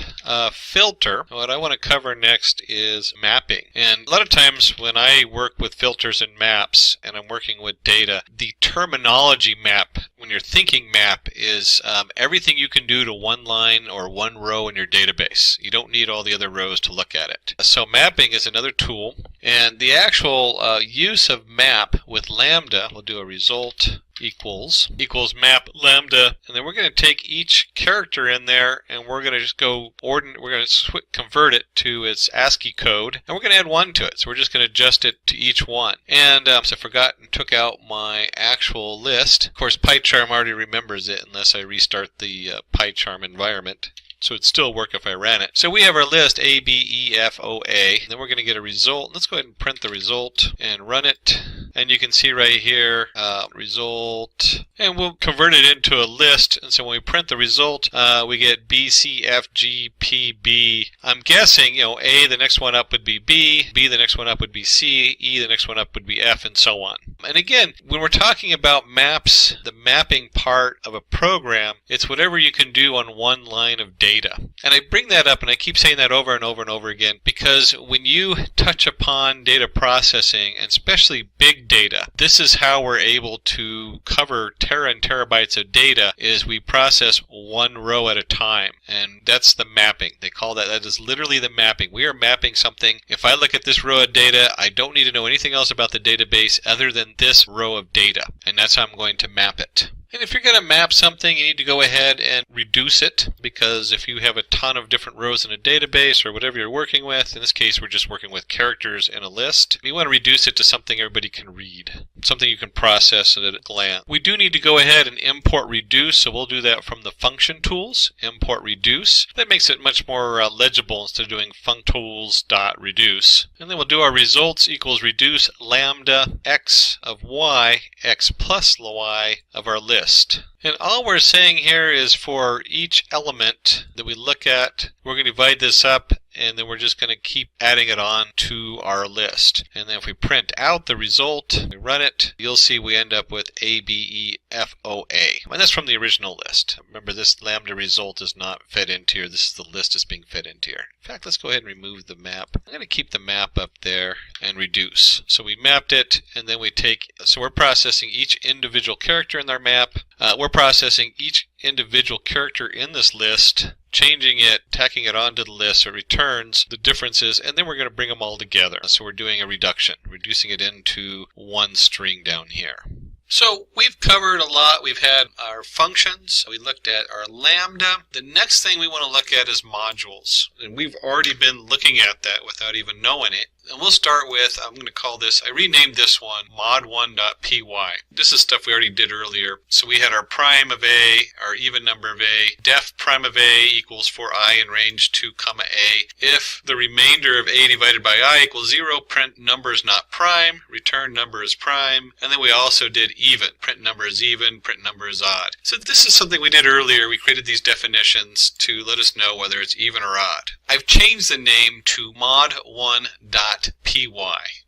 filter. What I want to cover next is mapping. And a lot of times when I work with filters and maps, and I'm working with data, the terminology map, when you're thinking map, is everything you can do to one line or one row in your database. You don't need all the other rows to look at it. So mapping is another tool, and the actual use of map with lambda, we'll do a result equals map lambda, and then we're going to take each character in there and we're going to just go we're going to convert it to its ASCII code, and we're going to add 1 to it. So we're just going to adjust it to each one. And so I forgot and took out my actual list. Of course, Pycharm already remembers it unless I restart the Pycharm environment. so it'd still work if I ran it. So we have our list A, B, E, F, O, A. And then we're going to get a result. Let's go ahead and print the result and run it. And you can see right here, result. And we'll convert it into a list. And so when we print the result, we get B, C, F, G, P, B. I'm guessing, A, the next one up would be B, B, the next one up would be C, E, the next one up would be F, and so on. And again, when we're talking about maps, the mapping part of a program, it's whatever you can do on one line of data. And I bring that up, and I keep saying that over and over and over again, because when you touch upon data processing, and especially big data, this is how we're able to cover tera and terabytes of data, is we process one row at a time. And that's the mapping. They call that is literally the mapping. We are mapping something. If I look at this row of data, I don't need to know anything else about the database other than this row of data. And that's how I'm going to map it. And if you're going to map something, you need to go ahead and reduce it, because if you have a ton of different rows in a database or whatever you're working with, in this case we're just working with characters in a list, you want to reduce it to something everybody can read, something you can process at a glance. We do need to go ahead and import reduce, so we'll do that from the function tools, import reduce. That makes it much more legible instead of doing functools.reduce. And then we'll do our results equals reduce lambda x of y, x plus y of our list. And all we're saying here is for each element that we look at, we're going to divide this up, and then we're just going to keep adding it on to our list. And then if we print out the result, we run it, you'll see we end up with A, B, E, F, O, A. And that's from the original list. Remember, this lambda result is not fed into here. This is the list that's being fed into here. In fact, let's go ahead and remove the map. I'm going to keep the map up there and reduce. So we mapped it, and then we take, so we're processing each individual character in our map. We're processing each individual character in this list, changing it, tacking it onto the list so it returns the differences, and then we're going to bring them all together. So we're doing a reduction, reducing it into one string down here. So we've covered a lot. We've had our functions. We looked at our lambda. The next thing we want to look at is modules. And we've already been looking at that without even knowing it. And we'll start with, I'm going to call this, I renamed this one mod1.py. This is stuff we already did earlier. So we had our prime of A, our even number of A, def prime of A equals for I in range 2, A. If the remainder of A divided by I equals 0, print number is not prime, return number is prime. And then we also did even, print number is even, print number is odd. So this is something we did earlier. We created these definitions to let us know whether it's even or odd. I've changed the name to mod1.py.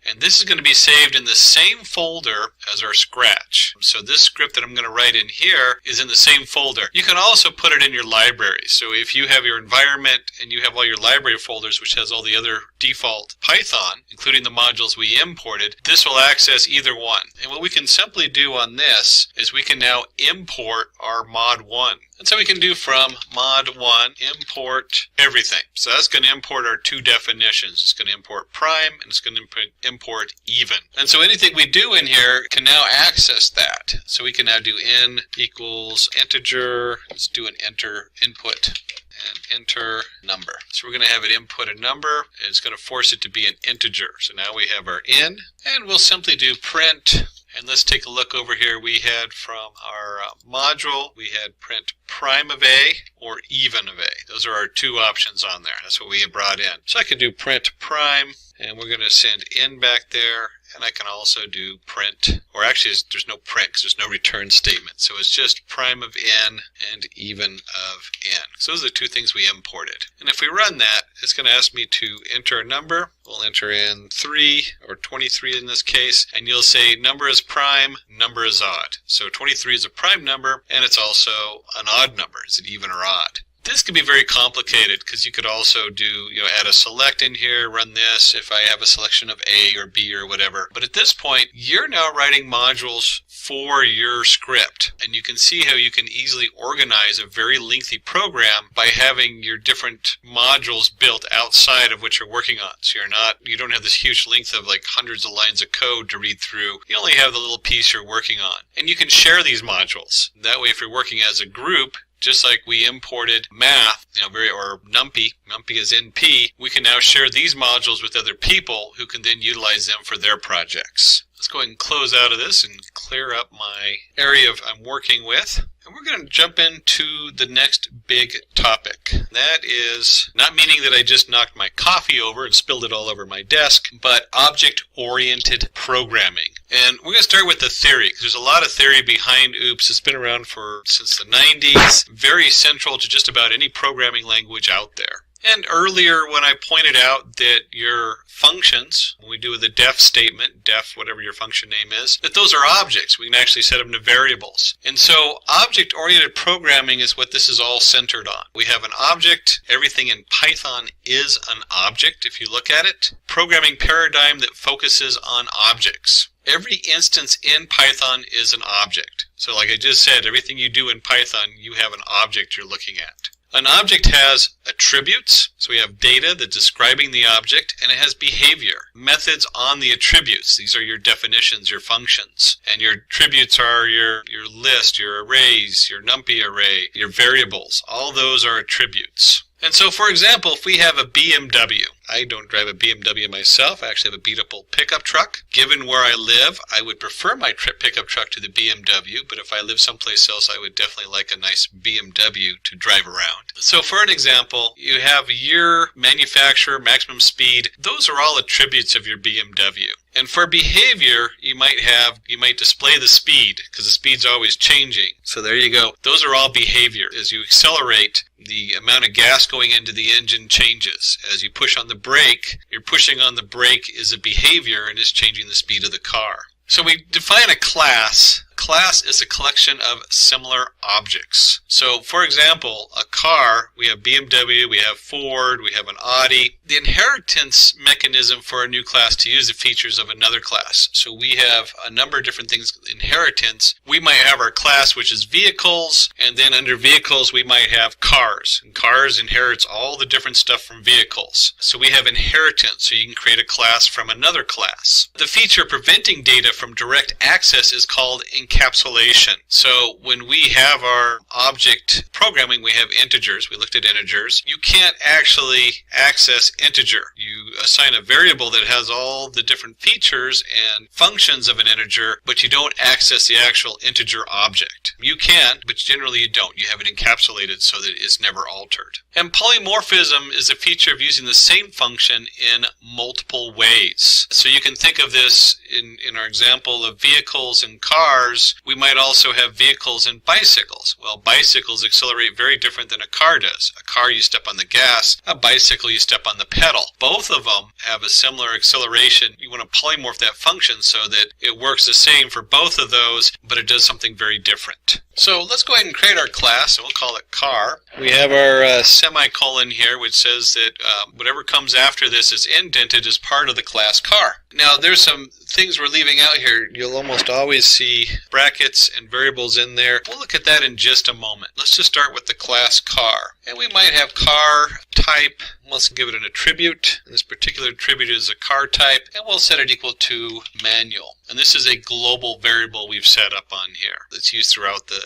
And this is going to be saved in the same folder as our Scratch. So this script that I'm going to write in here is in the same folder. You can also put it in your library. So if you have your environment and you have all your library folders, which has all the other default Python, including the modules we imported, this will access either one. And what we can simply do on this is we can now import our mod1. And so we can do from mod1 import everything. So that's going to import our two definitions. It's going to import prime and it's going to import even. And so anything we do in here can now access that. So we can now do in equals integer. Let's do an enter input and enter number. So we're going to have it input a number, and it's going to force it to be an integer. So now we have our in, and we'll simply do print. And let's take a look over here. We had from our module, we had print prime of A or even of A. Those are our two options on there. That's what we had brought in. So I can do print prime, and we're going to send in back there. And I can also do print, or actually there's no print because there's no return statement. So it's just prime of n and even of n. So those are the two things we imported. And if we run that, it's going to ask me to enter a number. We'll enter in 3 or 23 in this case, and you'll say number is prime, number is odd. So 23 is a prime number, and it's also an odd number. Is it even or odd? This could be very complicated because you could also do, add a select in here, run this if I have a selection of A or B or whatever. But at this point, you're now writing modules for your script. And you can see how you can easily organize a very lengthy program by having your different modules built outside of what you're working on. So you don't have this huge length of like hundreds of lines of code to read through. You only have the little piece you're working on. And you can share these modules. That way, if you're working as a group, just like we imported math, or Numpy is NP, we can now share these modules with other people who can then utilize them for their projects. Let's go ahead and close out of this and clear up my area I'm working with. And we're going to jump into the next big topic. topic. That is not meaning that I just knocked my coffee over and spilled it all over my desk, but object-oriented programming. And we're going to start with the theory, because there's a lot of theory behind OOPS. It's been around since the 90s, very central to just about any programming language out there. And earlier when I pointed out that your functions, when we do the def statement, def whatever your function name is, that those are objects. We can actually set them to variables. And so object-oriented programming is what this is all centered on. We have an object. Everything in Python is an object if you look at it. Programming paradigm that focuses on objects. Every instance in Python is an object. So like I just said, everything you do in Python, you have an object you're looking at. An object has attributes, so we have data that's describing the object, and it has behavior, methods on the attributes. These are your definitions, your functions. And your attributes are your list, your arrays, your Numpy array, your variables. All those are attributes. And so, for example, if we have a BMW, I don't drive a BMW myself. I actually have a beat-up pickup truck. Given where I live, I would prefer my pickup truck to the BMW, but if I live someplace else, I would definitely like a nice BMW to drive around. So for an example, you have year, manufacturer, maximum speed. Those are all attributes of your BMW. And for behavior, you might display the speed, because the speed's always changing. So there you go. Those are all behavior. As you accelerate, the amount of gas going into the engine changes. As you push on the brake, you're pushing on the brake is a behavior and is changing the speed of the car. So we define a class. Class is a collection of similar objects. So, for example, a car, we have BMW, we have Ford, we have an Audi. The inheritance mechanism for a new class to use the features of another class. So we have a number of different things. Inheritance, we might have our class, which is vehicles, and then under vehicles we might have cars. And cars inherits all the different stuff from vehicles. So we have inheritance, so you can create a class from another class. The feature preventing data from direct access is called encapsulation. So when we have our object programming, we have integers. We looked at integers. You can't actually access integer. You assign a variable that has all the different features and functions of an integer, but you don't access the actual integer object. You can, but generally you don't. You have it encapsulated so that it's never altered. And polymorphism is a feature of using the same function in multiple ways. So you can think of this in our example of vehicles and cars. We might also have vehicles and bicycles. Well, bicycles accelerate very different than a car does. A car, you step on the gas. A bicycle, you step on the pedal. Both of them have a similar acceleration. You want to polymorph that function so that it works the same for both of those, but it does something very different. So let's go ahead and create our class, and we'll call it car. We have our semicolon here, which says that whatever comes after this is indented as part of the class car. Now, there's some things we're leaving out here. You'll almost always see brackets and variables in there. We'll look at that in just a moment. Let's just start with the class car. And we might have car type. Let's give it an attribute. And this particular attribute is a car type. And we'll set it equal to manual. And this is a global variable we've set up on here that's used throughout the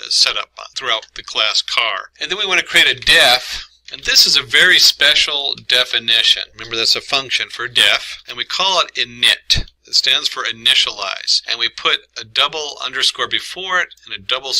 throughout the class car. And then we want to create a def. And this is a very special definition. Remember, that's a function for def. And we call it init. It stands for initialize, and we put a double underscore before it and a double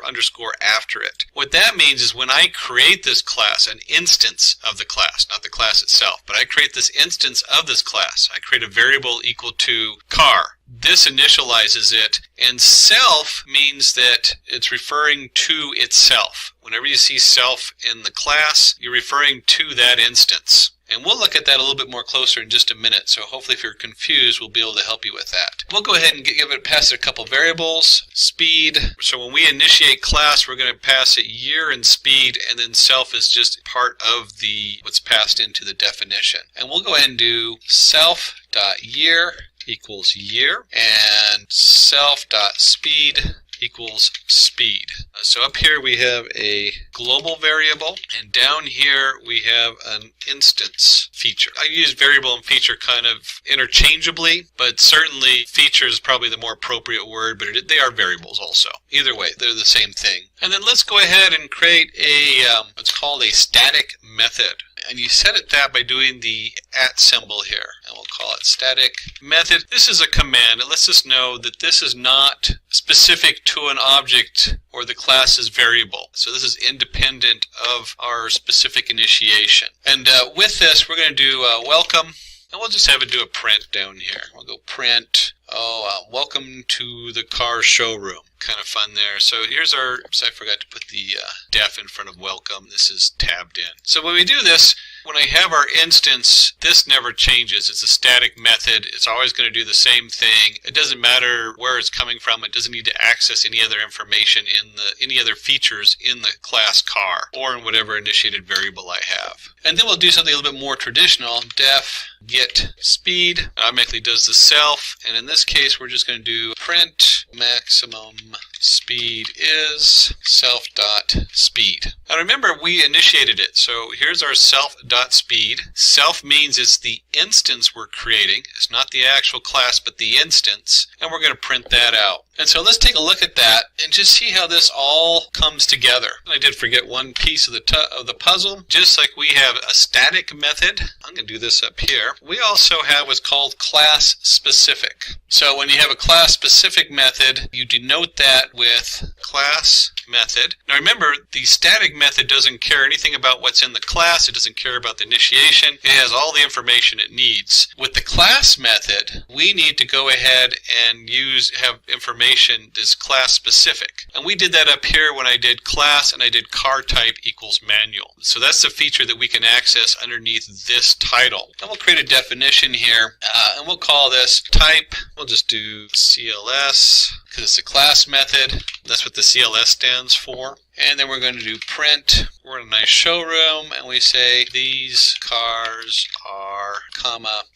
underscore after it. What that means is when I create this class, an instance of the class, not the class itself, but I create this instance of this class, I create a variable equal to car. This initializes it, and self means that it's referring to itself. Whenever you see self in the class, you're referring to that instance. And we'll look at that a little bit more closer in just a minute, so hopefully if you're confused, we'll be able to help you with that. We'll go ahead and pass it a couple variables. Speed, so when we initiate class, we're going to pass it year and speed, and then self is just part of what's passed into the definition. And we'll go ahead and do self.year equals year, and self.speed equals speed. So up here we have a global variable, and down here we have an instance feature. I use variable and feature kind of interchangeably, but certainly feature is probably the more appropriate word, but they are variables also. Either way, they're the same thing. And then let's go ahead and create what's called a static method. And you set it that by doing the @ symbol here. And we'll call it static method. This is a command. It lets us know that this is not specific to an object or the class's variable. So this is independent of our specific initiation. And with this, we're going to do welcome. And we'll just have it do a print down here. We'll go print, welcome to the car showroom. Kind of fun there. So here's our, oops, I forgot to put the def in front of welcome. This is tabbed in. So when we do this, when I have our instance, this never changes. It's a static method. It's always going to do the same thing. It doesn't matter where it's coming from. It doesn't need to access any other information any other features in the class car or in whatever initiated variable I have. And then we'll do something a little bit more traditional. Def get speed. It automatically does the self. And in this case, we're just going to do print maximum speed is self.speed. Now remember, we initiated it. So here's our self.speed. Self means it's the instance we're creating. It's not the actual class, but the instance. And we're going to print that out. And so let's take a look at that and just see how this all comes together. I did forget one piece of the puzzle. Just like we have a static method, I'm going to do this up here. We also have what's called class specific. So when you have a class specific method, you denote that with class method. Now remember, the static method doesn't care anything about what's in the class. It doesn't care about the initiation. It has all the information it needs. With the class method, we need to go ahead and have information that's class specific. And we did that up here when I did class and I did car type equals manual. So that's the feature that we can access underneath this title. And we'll create a definition here and we'll call this type. We'll just do CLS because it's a class method. That's what the CLS stands for. And then we're going to do print. We're in a nice showroom and we say these cars are,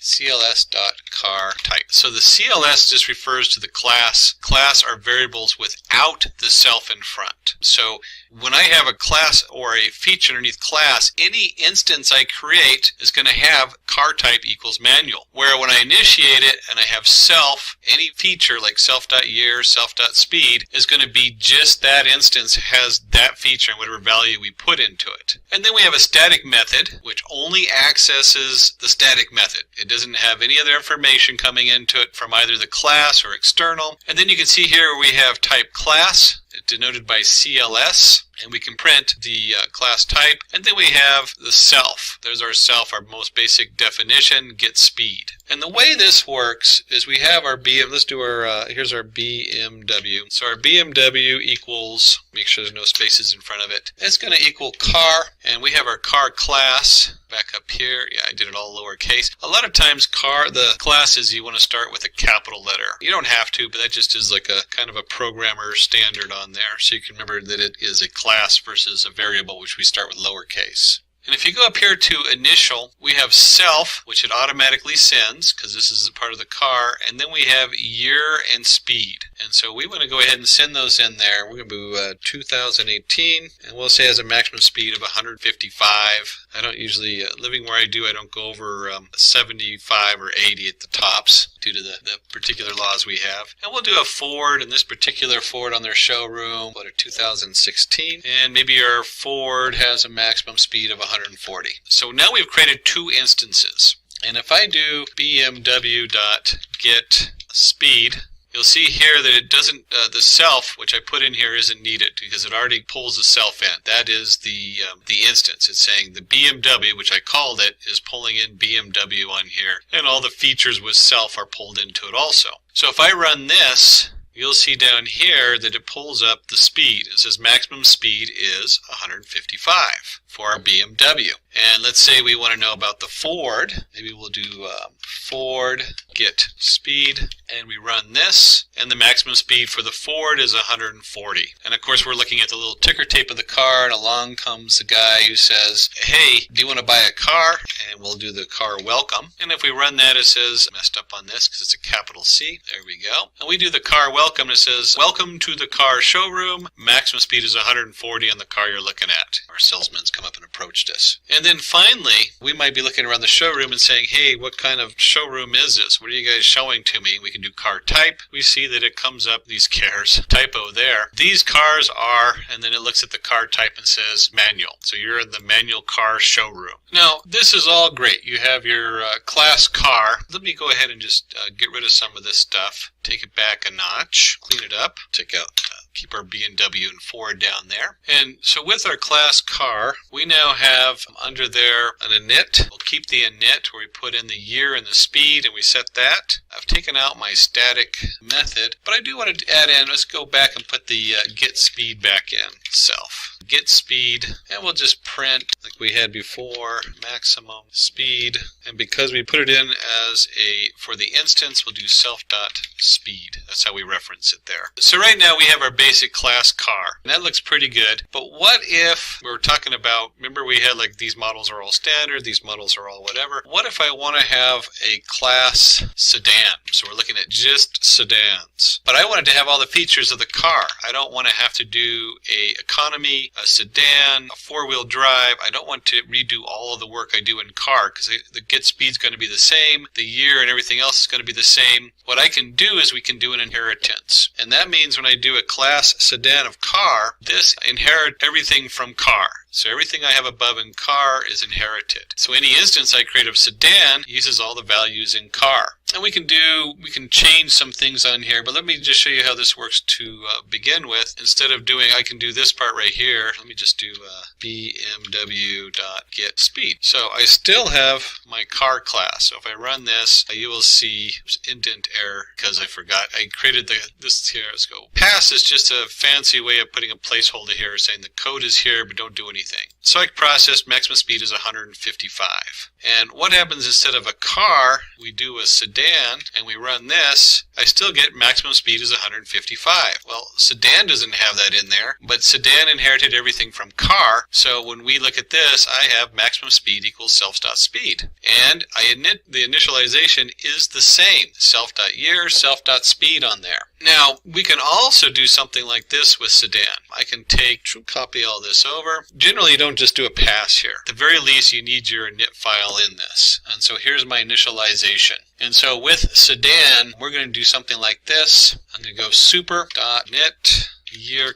CLS.car type. So the CLS just refers to the class. Class are variables without the self in front. So when I have a class or a feature underneath class, any instance I create is going to have car type equals manual. Where when I initiate it and I have self, any feature like self.year, self.speed is going to be just that instance has that feature and whatever value we put into it. And then we have a static method which only accesses the static method. It doesn't have any other information coming into it from either the class or external. And then you can see here we have type class, denoted by CLS, and we can print the class type. And then we have the self. There's our self, our most basic definition, get speed. And the way this works is we have our let's do our, here's our BMW. So our BMW equals, make sure there's no spaces in front of it. It's going to equal car, and we have our car class. Back up here, yeah, I did it all lowercase. A lot of times the classes you want to start with a capital letter. You don't have to, but that just is like a kind of a programmer standard on there. So you can remember that it is a class versus a variable, which we start with lowercase. And if you go up here to initial, we have self, which it automatically sends, because this is a part of the car, and then we have year and speed. And so we want to go ahead and send those in there. We're going to do 2018, and we'll say it has a maximum speed of 155. I don't usually, living where I do, I don't go over 75 or 80 at the tops due to the particular laws we have. And we'll do a Ford, and this particular Ford on their showroom, what, a 2016. And maybe our Ford has a maximum speed of 140. So now we've created two instances. And if I do BMW.getSpeed, you'll see here that it doesn't, the self, which I put in here, isn't needed because it already pulls the self in. That is the instance. It's saying the BMW, which I called it, is pulling in BMW on here. And all the features with self are pulled into it also. So if I run this, you'll see down here that it pulls up the speed. It says maximum speed is 155 for our BMW. And let's say we want to know about the Ford. Maybe we'll do Ford get speed, and we run this, and the maximum speed for the Ford is 140. And of course we're looking at the little ticker tape of the car, and along comes the guy who says, hey, do you want to buy a car? And we'll do the car welcome. And if we run that, it says, messed up on this because it's a capital C. There we go. And we do the car welcome, and it says, welcome to the car showroom. Maximum speed is 140 on the car you're looking at. Our salesman's come up and approached us. And then finally, we might be looking around the showroom and saying, hey, what kind of showroom is this? What are you guys showing to me? We can do car type. We see that it comes up, these cars, typo there. These cars are, and then it looks at the car type and says manual. So you're in the manual car showroom. Now, this is all great. You have your class car. Let me go ahead and just get rid of some of this stuff. Take it back a notch, clean it up, take out, keep our BMW and Ford down there. And so with our class car, we now have under there an init. We'll keep the init where we put in the year and the speed, and we set that. I've taken out my static method, but I do want to add in, let's go back and put the get speed back in itself. Get speed, and we'll just print like we had before, maximum speed. And because we put it in as for the instance, we'll do self.speed. That's how we reference it there. So right now we have our basic class car, and that looks pretty good. But what if we were talking about, remember we had like these models are all standard, these models are all whatever. What if I want to have a class sedan? So we're looking at just sedans. But I wanted to have all the features of the car. I don't want to have to do a economy, a sedan, a four-wheel drive. I don't want to redo all of the work I do in car because the get speed is going to be the same, the year and everything else is going to be the same. What I can do is we can do an inheritance. And that means when I do a class sedan of car, this inherit everything from car. So everything I have above in car is inherited. So any instance I create of sedan uses all the values in car. And we can change some things on here, but let me just show you how this works to begin with. Instead of doing, I can do this part right here. Let me just do bmw.getSpeed. So I still have my car class. So if I run this, you will see indent error because I forgot. I created this here. Let's go. Pass is just a fancy way of putting a placeholder here saying the code is here, but don't do anything. Select process, maximum speed is 155. And what happens instead of a car, we do a sedan and we run this, I still get maximum speed is 155. Well, sedan doesn't have that in there, but sedan inherited everything from car. So when we look at this, I have maximum speed equals self.speed. And the initialization is the same, self.year, self.speed on there. Now, we can also do something like this with sedan. I can copy all this over. Generally, you don't just do a pass here. At the very least, you need your init file in this. And so here's my initialization. And so with sedan, we're going to do something like this. I'm going to go super.init year,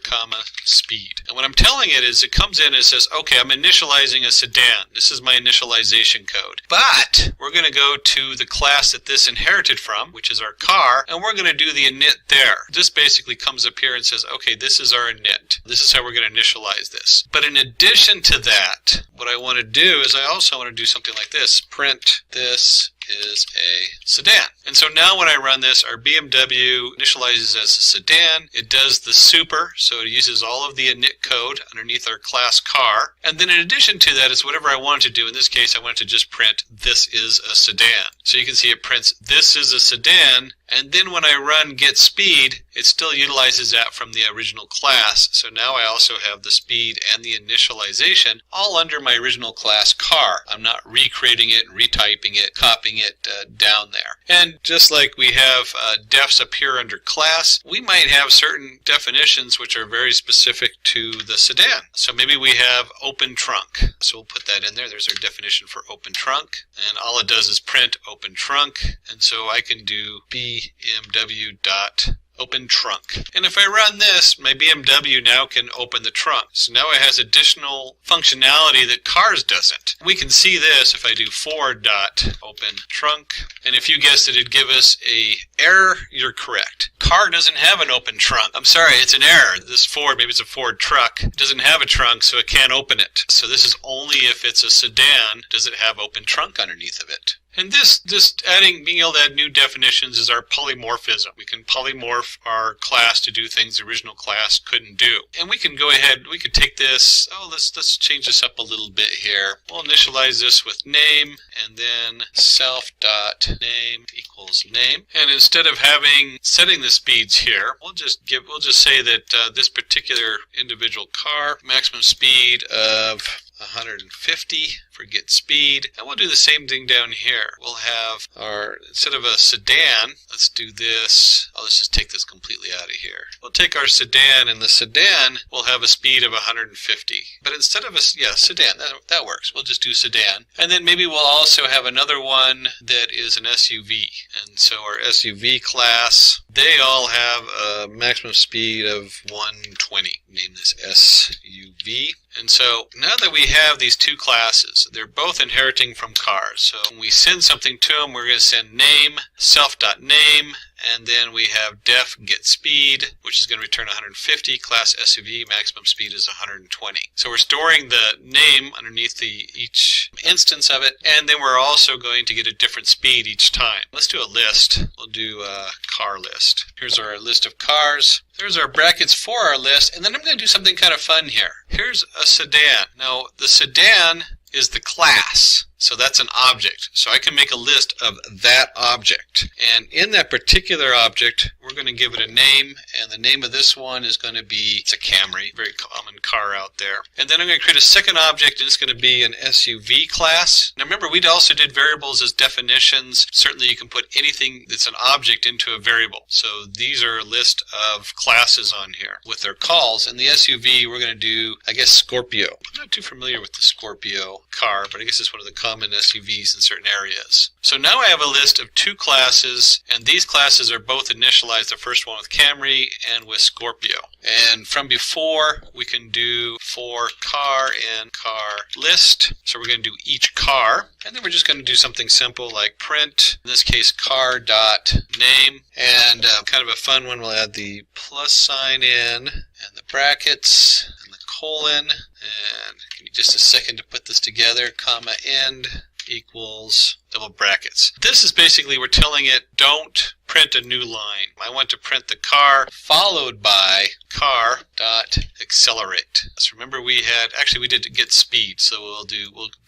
speed. And what I'm telling it is it comes in and it says, okay, I'm initializing a sedan. This is my initialization code. But we're going to go to the class that this inherited from, which is our car, and we're going to do the init there. This basically comes up here and says, okay, this is our init. This is how we're going to initialize this. But in addition to that, what I want to do is I also want to do something like this. Print this is a sedan. And so now when I run this, our BMW initializes as a sedan. It does the super, so it uses all of the init code underneath our class car. And then in addition to that, it's whatever I want to do. In this case, I want to just print this is a sedan. So you can see it prints this is a sedan. And then when I run get speed, it still utilizes that from the original class. So now I also have the speed and the initialization all under my original class car. I'm not recreating it, retyping it, copying it down there. And just like we have defs up here under class, we might have certain definitions which are very specific to the sedan. So maybe we have open trunk. So we'll put that in there. There's our definition for open trunk. And all it does is print open trunk. And so I can do BMW.open trunk. And if I run this, my BMW now can open the trunk. So now it has additional functionality that cars doesn't. We can see this if I do Ford.open trunk. And if you guessed it, it'd give us a error. You're correct. Car doesn't have an open trunk. I'm sorry, it's an error. This Ford, maybe it's a Ford truck, doesn't have a trunk, so it can't open it. So this is only if it's a sedan does it have open trunk underneath of it. And this, just being able to add new definitions is our polymorphism. We can polymorph our class to do things the original class couldn't do. And we can go ahead, we could take this, let's change this up a little bit here. We'll initialize this with name, and then self.name equals name. And instead of setting the speeds here, we'll just say that this particular individual car, maximum speed of 150 for for get speed. And we'll do the same thing down here. We'll have our, instead of a sedan, let's do this. Oh, let's just take this completely out of here. We'll take our sedan, and the sedan will have a speed of 150. But instead of a sedan, that works. We'll just do sedan. And then maybe we'll also have another one that is an SUV. And so our SUV class, they all have a maximum speed of 120. Name this SUV. And so now that we have these two classes, they're both inheriting from cars. So when we send something to them, we're going to send name, self.name, and then we have def get speed, which is going to return 150. Class SUV, maximum speed is 120. So we're storing the name underneath each instance of it, and then we're also going to get a different speed each time. Let's do a list. We'll do a car list. Here's our list of cars. There's our brackets for our list, and then I'm going to do something kind of fun here. Here's a sedan. Now, the sedan is the class. So that's an object. So I can make a list of that object. And in that particular object, we're going to give it a name. And the name of this one is going to be, it's a Camry, very common car out there. And then I'm going to create a second object, and it's going to be an SUV class. Now remember, we also did variables as definitions. Certainly you can put anything that's an object into a variable. So these are a list of classes on here with their calls. And the SUV, we're going to do, I guess, Scorpio. I'm not too familiar with the Scorpio car, but I guess it's one of the common SUVs in certain areas. So now I have a list of two classes, and these classes are both initialized, the first one with Camry and with Scorpio. And from before, we can do for car and car list. So we're going to do each car, and then we're just going to do something simple like print, in this case, car.name. And kind of a fun one, we'll add the plus sign in, and the brackets, and the colon, and give me just a second to put this together, comma end equals double brackets. This is basically, we're telling it, don't print a new line. I want to print the car followed by car.accelerate. So remember we did get speed, so we'll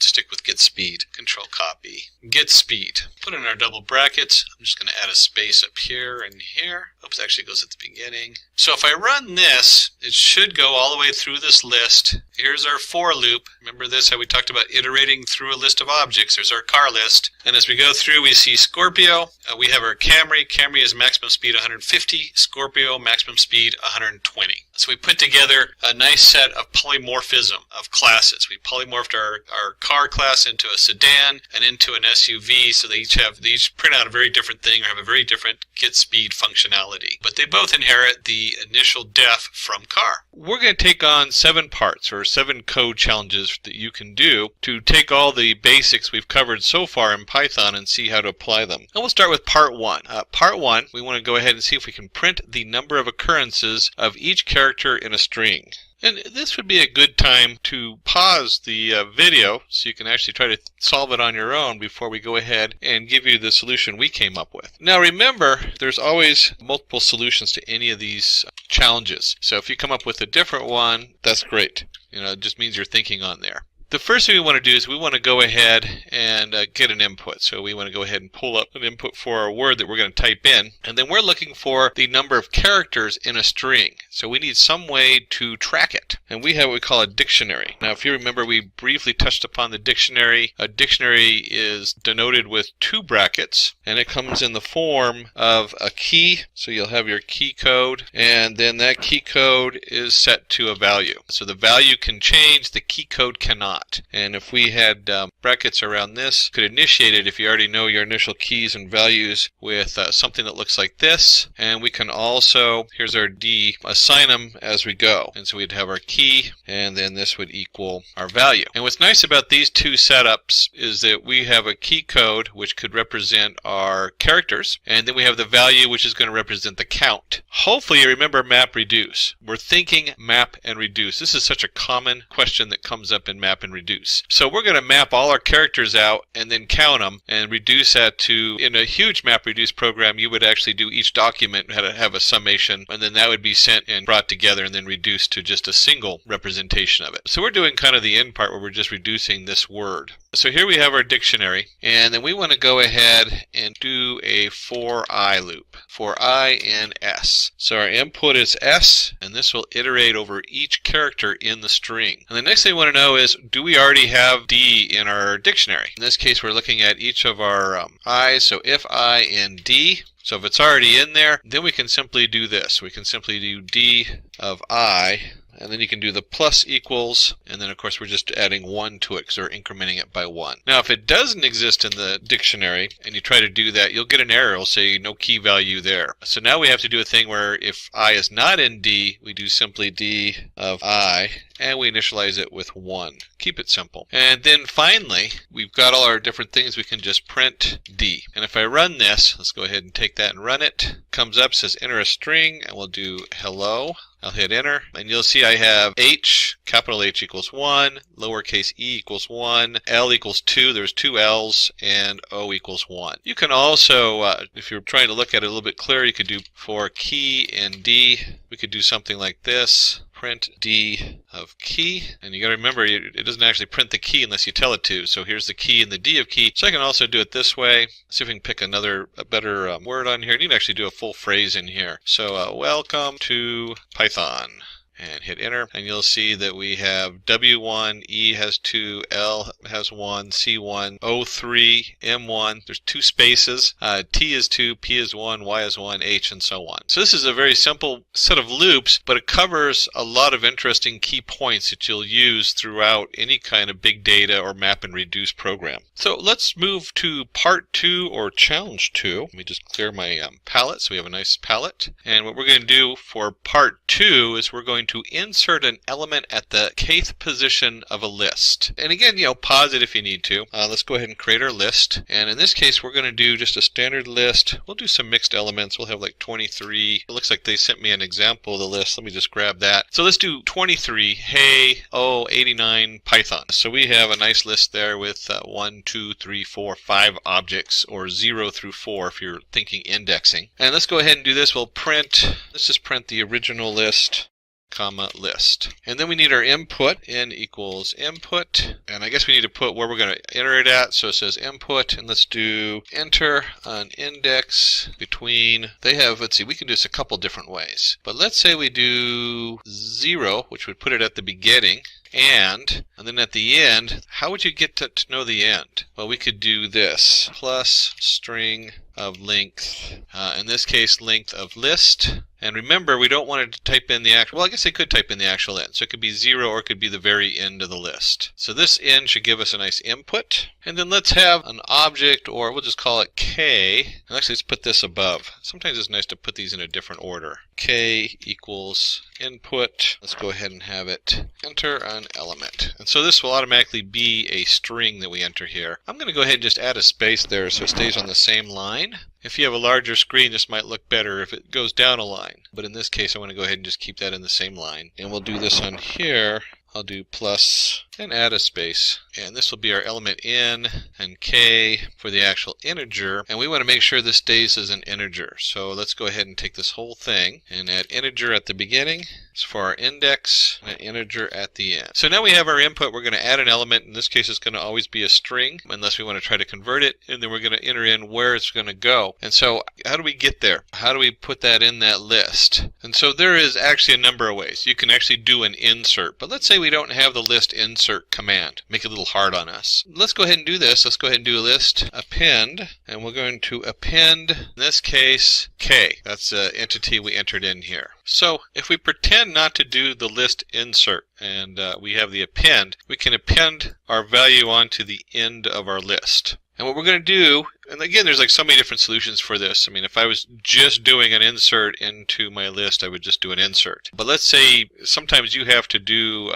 stick with get speed. Control copy. Get speed. Put in our double brackets. I'm just going to add a space up here and here. Oops, actually goes at the beginning. So if I run this, it should go all the way through this list. Here's our for loop. Remember this, how we talked about iterating through a list of objects. There's our car list. And as we go through, we see Scorpio. We have our Camry. Camry is maximum speed 150. Scorpio, maximum speed 120. So we put together a nice set of polymorphism of classes. We polymorphed our car class into a sedan and into an SUV, so they each print out a very different thing or have a very different get speed functionality. But they both inherit the initial def from car. We're going to take on 7 parts or 7 code challenges that you can do to take all the basics we've covered so far in Python and see how to apply them. And we'll start with part 1. Part 1, we want to go ahead and see if we can print the number of occurrences of each character in a string. And this would be a good time to pause the video so you can actually try to solve it on your own before we go ahead and give you the solution we came up with. Now remember, there's always multiple solutions to any of these challenges. So if you come up with a different one, that's great. It just means you're thinking on there. The first thing we want to do is we want to go ahead and get an input. So we want to go ahead and pull up an input for our word that we're going to type in. And then we're looking for the number of characters in a string. So we need some way to track it. And we have what we call a dictionary. Now if you remember, we briefly touched upon the dictionary. A dictionary is denoted with 2 brackets. And it comes in the form of a key. So you'll have your key code. And then that key code is set to a value. So the value can change, the key code cannot. And if we had brackets around this, you could initiate it if you already know your initial keys and values with something that looks like this. And we can also, here's our D, assign them as we go. And so we'd have our key, and then this would equal our value. And what's nice about these 2 setups is that we have a key code which could represent our characters, and then we have the value which is going to represent the count. Hopefully you remember map reduce. We're thinking map and reduce. This is such a common question that comes up in map and reduce. So we're going to map all our characters out and then count them and reduce that to, in a huge map reduce program, you would actually do each document have a summation, and then that would be sent and brought together and then reduced to just a single representation of it. So we're doing kind of the end part where we're just reducing this word. So here we have our dictionary, and then we want to go ahead and do a for I loop, for I in S. So our input is S, and this will iterate over each character in the string. And the next thing we want to know is, do we already have D in our dictionary? In this case, we're looking at each of our I's, so if I in D. So if it's already in there, then we can simply do this. We can simply do D of I, and then you can do the plus equals, and then of course we're just adding 1 to it because we're incrementing it by 1. Now if it doesn't exist in the dictionary and you try to do that, you'll get an error. It'll say no key value there. So now we have to do a thing where if I is not in D, we do simply D of I, and we initialize it with 1. Keep it simple. And then finally, we've got all our different things. We can just print D. And if I run this, let's go ahead and take that and run it. Comes up, says enter a string, and we'll do hello. I'll hit enter, and you'll see I have H, capital H equals 1, lowercase e equals 1, L equals 2, there's 2 L's, and O equals 1. You can also, if you're trying to look at it a little bit clearer, you could do for key in D. We could do something like this. Print D of key, and you got to remember it doesn't actually print the key unless you tell it to. So here's the key and the D of key. So I can also do it this way. See if we can pick a better word on here. You can actually do a full phrase in here. So welcome to Python. And hit enter, and you'll see that we have W1, E has 2, L has 1, C1, O3, M1, there's 2 spaces, T is 2, P is 1, Y is 1, H, and so on. So this is a very simple set of loops, but it covers a lot of interesting key points that you'll use throughout any kind of big data or map and reduce program. So let's move to part 2 or challenge 2. Let me just clear my palette so we have a nice palette. And what we're going to do for part 2 is we're going to insert an element at the kth position of a list. And again, pause it if you need to. Let's go ahead and create our list. And in this case, we're going to do just a standard list. We'll do some mixed elements. We'll have like 23. It looks like they sent me an example of the list. Let me just grab that. So let's do 23. Hey, 89 Python. So we have a nice list there with 1, 2, 3, 4, 5 objects, or 0 through 4 if you're thinking indexing. And let's go ahead and do this. Let's just print the original list, comma list. And then we need our input, n equals input, and I guess we need to put where we're going to enter it at. So it says input, and let's do enter an index between, let's see, we can do this a couple different ways, but let's say we do 0, which would put it at the beginning, and then at the end. How would you get to know the end? Well, we could do this, plus string of length, in this case length of list. And remember, we don't want it to type in the actual, well, I guess they could type in the actual end. So it could be 0 or it could be the very end of the list. So this end should give us a nice input. And then let's have an object, or we'll just call it K. And actually, let's put this above. Sometimes it's nice to put these in a different order. K equals input. Let's go ahead and have it enter an element. And so this will automatically be a string that we enter here. I'm going to go ahead and just add a space there so it stays on the same line. If you have a larger screen, this might look better if it goes down a line. But in this case, I want to go ahead and just keep that in the same line. And we'll do this on here. I'll do plus and add a space. And this will be our element N and K for the actual integer. And we want to make sure this stays as an integer. So let's go ahead and take this whole thing and add integer at the beginning. It's for our index, and an integer at the end. So now we have our input. We're going to add an element. In this case, it's going to always be a string, unless we want to try to convert it. And then we're going to enter in where it's going to go. And so how do we get there? How do we put that in that list? And so there is actually a number of ways. You can actually do an insert. But let's say we don't have the list insert command. Make it a little hard on us. Let's go ahead and do this. Let's go ahead and do a list append. And we're going to append, in this case, K. That's the entity we entered in here. So if we pretend not to do the list insert and we have the append, we can append our value onto the end of our list. And what we're going to do, and again, there's like so many different solutions for this. I mean, if I was just doing an insert into my list, I would just do an insert. But let's say sometimes you have to do,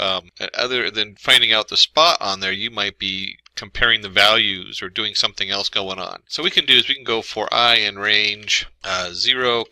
other than finding out the spot on there, you might be comparing the values or doing something else going on. So what we can do is we can go for I in range 0,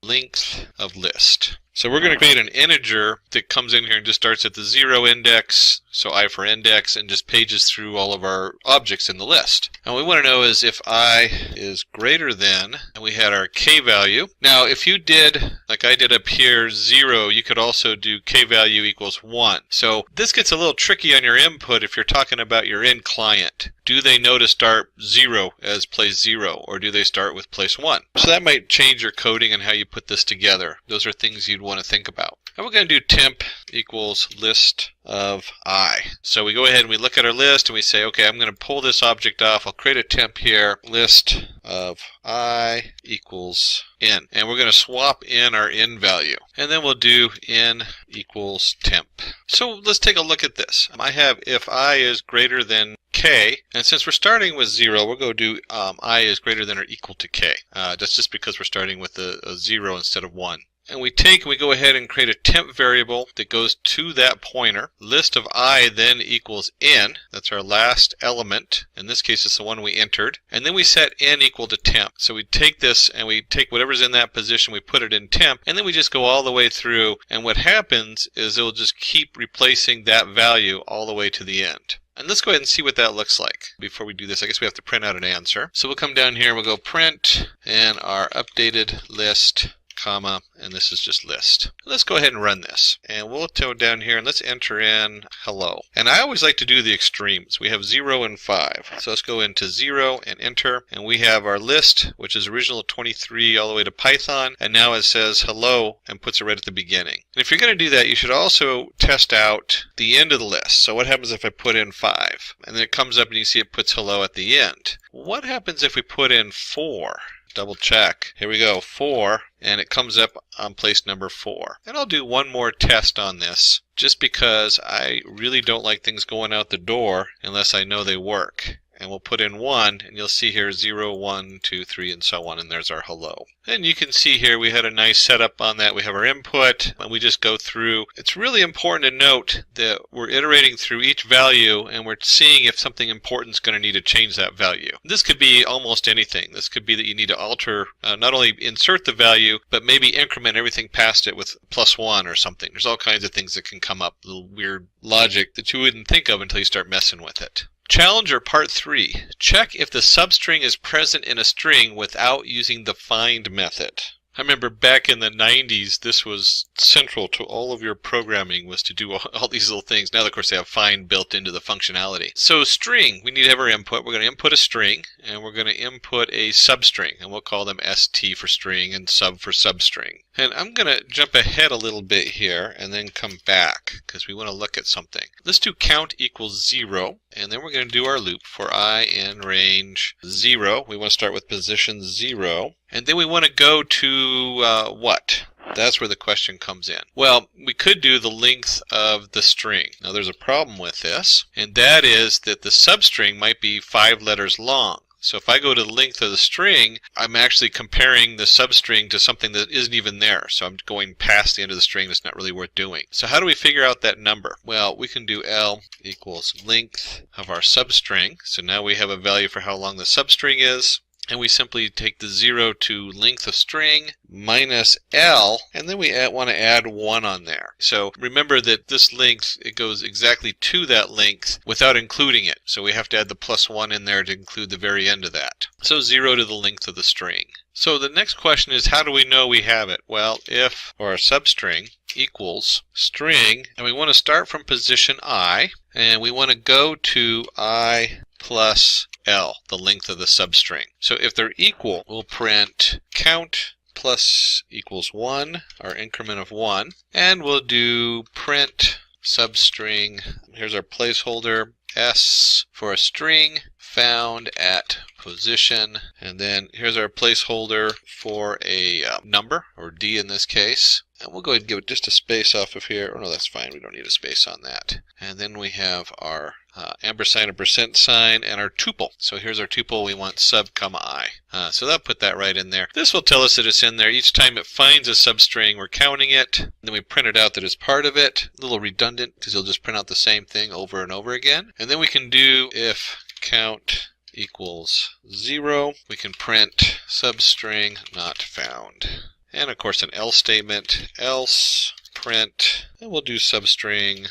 length of list. So we're going to create an integer that comes in here and just starts at the 0 index. so I for index, and just pages through all of our objects in the list. And what we want to know is if I is greater than, and we had our k value. Now if you did, like I did up here, 0, you could also do k value equals 1. So this gets a little tricky on your input if you're talking about your end client. Do they know to start 0 as place 0, or do they start with place 1? So that might change your coding and how you put this together. Those are things you'd want to think about. And we're going to do temp equals list of I. So we go ahead and we look at our list and we say, okay, I'm going to pull this object off. I'll create a temp here, list of I equals n. And we're going to swap in our n value. And then we'll do n equals temp. So let's take a look at this. I have if I is greater than k, and since we're starting with 0, we'll go do I is greater than or equal to k. That's just because we're starting with a 0 instead of 1. And we go ahead and create a temp variable that goes to that pointer. List of I then equals n. That's our last element. In this case, it's the one we entered. And then we set n equal to temp. So we take this and we take whatever's in that position, we put it in temp, and then we just go all the way through. And what happens is it'll just keep replacing that value all the way to the end. And let's go ahead and see what that looks like. Before we do this, I guess we have to print out an answer. So we'll come down here and we'll go print and our updated list, comma, and this is just list. Let's go ahead and run this. And we'll go down here and let's enter in hello. And I always like to do the extremes. We have 0 and 5. So let's go into 0 and enter. And we have our list, which is original 23 all the way to Python. And now it says hello and puts it right at the beginning. And if you're going to do that, you should also test out the end of the list. So what happens if I put in 5? And then it comes up and you see it puts hello at the end. What happens if we put in 4? Double check. Here we go, 4, and it comes up on place number 4. And I'll do one more test on this, just because I really don't like things going out the door unless I know they work. And we'll put in 1, and you'll see here 0, 1, 2, 3, and so on, and there's our hello. And you can see here we had a nice setup on that. We have our input, and we just go through. It's really important to note that we're iterating through each value, and we're seeing if something important is going to need to change that value. This could be almost anything. This could be that you need to alter, not only insert the value, but maybe increment everything past it with +1 or something. There's all kinds of things that can come up, little weird logic that you wouldn't think of until you start messing with it. Challenge or part 3. Check if the substring is present in a string without using the find method. I remember back in the 90s, this was central to all of your programming, was to do all these little things. Now, of course, they have find built into the functionality. So string, we need to have our input. We're going to input a string, and we're going to input a substring, and we'll call them st for string and sub for substring. And I'm going to jump ahead a little bit here and then come back because we want to look at something. Let's do count equals 0, and then we're going to do our loop for I in range 0. We want to start with position 0. And then we want to go to what? That's where the question comes in. Well, we could do the length of the string. Now there's a problem with this, and that is that the substring might be 5 letters long. So if I go to the length of the string, I'm actually comparing the substring to something that isn't even there. So I'm going past the end of the string that's not really worth doing. So how do we figure out that number? Well, we can do L equals length of our substring. So now we have a value for how long the substring is. And we simply take the 0 to length of string minus L, and then we want to add 1 on there. So remember that this length, it goes exactly to that length without including it. So we have to add the +1 in there to include the very end of that. So 0 to the length of the string. So the next question is, how do we know we have it? Well, if our substring equals string, and we want to start from position I, and we want to go to I plus L, the length of the substring. So if they're equal, we'll print count plus equals 1, our increment of 1, and we'll do print substring. Here's our placeholder, S for a string found at position, and then here's our placeholder for a number, or D in this case. And we'll go ahead and give it just a space off of here. Oh no, that's fine. We don't need a space on that. And then we have our ampersand and percent sign and our tuple. So here's our tuple. We want sub comma I. So that'll put that right in there. This will tell us that it's in there. Each time it finds a substring, we're counting it. And then we print it out that it's part of it. A little redundant because you'll just print out the same thing over and over again. And then we can do if count equals 0. We can print substring not found. And of course an else statement, else print, and we'll do substring.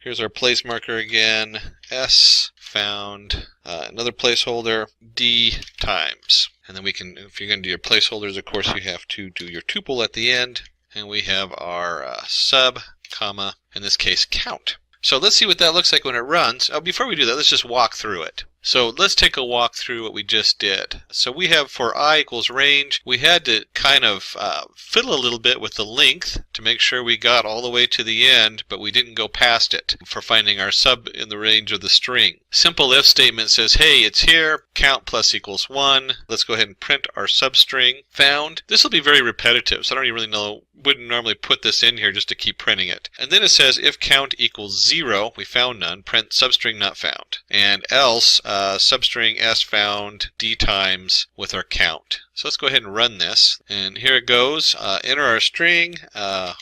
Here's our place marker again, S found, another placeholder, D times. And then we can, if you're going to do your placeholders, of course you have to do your tuple at the end. And we have our sub, comma, in this case count. So let's see what that looks like when it runs. Oh, before we do that, let's just walk through it. So let's take a walk through what we just did. So we have for I equals range, we had to kind of fiddle a little bit with the length to make sure we got all the way to the end, but we didn't go past it for finding our sub in the range of the string. Simple if statement says, hey, it's here, count plus equals 1. Let's go ahead and print our substring found. This will be very repetitive, so I don't even really know, wouldn't normally put this in here just to keep printing it. And then it says if count equals 0, we found none, print substring not found. And else, substring s found d times with our count. So let's go ahead and run this. And here it goes. Enter our string.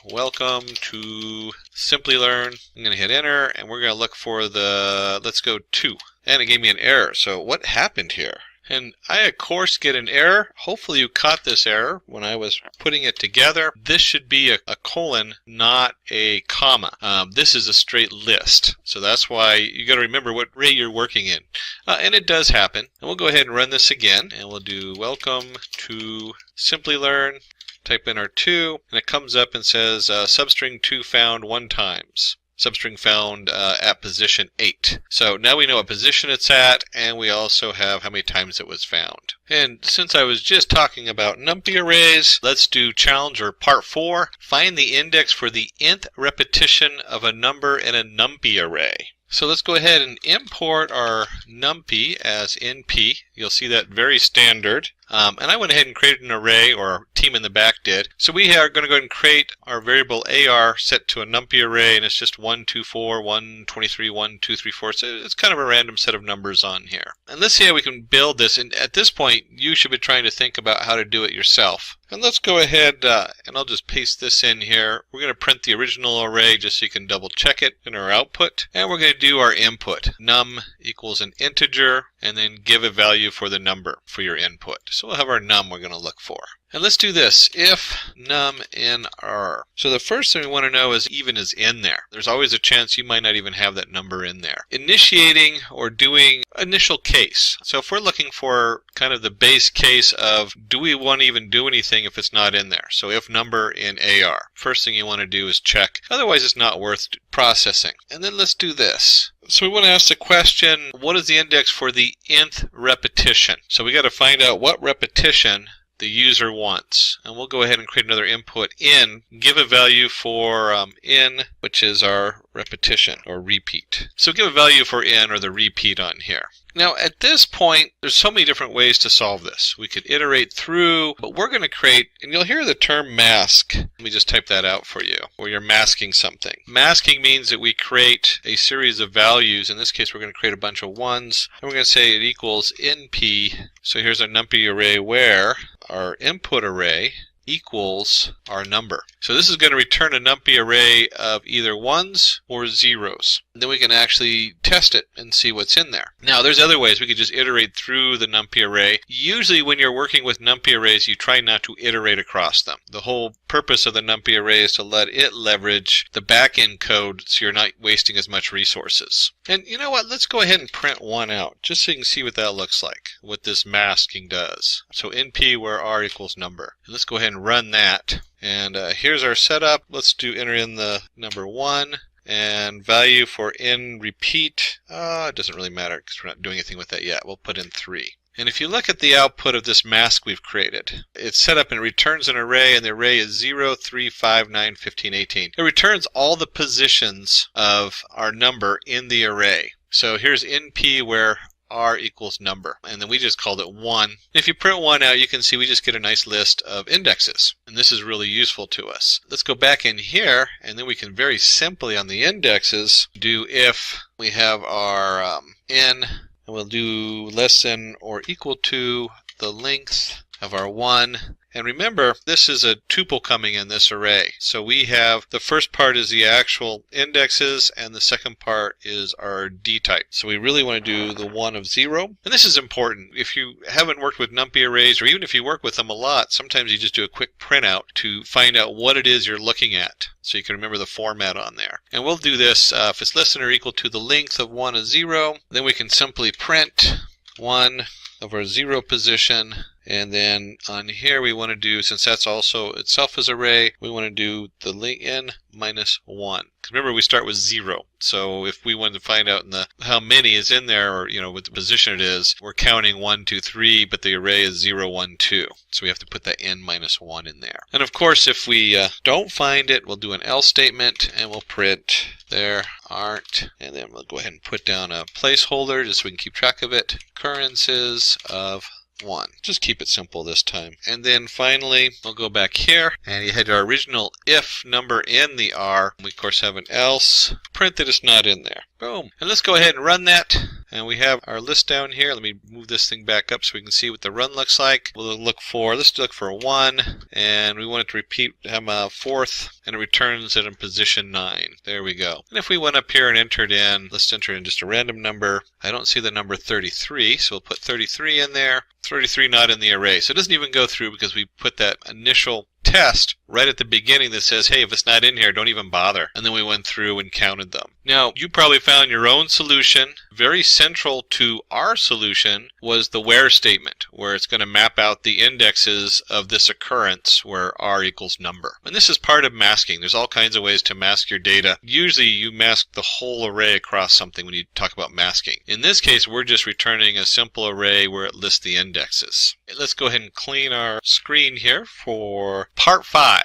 Welcome to Simplilearn. I'm going to hit enter, and we're going to look for the, let's go 2. And it gave me an error. So what happened here? And I, of course, get an error. Hopefully you caught this error when I was putting it together. This should be a colon, not a comma. This is a straight list. So that's why you got to remember what array you're working in. And it does happen. And we'll go ahead and run this again. And we'll do welcome to Simplilearn. Type in our 2. And it comes up and says substring 2 found 1 times. Substring found at position 8. So now we know what position it's at, and we also have how many times it was found. And since I was just talking about Numpy arrays, let's do challenge or part 4. Find the index for the nth repetition of a number in a Numpy array. So let's go ahead and import our Numpy as NP. You'll see that very standard. And I went ahead and created an array, or our team in the back did. So we are going to go ahead and create our variable AR set to a Numpy array, and it's just 1, 2, 4, 1, 23, 1, 2, 3, 4. So it's kind of a random set of numbers on here. And let's see how we can build this. And at this point, you should be trying to think about how to do it yourself. And let's go ahead, and I'll just paste this in here. We're going to print the original array just so you can double check it in our output. And we're going to do our input. Num equals an integer, and then give a value for the number for your input. So we'll have our num we're going to look for. And let's do this. If num in r. So the first thing we want to know is even is in there. There's always a chance you might not even have that number in there. Initiating or doing initial case. So if we're looking for kind of the base case of do we want to even do anything if it's not in there. So if number in AR. First thing you want to do is check. Otherwise it's not worth processing. And then let's do this. So we want to ask the question, what is the index for the nth repetition? So we got to find out what repetition the user wants. And we'll go ahead and create another input in, give a value for in, which is our repetition or repeat. So give a value for in or the repeat on here. Now at this point, there's so many different ways to solve this. We could iterate through, but we're going to create, and you'll hear the term mask. Let me just type that out for you, where you're masking something. Masking means that we create a series of values. In this case, we're going to create a bunch of 1s, and we're going to say it equals NP. So here's our Numpy array where our input array equals our number. So this is going to return a Numpy array of either 1s or 0s. And then we can actually test it and see what's in there. Now there's other ways. We could just iterate through the Numpy array. Usually when you're working with Numpy arrays, you try not to iterate across them. The whole purpose of the Numpy array is to let it leverage the back-end code so you're not wasting as much resources. And you know what? Let's go ahead and print 1 out just so you can see what that looks like, what this masking does. So NP where r equals number. And let's go ahead and run that. And here's our setup. Let's enter in the number 1 and value for in repeat. It doesn't really matter because we're not doing anything with that yet. We'll put in 3. And if you look at the output of this mask we've created, it's set up and it returns an array, and the array is 0, 3, 5, 9, 15, 18. It returns all the positions of our number in the array. So here's NP where r equals number, and then we just called it 1. If you print 1 out, you can see we just get a nice list of indexes, and this is really useful to us. Let's go back in here, and then we can very simply on the indexes do if we have our n, and we'll do less than or equal to the length of our 1. And remember, this is a tuple coming in this array. So we have the first part is the actual indexes, and the second part is our D type. So we really want to do the 1 of 0. And this is important. If you haven't worked with Numpy arrays, or even if you work with them a lot, sometimes you just do a quick printout to find out what it is you're looking at, so you can remember the format on there. And we'll do this if it's less than or equal to the length of 1 of 0, then we can simply print 1 of our 0 position. And then on here we want to do, since that's also itself is array, we want to do the n minus 1. Because remember, we start with 0. So if we wanted to find out how many is in there, or what the position it is, we're counting 1, 2, 3, but the array is 0, 1, 2. So we have to put that n minus 1 in there. And of course, if we don't find it, we'll do an else statement, and we'll print there aren't, and then we'll go ahead and put down a placeholder just so we can keep track of it. Occurrences of 1. Just keep it simple this time. And then finally, we'll go back here, and you had our original if number in the R. We of course have an else. Print that it's not in there. Boom. And let's go ahead and run that. And we have our list down here. Let me move this thing back up so we can see what the run looks like. Let's look for a 1, and we want it to repeat, have a 4th, and it returns it in position 9. There we go. And if we went up here and entered in, let's enter in just a random number. I don't see the number 33, so we'll put 33 in there. 33 not in the array. So it doesn't even go through because we put that initial test right at the beginning that says, hey, if it's not in here, don't even bother. And then we went through and counted them. Now, you probably found your own solution. Very central to our solution was the where statement, where it's going to map out the indexes of this occurrence where r equals number. And this is part of masking. There's all kinds of ways to mask your data. Usually you mask the whole array across something when you talk about masking. In this case, we're just returning a simple array where it lists the indexes. Let's go ahead and clean our screen here for part 5.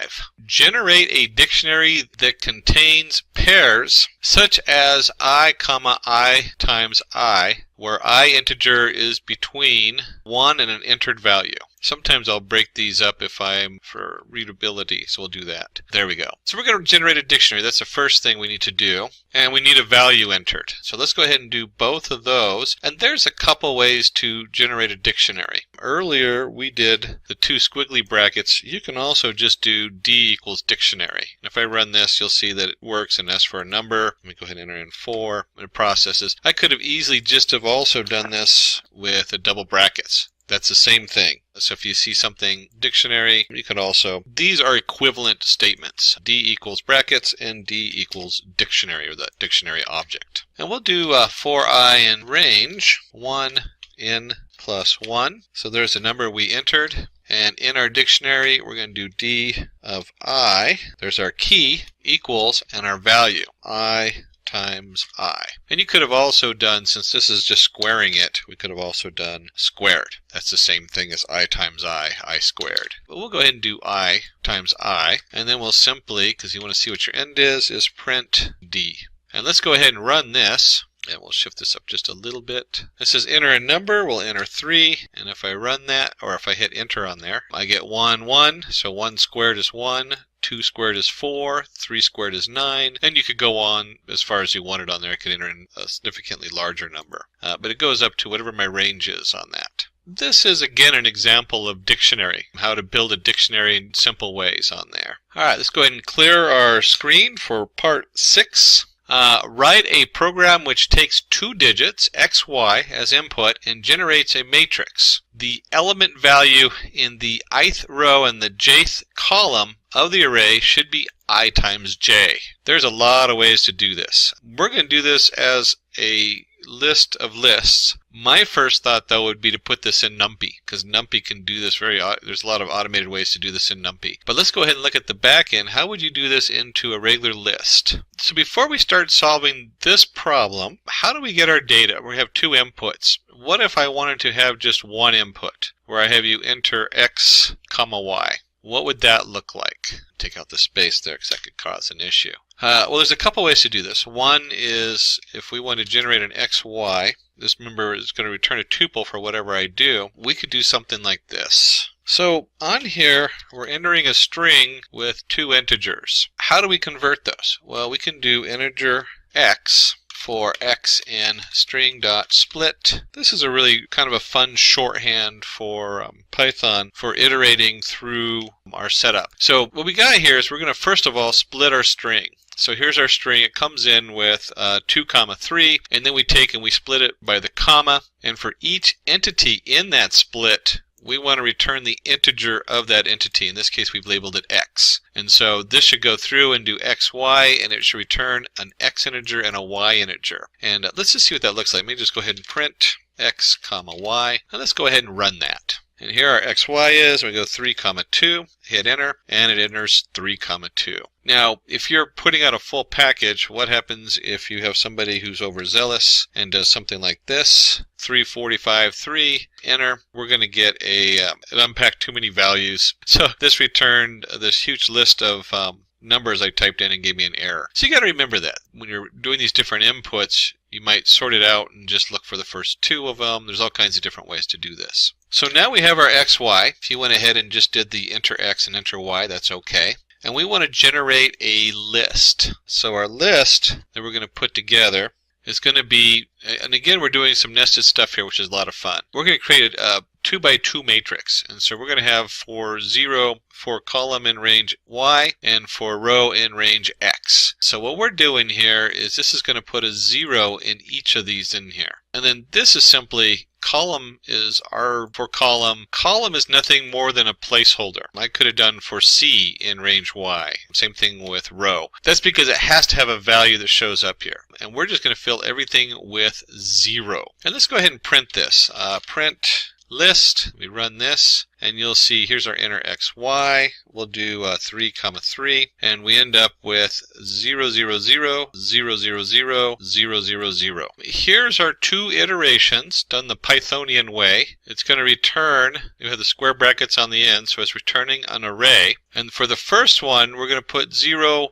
Generate a dictionary that contains pairs such as I, I times I, where I integer is between 1 and an entered value. Sometimes I'll break these up if I'm for readability, so we'll do that. There we go. So we're going to generate a dictionary. That's the first thing we need to do. And we need a value entered. So let's go ahead and do both of those. And there's a couple ways to generate a dictionary. Earlier we did the 2 squiggly brackets. You can also just do D equals dictionary. And if I run this, you'll see that it works and asks for a number. Let me go ahead and enter in 4, and it processes. I could have easily just have also done this with a double brackets. That's the same thing. So if you see something dictionary, you could also, these are equivalent statements. D equals brackets and D equals dictionary, or the dictionary object. And we'll do for I in range, 1 in plus 1. So there's a number we entered. And in our dictionary, we're going to do D of I. There's our key, equals, and our value, I times I. And you could have also done, since this is just squaring it, we could have also done squared. That's the same thing as I times I squared. But we'll go ahead and do I times I, and then we'll simply, because you want to see what your end is print D. And let's go ahead and run this. And we'll shift this up just a little bit. It says enter a number. We'll enter 3. And if I run that, or if I hit enter on there, I get 1, 1. So 1 squared is 1. 2 squared is 4. 3 squared is 9. And you could go on as far as you wanted on there. I could enter in a significantly larger number. But it goes up to whatever my range is on that. This is again an example of dictionary, how to build a dictionary in simple ways on there. Alright, let's go ahead and clear our screen for part 6. Write a program which takes 2 digits, x, y, as input and generates a matrix. The element value in the ith row and the jth column of the array should be I times j. There's a lot of ways to do this. We're going to do this as a list of lists. My first thought, though, would be to put this in Numpy, because Numpy can do this there's a lot of automated ways to do this in Numpy. But let's go ahead and look at the back end. How would you do this into a regular list? So before we start solving this problem, how do we get our data? We have 2 inputs. What if I wanted to have just 1 input, where I have you enter x, y? What would that look like? Take out the space there, because that could cause an issue. Well, there's a couple ways to do this. One is if we want to generate an xy, this member is going to return a tuple for whatever I do. We could do something like this. So on here, we're entering a string with 2 integers. How do we convert those? Well, we can do integer x for x in string.split. This is a really kind of a fun shorthand for Python for iterating through our setup. So what we got here is we're going to first of all split our string. So here's our string. It comes in with 2, 3, and then we take and we split it by the comma. And for each entity in that split, we want to return the integer of that entity. In this case, we've labeled it x. And so this should go through and do x, y, and it should return an x integer and a y integer. And let's just see what that looks like. Let me just go ahead and print x, y. And let's go ahead and run that. And here our xy is. We go 3, 2, hit enter, and it enters 3, 2. Now, if you're putting out a full package, what happens if you have somebody who's overzealous and does something like this? 345, 3, enter. We're going to get it unpacked too many values. So this returned this huge list of numbers I typed in and gave me an error. So you got to remember that when you're doing these different inputs, you might sort it out and just look for the first 2 of them. There's all kinds of different ways to do this. So now we have our xy. If you went ahead and just did the enter x and enter y, that's okay. And we want to generate a list. So our list that we're going to put together is going to be, and again we're doing some nested stuff here, which is a lot of fun. We're going to create a 2 by 2 matrix, and so we're going to have for 0 for column in range y and for row in range x. So what we're doing here is this is going to put a 0 in each of these in here. And then this is simply column is our for column. Column is nothing more than a placeholder. I could have done for C in range Y. Same thing with row. That's because it has to have a value that shows up here. And we're just going to fill everything with 0. And let's go ahead and print this. Print list. We run this, and you'll see here's our enter x, y. We'll do 3, 3, and we end up with 0, 0, 0, 0, 0, 0, 0, 0, 0. Here's our 2 iterations done the Pythonian way. It's going to return, you have the square brackets on the end, so it's returning an array. And for the first one, we're going to put 0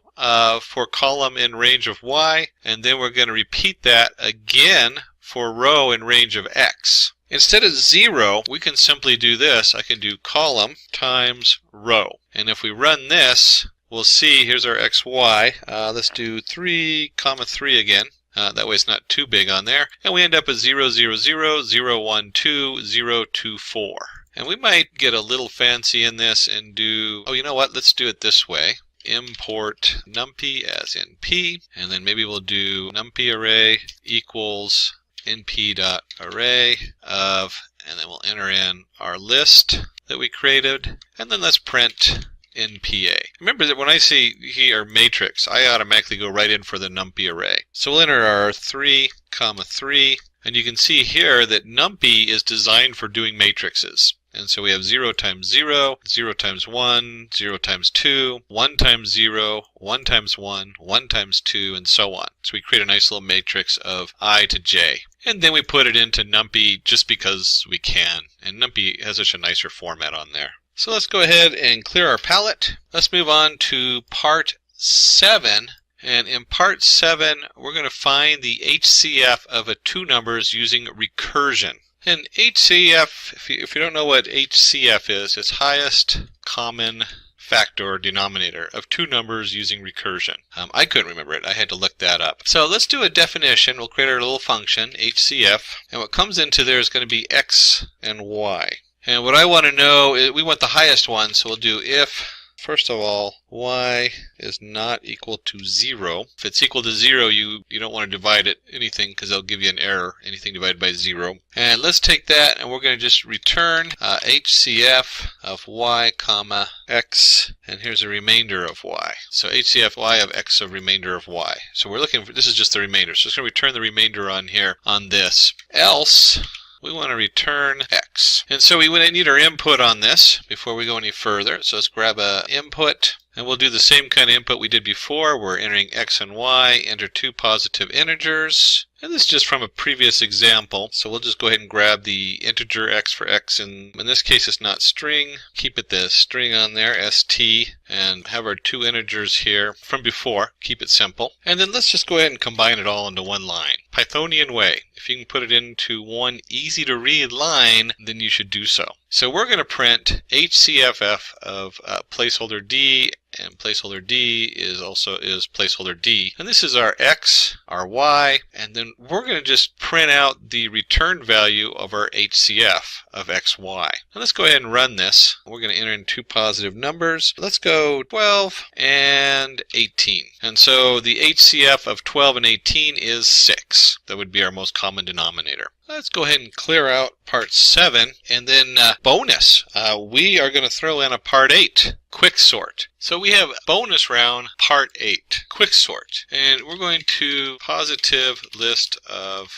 for column in range of y, and then we're going to repeat that again for row in range of x. Instead of 0, we can simply do this. I can do column times row. And if we run this, we'll see here's our xy. Let's do 3, 3 again. That way it's not too big on there. And we end up with 0, 0, 0, 0, 1, 2, 0, 2, 4. And we might get a little fancy in this and do, oh, you know what? Let's do it this way. Import numpy as in p. And then maybe we'll do numpy array equals np.array of, and then we'll enter in our list that we created, and then let's print npa. Remember that when I see here matrix, I automatically go right in for the numpy array. So we'll enter our 3, 3, and you can see here that numpy is designed for doing matrices. And so we have 0 times 0, 0 times 1, 0 times 2, 1 times 0, 1 times 1, 1 times 2, and so on. So we create a nice little matrix of I to j. And then we put it into numpy just because we can. And numpy has such a nicer format on there. So let's go ahead and clear our palette. Let's move on to part 7. And in part 7, we're going to find the HCF of a 2 numbers using recursion. And HCF, if you don't know what HCF is, it's highest common factor or denominator of 2 numbers using recursion. I couldn't remember it. I had to look that up. So let's do a definition. We'll create our little function, HCF. And what comes into there is going to be x and y. And what I want to know is we want the highest one, so we'll do if, first of all, y is not equal to 0. If it's equal to 0, you don't want to divide it anything because they'll give you an error, anything divided by 0. And let's take that and we're going to just return HCF of y comma x, and here's a remainder of y. So HCF y of x of remainder of y. So we're looking for, this is just the remainder. So it's going to return the remainder on here on this. Else, we want to return x. And so we need our input on this before we go any further. So let's grab a input, and we'll do the same kind of input we did before. We're entering x and y, enter 2 positive integers. And this is just from a previous example. So we'll just go ahead and grab the integer x for x. And in this case, it's not string. Keep it the string on there, st. and have our two integers here from before. Keep it simple. And then let's just go ahead and combine it all into one line. Pythonian way. If you can put it into one easy to read line, then you should do so. So we're going to print HCFF of placeholder D, and placeholder D is placeholder D. And this is our X, our Y, and then we're going to just print out the return value of our HCF of XY. Now let's go ahead and run this. We're going to enter in two positive numbers. Let's go 12 and 18. And so the HCF of 12 and 18 is 6. That would be our most common denominator. Let's go ahead and clear out part 7, and then bonus. We are going to throw in a part 8, quick sort. So we have bonus round part 8, quick sort, and we're going to positive list of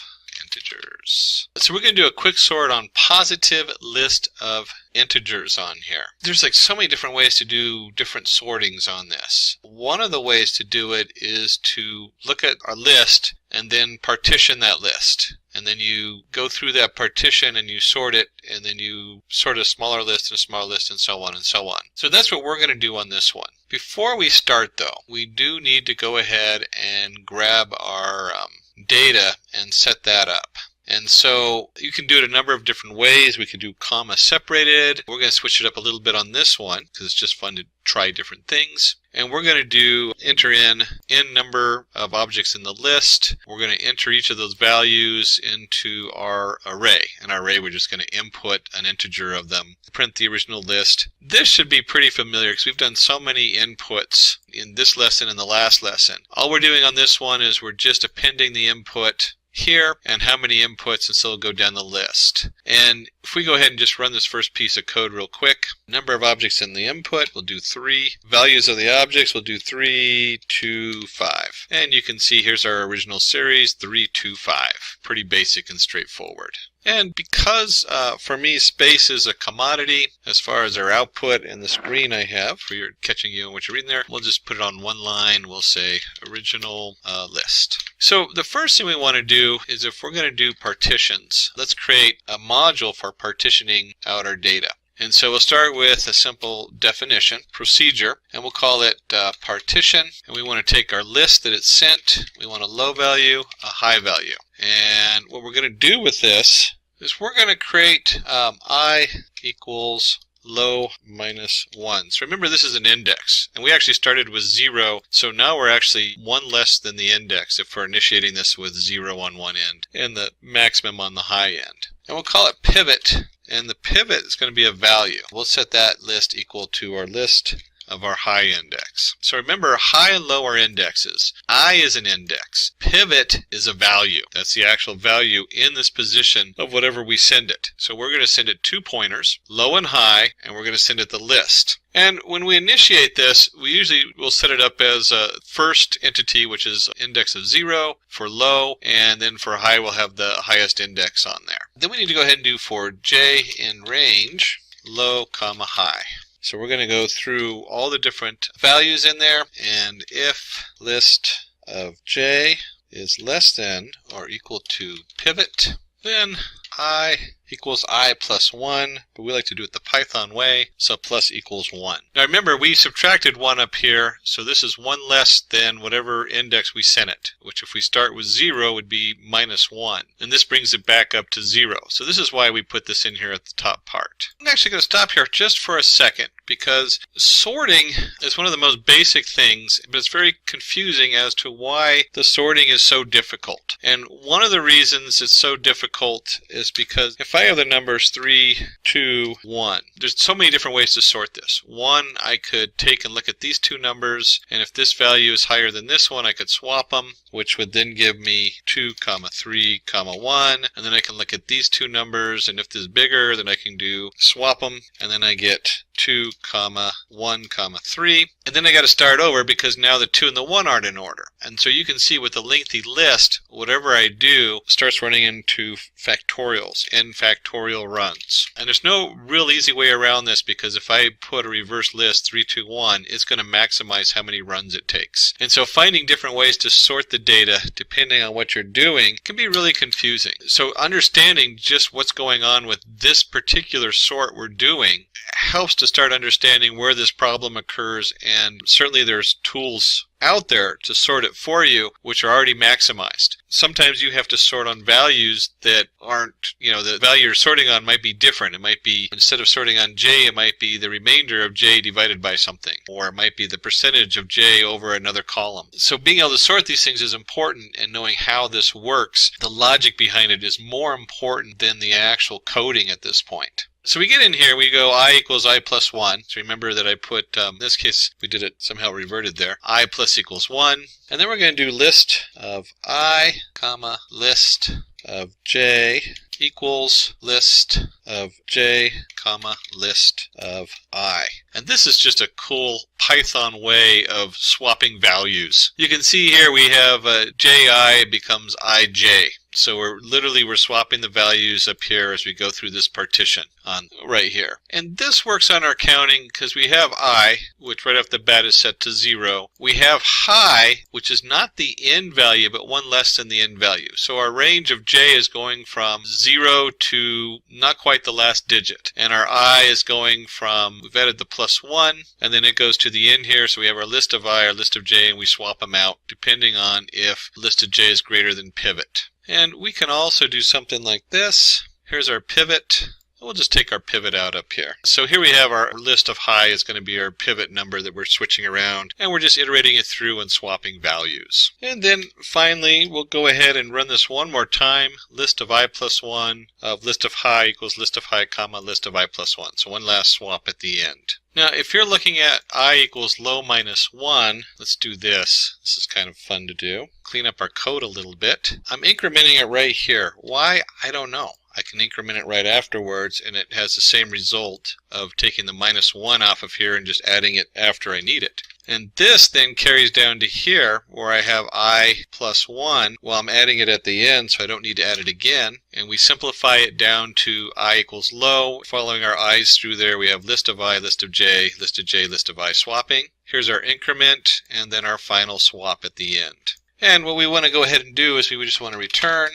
integers. So we're going to do a quick sort on positive list of integers on here. There's like so many different ways to do different sortings on this. One of the ways to do it is to look at our list and then partition that list. And then you go through that partition and you sort it, and then you sort a smaller list and a smaller list, and so on and so on. So that's what we're going to do on this one. Before we start though, we do need to go ahead and grab our data and set that up. And so you can do it a number of different ways. We can do comma separated. We're going to switch it up a little bit on this one because it's just fun to try different things. And we're going to do enter in number of objects in the list. We're going to enter each of those values into our array. In our array, we're just going to input an integer of them, print the original list. This should be pretty familiar because we've done so many inputs in this lesson and the last lesson. All we're doing on this one is we're just appending the input here and how many inputs, and so it'll go down the list. And if we go ahead and just run this first piece of code real quick, number of objects in the input, we'll do 3. Values of the objects, we'll do 3, 2, 5. And you can see here's our original series, 3, 2, 5. Pretty basic and straightforward. And because for me space is a commodity as far as our output and the screen I have for your catching you on what you're reading there, we'll just put it on one line. We'll say original list. So the first thing we want to do is if we're going to do partitions, let's create a module for partitioning out our data. And so we'll start with a simple definition, procedure, and we'll call it partition. And we want to take our list that it's sent. We want a low value, a high value. And what we're going to do with this is we're going to create I equals low minus 1. So remember, this is an index, and we actually started with 0, so now we're actually 1 less than the index if we're initiating this with 0 on one end and the maximum on the high end. And we'll call it pivot, and the pivot is going to be a value. We'll set that list equal to our list of our high index. So remember, high and low are indexes. I is an index. Pivot is a value. That's the actual value in this position of whatever we send it. So we're going to send it 2 pointers, low and high, and we're going to send it the list. And when we initiate this, we usually will set it up as a first entity, which is index of 0 for low, and then for high we'll have the highest index on there. Then we need to go ahead and do for j in range, low, comma, high. So we're going to go through all the different values in there, and if list of j is less than or equal to pivot, then I equals I plus 1, but we like to do it the Python way, so plus equals 1. Now remember, we subtracted 1 up here, so this is 1 less than whatever index we sent it, which if we start with 0 would be minus 1. And this brings it back up to 0. So this is why we put this in here at the top part. I'm actually going to stop here just for a second, because sorting is one of the most basic things, but it's very confusing as to why the sorting is so difficult. And one of the reasons it's so difficult is because if I have the numbers 3, 2, 1, there's so many different ways to sort this. One, I could take and look at these two numbers, and if this value is higher than this one, I could swap them, which would then give me 2, 3, 1, and then I can look at these two numbers, and if this is bigger, then I can do swap them, and then I get 2, 1, 3, and then I got to start over because now the 2 and the 1 aren't in order. And so you can see with the lengthy list, whatever I do starts running into factorials, n factorial runs. And there's no real easy way around this, because if I put a reverse list 3, 2, 1, it's going to maximize how many runs it takes. And so finding different ways to sort the data depending on what you're doing can be really confusing. So understanding just what's going on with this particular sort we're doing helps to start understanding understanding where this problem occurs, and certainly there's tools out there to sort it for you which are already maximized. Sometimes you have to sort on values that aren't, the value you're sorting on might be different. It might be, instead of sorting on j, it might be the remainder of j divided by something, or it might be the percentage of j over another column. So being able to sort these things is important, and knowing how this works, the logic behind it, is more important than the actual coding at this point. So we get in here, we go I equals I plus 1. So remember that I put, in this case, we did it somehow reverted there. I plus equals 1. And then we're going to do list of I, comma, list of j equals list of j, comma, list of I. And this is just a cool Python way of swapping values. You can see here we have ji becomes ij. So we're swapping the values up here as we go through this partition on right here. And this works on our counting because we have I, which right off the bat is set to 0. We have high, which is not the end value, but one less than the end value. So our range of j is going from 0 to not quite the last digit. And our I is going from, we've added the plus 1, and then it goes to the end here. So we have our list of I, our list of j, and we swap them out depending on if list of j is greater than pivot. And we can also do something like this. Here's our pivot. We'll just take our pivot out up here. So here we have our list of high is going to be our pivot number that we're switching around, and we're just iterating it through and swapping values. And then finally, we'll go ahead and run this one more time. List of I plus 1 of list of high equals list of high, comma, list of I plus 1. So one last swap at the end. Now, if you're looking at I equals low minus 1, let's do this. This is kind of fun to do. Clean up our code a little bit. I'm incrementing it right here. Why? I don't know. I can increment it right afterwards, and it has the same result of taking the minus 1 off of here and just adding it after I need it. And this then carries down to here where I have I plus 1. Well, I'm adding it at the end, so I don't need to add it again. And we simplify it down to I equals low. Following our I's through there, we have list of I, list of j, list of j, list of I swapping. Here's our increment, and then our final swap at the end. And what we want to go ahead and do is we just want to return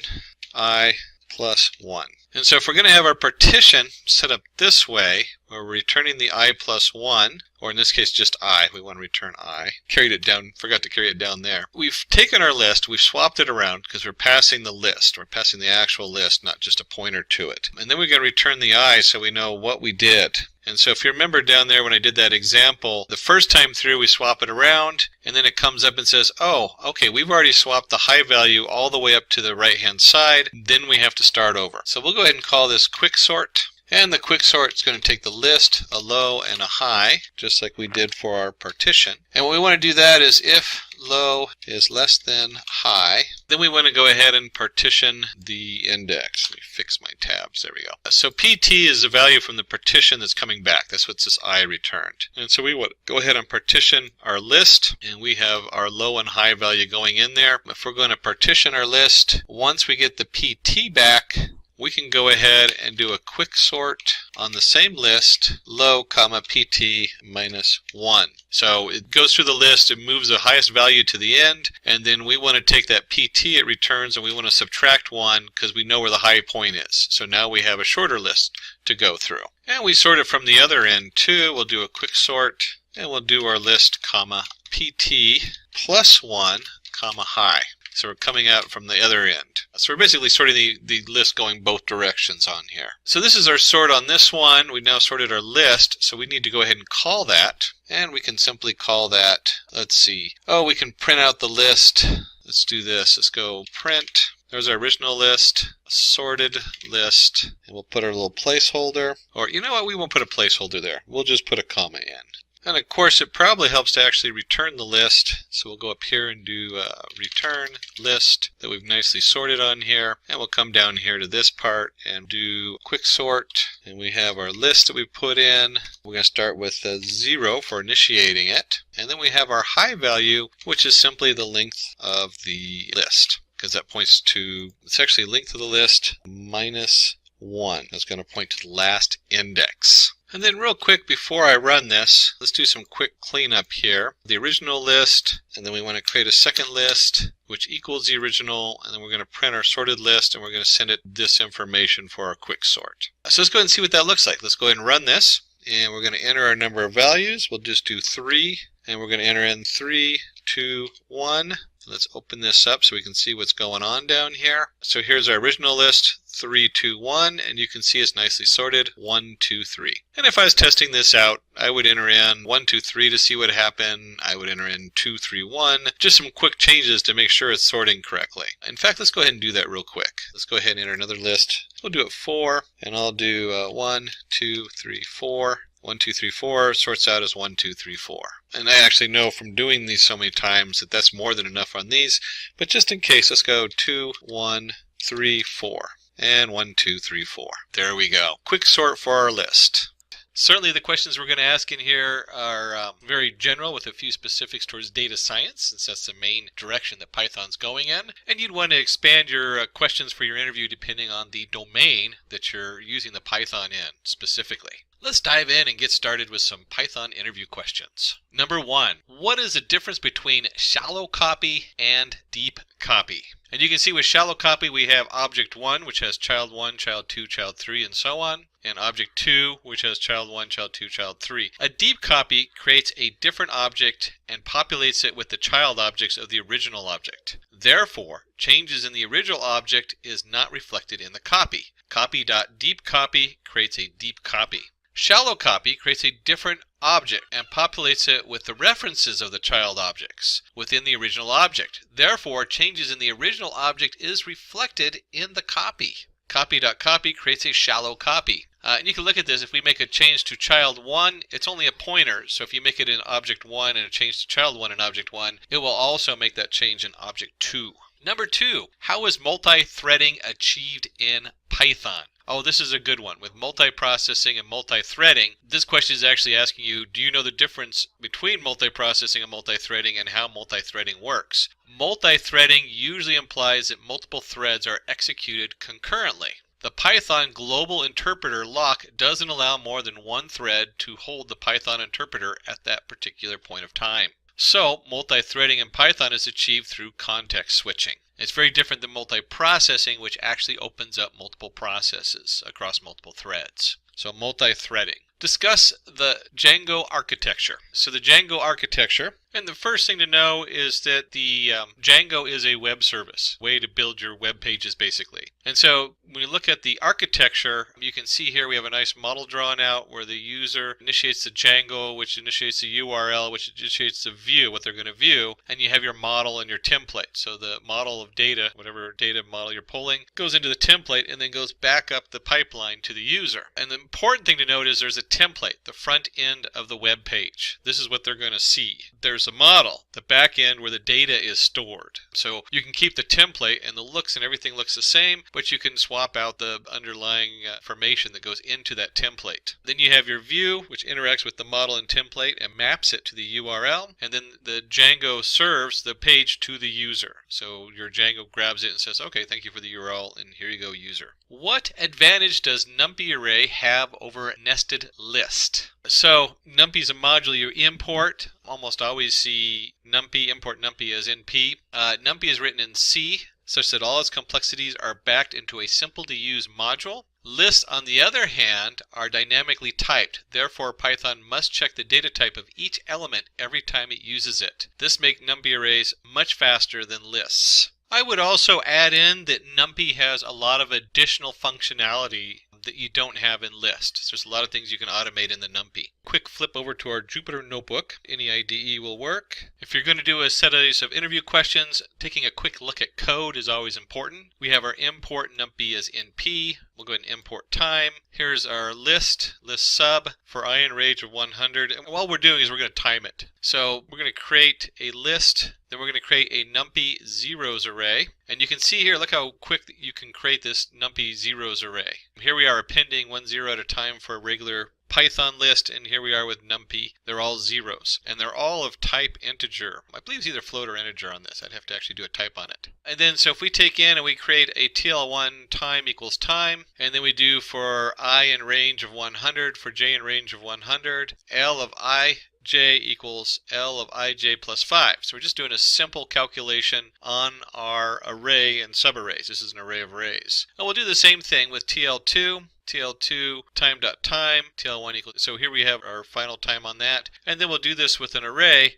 I plus 1. And so if we're going to have our partition set up this way, where we're returning the I plus 1, or in this case just I, we want to return I. Carried it down, forgot to carry it down there. We've taken our list, we've swapped it around because we're passing the list. We're passing the actual list, not just a pointer to it. And then we're going to return the I so we know what we did. And so if you remember down there when I did that example, the first time through we swap it around, and then it comes up and says, oh, okay, we've already swapped the high value all the way up to the right-hand side. Then we have to start over. So we'll go ahead and call this quicksort. And the quicksort is going to take the list, a low, and a high, just like we did for our partition. And what we want to do that is if low is less than high, then we want to go ahead and partition the index. Let me fix my tabs. There we go. So PT is the value from the partition that's coming back. That's what this I returned. And so we would go ahead and partition our list, and we have our low and high value going in there. If we're going to partition our list, once we get the PT back, we can go ahead and do a quick sort on the same list, low, comma, PT minus 1. So it goes through the list, it moves the highest value to the end, and then we want to take that PT it returns and we want to subtract 1 because we know where the high point is. So now we have a shorter list to go through. And we sort it from the other end too. We'll do a quick sort, and we'll do our list, comma, PT plus 1, comma, high. So we're coming out from the other end. So we're basically sorting the list going both directions on here. So this is our sort on this one. We've now sorted our list, so we need to go ahead and call that. And we can simply call that, let's see. Oh, we can print out the list. Let's do this. Let's go print. There's our original list, sorted list, and we'll put our little placeholder. Or you know what? We won't put a placeholder there. We'll just put a comma in. And of course, it probably helps to actually return the list. So we'll go up here and do return list that we've nicely sorted on here. And we'll come down here to this part and do quick sort. And we have our list that we put in. We're going to start with 0 for initiating it. And then we have our high value, which is simply the length of the list. Because that points to, it's actually length of the list minus 1. That's going to point to the last index. And then real quick before I run this, let's do some quick cleanup here. The original list, and then we want to create a second list which equals the original, and then we're going to print our sorted list and we're going to send it this information for our quick sort. So let's go ahead and see what that looks like. Let's go ahead and run this. and we're going to enter our number of values. We'll just do 3, and we're going to enter in 3, 2, 1. Let's open this up so we can see what's going on down here. So here's our original list, 3, 2, 1, and you can see it's nicely sorted, 1, 2, 3. And if I was testing this out, I would enter in 1, 2, 3 to see what happened. I would enter in 2, 3, 1. Just some quick changes to make sure it's sorting correctly. In fact, let's go ahead and do that real quick. Let's go ahead and enter another list. We'll do it 4, and I'll do 1, 2, 3, 4. 1, 2, 3, 4 sorts out as 1, 2, 3, 4. And I actually know from doing these so many times that that's more than enough on these. But just in case, let's go 2, 1, 3, 4. And 1, 2, 3, 4. There we go. Quick sort for our list. Certainly the questions we're going to ask in here are very general with a few specifics towards data science, since that's the main direction that Python's going in. And you'd want to expand your questions for your interview depending on the domain that you're using the Python in specifically. Let's dive in and get started with some Python interview questions. Number 1, what is the difference between shallow copy and deep copy? And you can see with shallow copy we have object 1, which has child 1, child 2, child 3, and so on, and object 2, which has child 1, child 2, child 3. A deep copy creates a different object and populates it with the child objects of the original object. Therefore, changes in the original object is not reflected in the copy. Copy.deepCopy creates a deep copy. Shallow copy creates a different object and populates it with the references of the child objects within the original object. Therefore, changes in the original object is reflected in the copy. Copy.copy creates a shallow copy. And you can look at this. If we make a change to child 1, it's only a pointer. So if you make it in object 1 and a change to child 1 in object 1, it will also make that change in object 2. Number 2, how is multi-threading achieved in Python? Oh, this is a good one. With multiprocessing and multi-threading, this question is actually asking you, do you know the difference between multiprocessing and multi-threading and how multi-threading works? Multi-threading usually implies that multiple threads are executed concurrently. The Python global interpreter lock doesn't allow more than one thread to hold the Python interpreter at that particular point of time. So, multi-threading in Python is achieved through context switching. It's very different than multiprocessing, which actually opens up multiple processes across multiple threads. So, multi-threading. Discuss the Django architecture. So the Django architecture, and the first thing to know is that the Django is a web service, way to build your web pages basically. And so when you look at the architecture, you can see here we have a nice model drawn out where the user initiates the Django, which initiates the URL, which initiates the view, what they're going to view, and you have your model and your template. So the model of data, whatever data model you're pulling, goes into the template and then goes back up the pipeline to the user. And the important thing to note is there's a template, the front end of the web page. This is what they're going to see. There's a model, the back end where the data is stored. So you can keep the template and the looks and everything looks the same, but you can swap out the underlying information that goes into that template. Then you have your view, which interacts with the model and template and maps it to the URL, and then the Django serves the page to the user. So your Django grabs it and says, okay, thank you for the URL, and here you go, user. What advantage does Numpy Array have over nested list? So Numpy is a module you import. Almost always see Numpy, import Numpy as NP. Numpy is written in C, such that all its complexities are backed into a simple to use module. Lists, on the other hand, are dynamically typed. Therefore, Python must check the data type of each element every time it uses it. This makes Numpy arrays much faster than lists. I would also add in that Numpy has a lot of additional functionality that you don't have in lists. So there's a lot of things you can automate in the Numpy. Quick flip over to our Jupyter notebook. Any IDE will work. If you're going to do a set of interview questions, taking a quick look at code is always important. We have our import Numpy as NP. We'll go ahead and import time. Here's our list sub for I in range of 100. And what we're doing is we're going to time it. So we're going to create a list. Then we're going to create a Numpy zeros array. And you can see here, look how quick you can create this Numpy zeros array. Here we are appending 1 0 at a time for a regular Python list, and here we are with Numpy. They're all zeros, and they're all of type integer. I believe it's either float or integer on this. I'd have to actually do a type on it. And then, so if we take in and we create a TL1 time equals time, and then we do for I in range of 100, for j in range of 100, L of I, j equals L of ij plus 5. So we're just doing a simple calculation on our array and subarrays. This is an array of arrays. And we'll do the same thing with TL2. TL2 time.time, TL1 equals, so here we have our final time on that. And then we'll do this with an array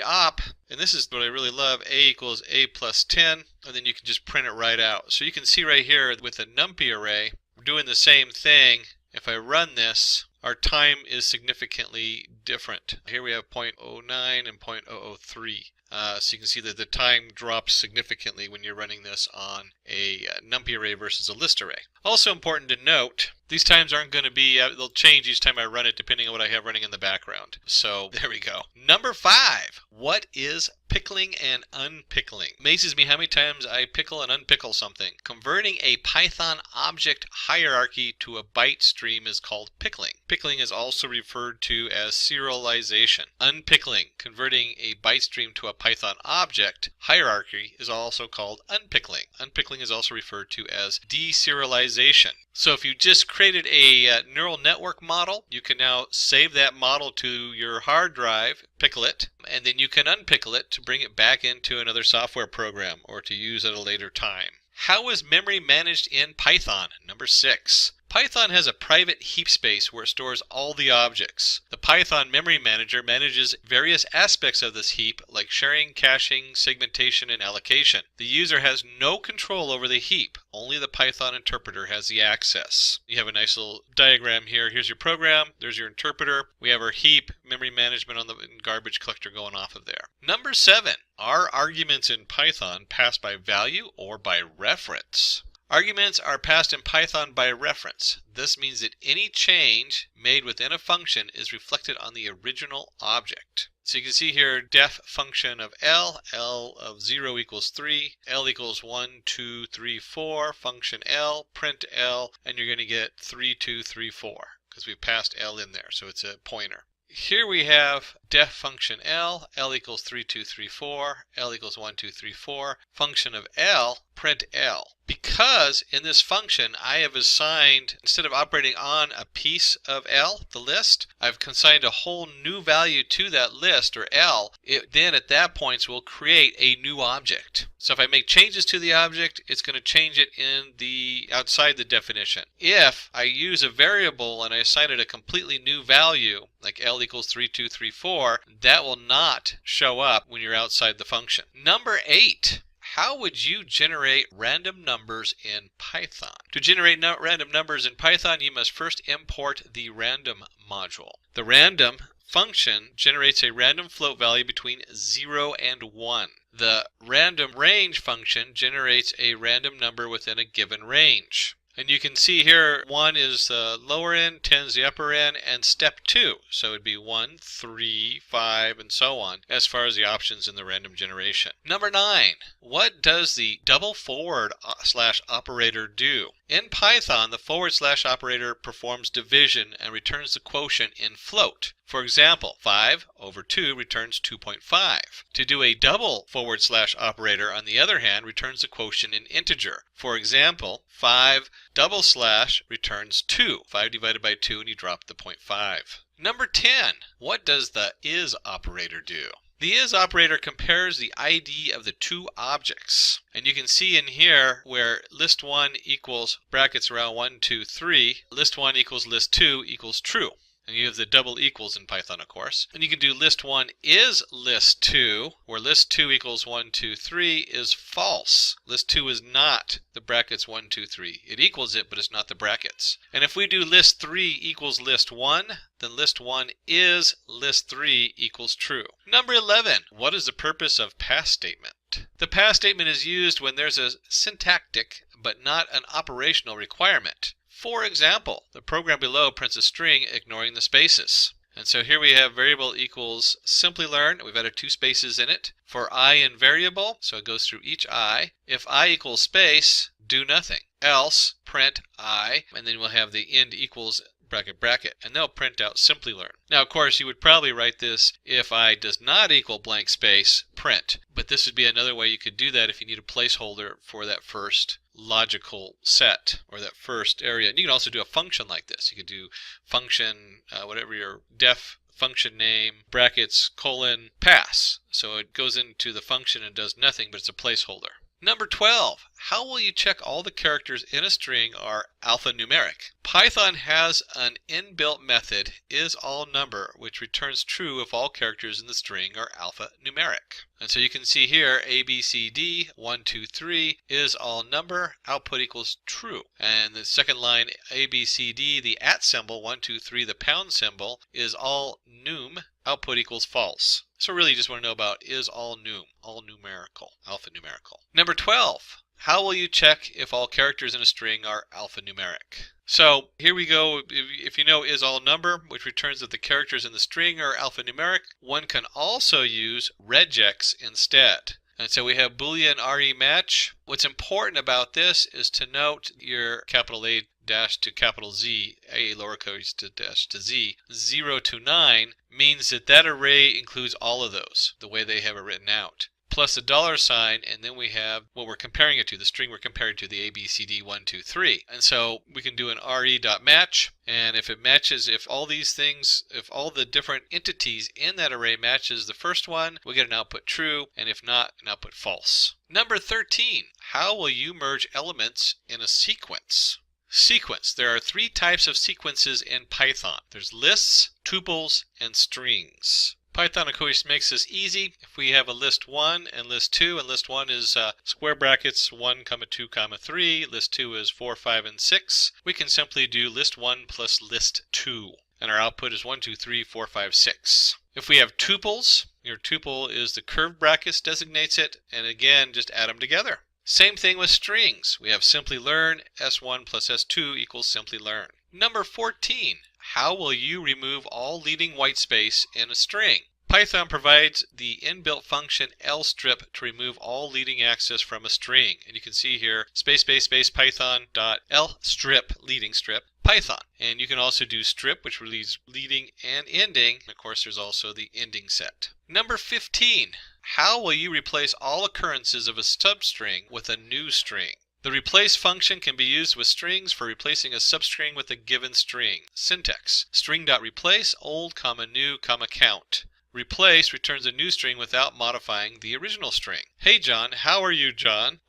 op, and this is what I really love, a equals a plus 10, and then you can just print it right out. So you can see right here with a Numpy array, we're doing the same thing. If I run this, our time is significantly different. Here we have 0.09 and 0.003. So you can see that the time drops significantly when you're running this on a Numpy array versus a list array. Also important to note, these times aren't going to be, they'll change each time I run it depending on what I have running in the background. So there we go. Number 5, what is pickling and unpickling? Amazes me how many times I pickle and unpickle something. Converting a Python object hierarchy to a byte stream is called pickling. Pickling is also referred to as serialization. Unpickling, converting a byte stream to a Python object hierarchy, is also called unpickling. Unpickling is also referred to as deserialization. So if you just created a neural network model, you can now save that model to your hard drive, pickle it, and then you can unpickle it to bring it back into another software program or to use at a later time. How is memory managed in Python? Number 6. Python has a private heap space where it stores all the objects. The Python memory manager manages various aspects of this heap like sharing, caching, segmentation, and allocation. The user has no control over the heap. Only the Python interpreter has the access. You have a nice little diagram here. Here's your program. There's your interpreter. We have our heap, memory management on the garbage collector going off of there. Number 7. Are arguments in Python passed by value or by reference? Arguments are passed in Python by reference. This means that any change made within a function is reflected on the original object. So you can see here def function of L of 0 equals 3, L equals 1, 2, 3, 4, function L, print L, and you're going to get 3, 2, 3, 4 because we passed L in there, so it's a pointer. Here we have def function L equals 3, 2, 3, 4, L equals 1, 2, 3, 4, function of L, print L. Because in this function I have assigned, instead of operating on a piece of L, the list, I've assigned a whole new value to that list, or L. It then at that point will create a new object. So if I make changes to the object, it's going to change it in the outside the definition. If I use a variable and I assign it a completely new value, like L equals 3, 2, 3, 4, that will not show up when you're outside the function. Number 8. How would you generate random numbers in Python? To generate random numbers in Python, you must first import the random module. The random function generates a random float value between 0 and 1. The random range function generates a random number within a given range. And you can see here 1 is the lower end, 10 is the upper end, and step 2. So it would be 1, 3, 5, and so on as far as the options in the random generation. Number 9. What does the double forward slash operator do? In Python, the forward slash operator performs division and returns the quotient in float. For example, 5 over 2 returns 2.5. To do a double forward slash operator, on the other hand, returns the quotient in integer. For example, 5 double slash returns 2. 5 divided by 2 and you drop the 0.5. Number 10. What does the is operator do? The is operator compares the ID of the two objects. And you can see in here where list1 equals brackets around 1, 2, 3, list1 equals list2 equals true. And you have the double equals in Python, of course. And you can do list1 is list2, where list2 equals 1, 2, 3 is false. List2 is not the brackets 1, 2, 3. It equals it, but it's not the brackets. And if we do list3 equals list1, then list1 is list3 equals true. Number 11. What is the purpose of pass statement? The pass statement is used when there's a syntactic but not an operational requirement. For example, the program below prints a string ignoring the spaces. And so here we have variable equals Simplilearn. We've added 2 spaces in it. For I in variable, so it goes through each I. If I equals space, do nothing. Else, print I, and then we'll have the end equals bracket bracket, and they'll print out Simplilearn. Now, of course, you would probably write this if I does not equal blank space, print. But this would be another way you could do that if you need a placeholder for that first logical set or that first area. And you can also do a function like this. You could do function, whatever your def function name, brackets, colon, pass. So it goes into the function and does nothing, but it's a placeholder. Number 12. How will you check all the characters in a string are alphanumeric? Python has an inbuilt method, isAllNumber, which returns true if all characters in the string are alphanumeric. And so you can see here, ABCD, 1, 2, 3, isAllNumber, output equals true. And the second line, ABCD, the @ symbol, 1, 2, 3, the pound symbol, isAllNum, output equals false. So really you just want to know about isAllNum, all numerical, alphanumerical. Number 12. How will you check if all characters in a string are alphanumeric? So here we go. If you know isAllNumber, which returns that the characters in the string are alphanumeric, one can also use regex instead. And so we have Boolean RE match. What's important about this is to note your capital A dash to capital Z, A lowercase to dash to Z, 0 to 9 means that that array includes all of those, the way they have it written out. Plus a $sign, and then we have what we're comparing it to, the string we're comparing to, the ABCD 1, 2, 3. And so we can do an RE.match, and if it matches, if all these things, if all the different entities in that array matches the first one, we get an output true, and if not, an output false. Number 13, how will you merge elements in a sequence? Sequence. There are 3 types of sequences in Python. There's lists, tuples, and strings. Python, of course, makes this easy. If we have a list 1 and list 2, and list 1 is square brackets 1, 2, 3, list 2 is 4, 5, and 6, we can simply do list 1 plus list 2. And our output is 1, 2, 3, 4, 5, 6. If we have tuples, your tuple is the curved brackets designates it, and again, just add them together. Same thing with strings. We have Simplilearn, S1 plus S2 equals Simplilearn. Number 14. How will you remove all leading whitespace in a string? Python provides the inbuilt function lstrip to remove all leading access from a string. And you can see here, space python dot lstrip, leading strip, Python. And you can also do strip, which relieves leading and ending. Of course, there's also the ending set. Number 15. How will you replace all occurrences of a substring with a new string? The replace function can be used with strings for replacing a substring with a given string. Syntax: string.replace old, new, count. Replace returns a new string without modifying the original string. Hey John, how are you, John? ?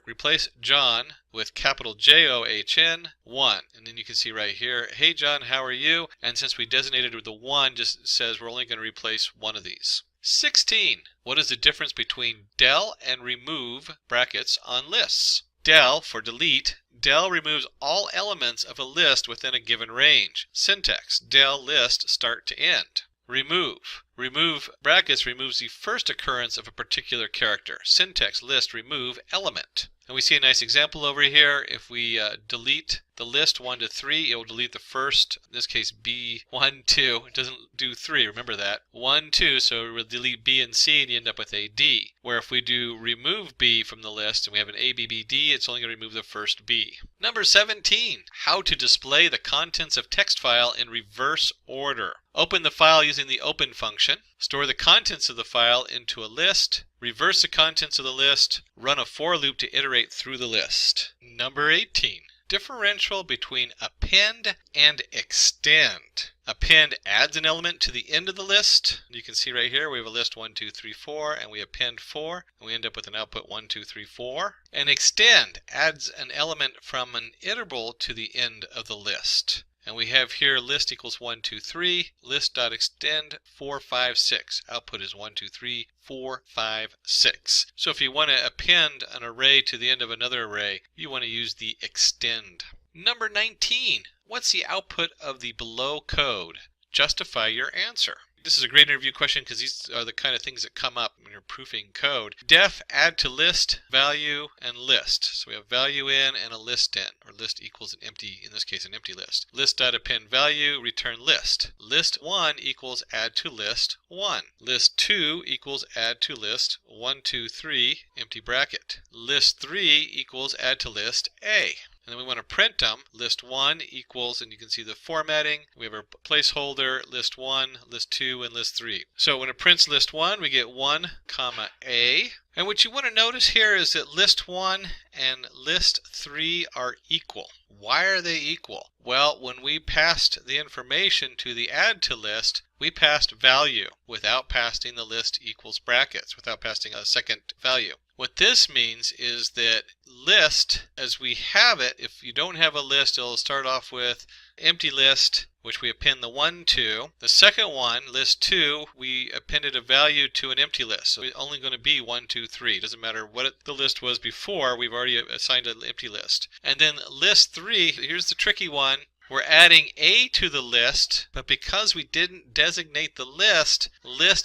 Replace John with capital JOHN 1. And then you can see right here, hey John, how are you? And since we designated with the 1, just says we're only going to replace one of these. 16. What is the difference between del and remove brackets on lists? Del for delete. Del removes all elements of a list within a given range. Syntax: del list start to end. Remove. Remove brackets removes the first occurrence of a particular character. Syntax: list remove element. And we see a nice example over here. If we delete the list 1 to 3, it will delete the first, in this case B, 1, 2. It doesn't do 3, remember that. 1, 2, so it will delete B and C and you end up with a D. Where if we do remove B from the list and we have an A, B, B, D, it's only going to remove the first B. Number 17. How to display the contents of text file in reverse order. Open the file using the open function. Store the contents of the file into a list. Reverse the contents of the list. Run a for loop to iterate through the list. Number 18. Differential between append and extend. Append adds an element to the end of the list. You can see right here we have a list 1, 2, 3, 4, and we append 4, and we end up with an output 1, 2, 3, 4. And extend adds an element from an iterable to the end of the list. And we have here list equals 1, 2, 3, list.extend 4, 5, 6. Output is 1, 2, 3, 4, 5, 6. So if you want to append an array to the end of another array, you want to use the extend. Number 19. What's the output of the below code? Justify your answer. This is a great interview question because these are the kind of things that come up when you're proofing code. Def add to list, value, and list. So we have value in and a list in, or list equals an empty, in this case an empty list. List.append value, return list. List 1 equals add to list 1. List 2 equals add to list 1, 2, 3, empty bracket. List 3 equals add to list A. And then we want to print them, list1 equals, and you can see the formatting. We have our placeholder, list1, list2, and list3. So when it prints list1, we get 1, comma A. And what you want to notice here is that list1 and list3 are equal. Why are they equal? Well, when we passed the information to the add to list, we passed value without passing the list equals brackets, without passing a second value. What this means is that list, as we have it, if you don't have a list, it'll start off with empty list, which we append the 1 to. The second one, list 2, we appended a value to an empty list. So it's only going to be 1, 2, 3. It doesn't matter what the list was before, we've already assigned an empty list. And then list 3, here's the tricky one. We're adding A to the list, but because we didn't designate the list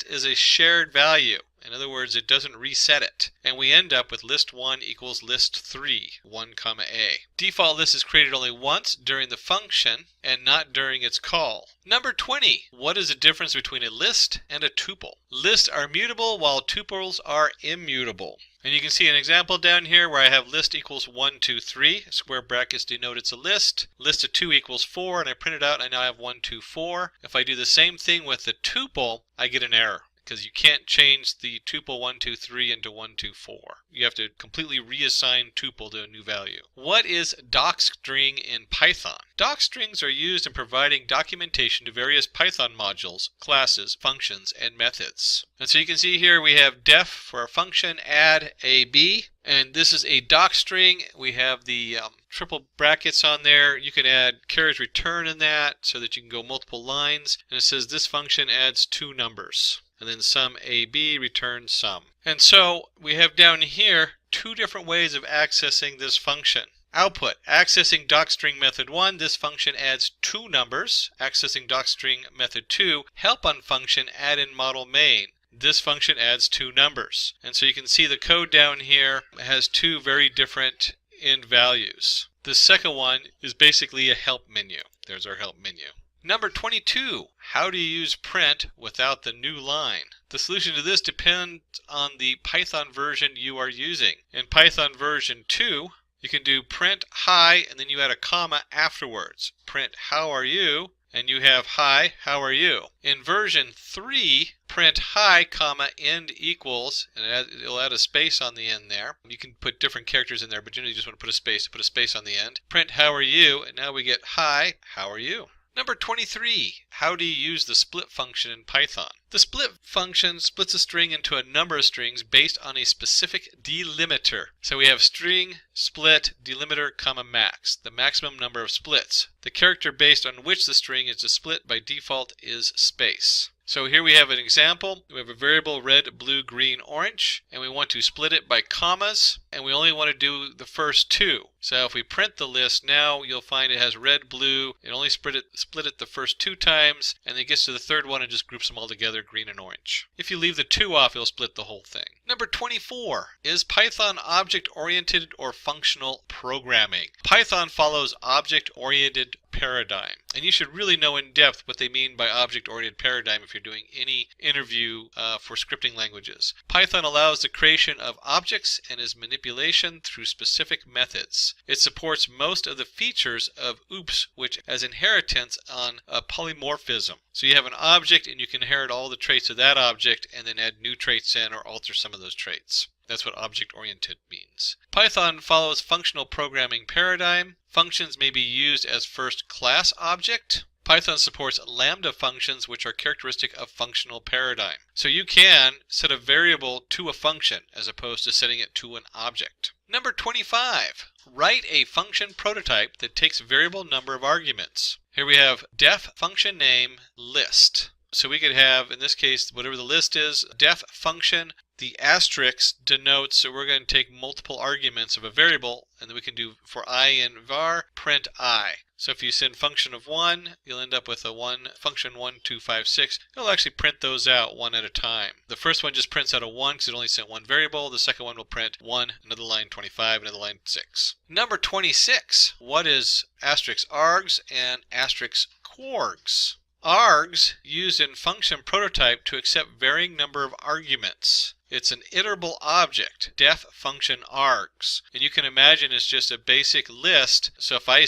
is a shared value. In other words, it doesn't reset it. And we end up with list1 equals list3, 1, comma A. Default list is created only once during the function and not during its call. Number 20. What is the difference between a list and a tuple? Lists are mutable while tuples are immutable. And you can see an example down here where I have list equals 1, 2, 3. Square brackets denote it's a list. List of 2 equals 4, and I print it out and I now have 1, 2, 4. If I do the same thing with the tuple, I get an error, because you can't change the tuple 1, 2, 3 into 1, 2, 4. You have to completely reassign tuple to a new value. What is docstring in Python? Docstrings are used in providing documentation to various Python modules, classes, functions, and methods. And so you can see here we have def for a function, add AB, and this is a docstring. We have the triple brackets on there. You can add carriage return in that so that you can go multiple lines. And it says this function adds 2 numbers. And then sum AB returns sum. And so we have down here 2 different ways of accessing this function. Output, accessing docstring method 1, this function adds 2 numbers. Accessing docstring method 2, help on function add in model main. This function adds 2 numbers. And so you can see the code down here has 2 very different end values. The second one is basically a help menu. There's our help menu. Number 22, how do you use print without the new line? The solution to this depends on the Python version you are using. In Python version 2, you can do print hi and then you add a comma afterwards. Print how are you? And you have hi, how are you? In version 3, print hi, comma, end equals, and it'll add a space on the end there. You can put different characters in there, but generally you just want to put a space on the end. Print how are you, and now we get hi, how are you? Number 23, how do you use the split function in Python? The split function splits a string into a number of strings based on a specific delimiter. So we have string, split, delimiter, comma, max, the maximum number of splits. The character based on which the string is to split by default is space. So here we have an example. We have a variable red, blue, green, orange, and we want to split it by commas, and we only want to do the first 2. So if we print the list now, you'll find it has red, blue. It only split it the first 2 times, and then it gets to the third one and just groups them all together, green and orange. If you leave the 2 off, it'll split the whole thing. Number 24, is Python object-oriented or functional programming? Python follows object-oriented paradigm, and you should really know in depth what they mean by object-oriented paradigm if you're doing any interview for scripting languages. Python allows the creation of objects and its manipulation through specific methods. It supports most of the features of OOPS, which has inheritance on a polymorphism. So you have an object and you can inherit all the traits of that object and then add new traits in or alter some of those traits. That's what object-oriented means. Python follows functional programming paradigm. Functions may be used as first class object. Python supports lambda functions, which are characteristic of functional paradigm. So you can set a variable to a function as opposed to setting it to an object. Number 25. Write a function prototype that takes variable number of arguments. Here we have def function name list. So we could have, in this case, whatever the list is, def function. The asterisk denotes that we're going to take multiple arguments of a variable, and then we can do for I in var, print I. So if you send function of 1, you'll end up with a function 1, 2, 5, 6. It'll actually print those out one at a time. The first one just prints out a 1 because it only sent one variable. The second one will print 1, another line 25, another line 6. Number 26. What is asterisk args and asterisk quargs? Args used in function prototype to accept varying number of arguments. It's an iterable object, def function args. And you can imagine it's just a basic list. So if I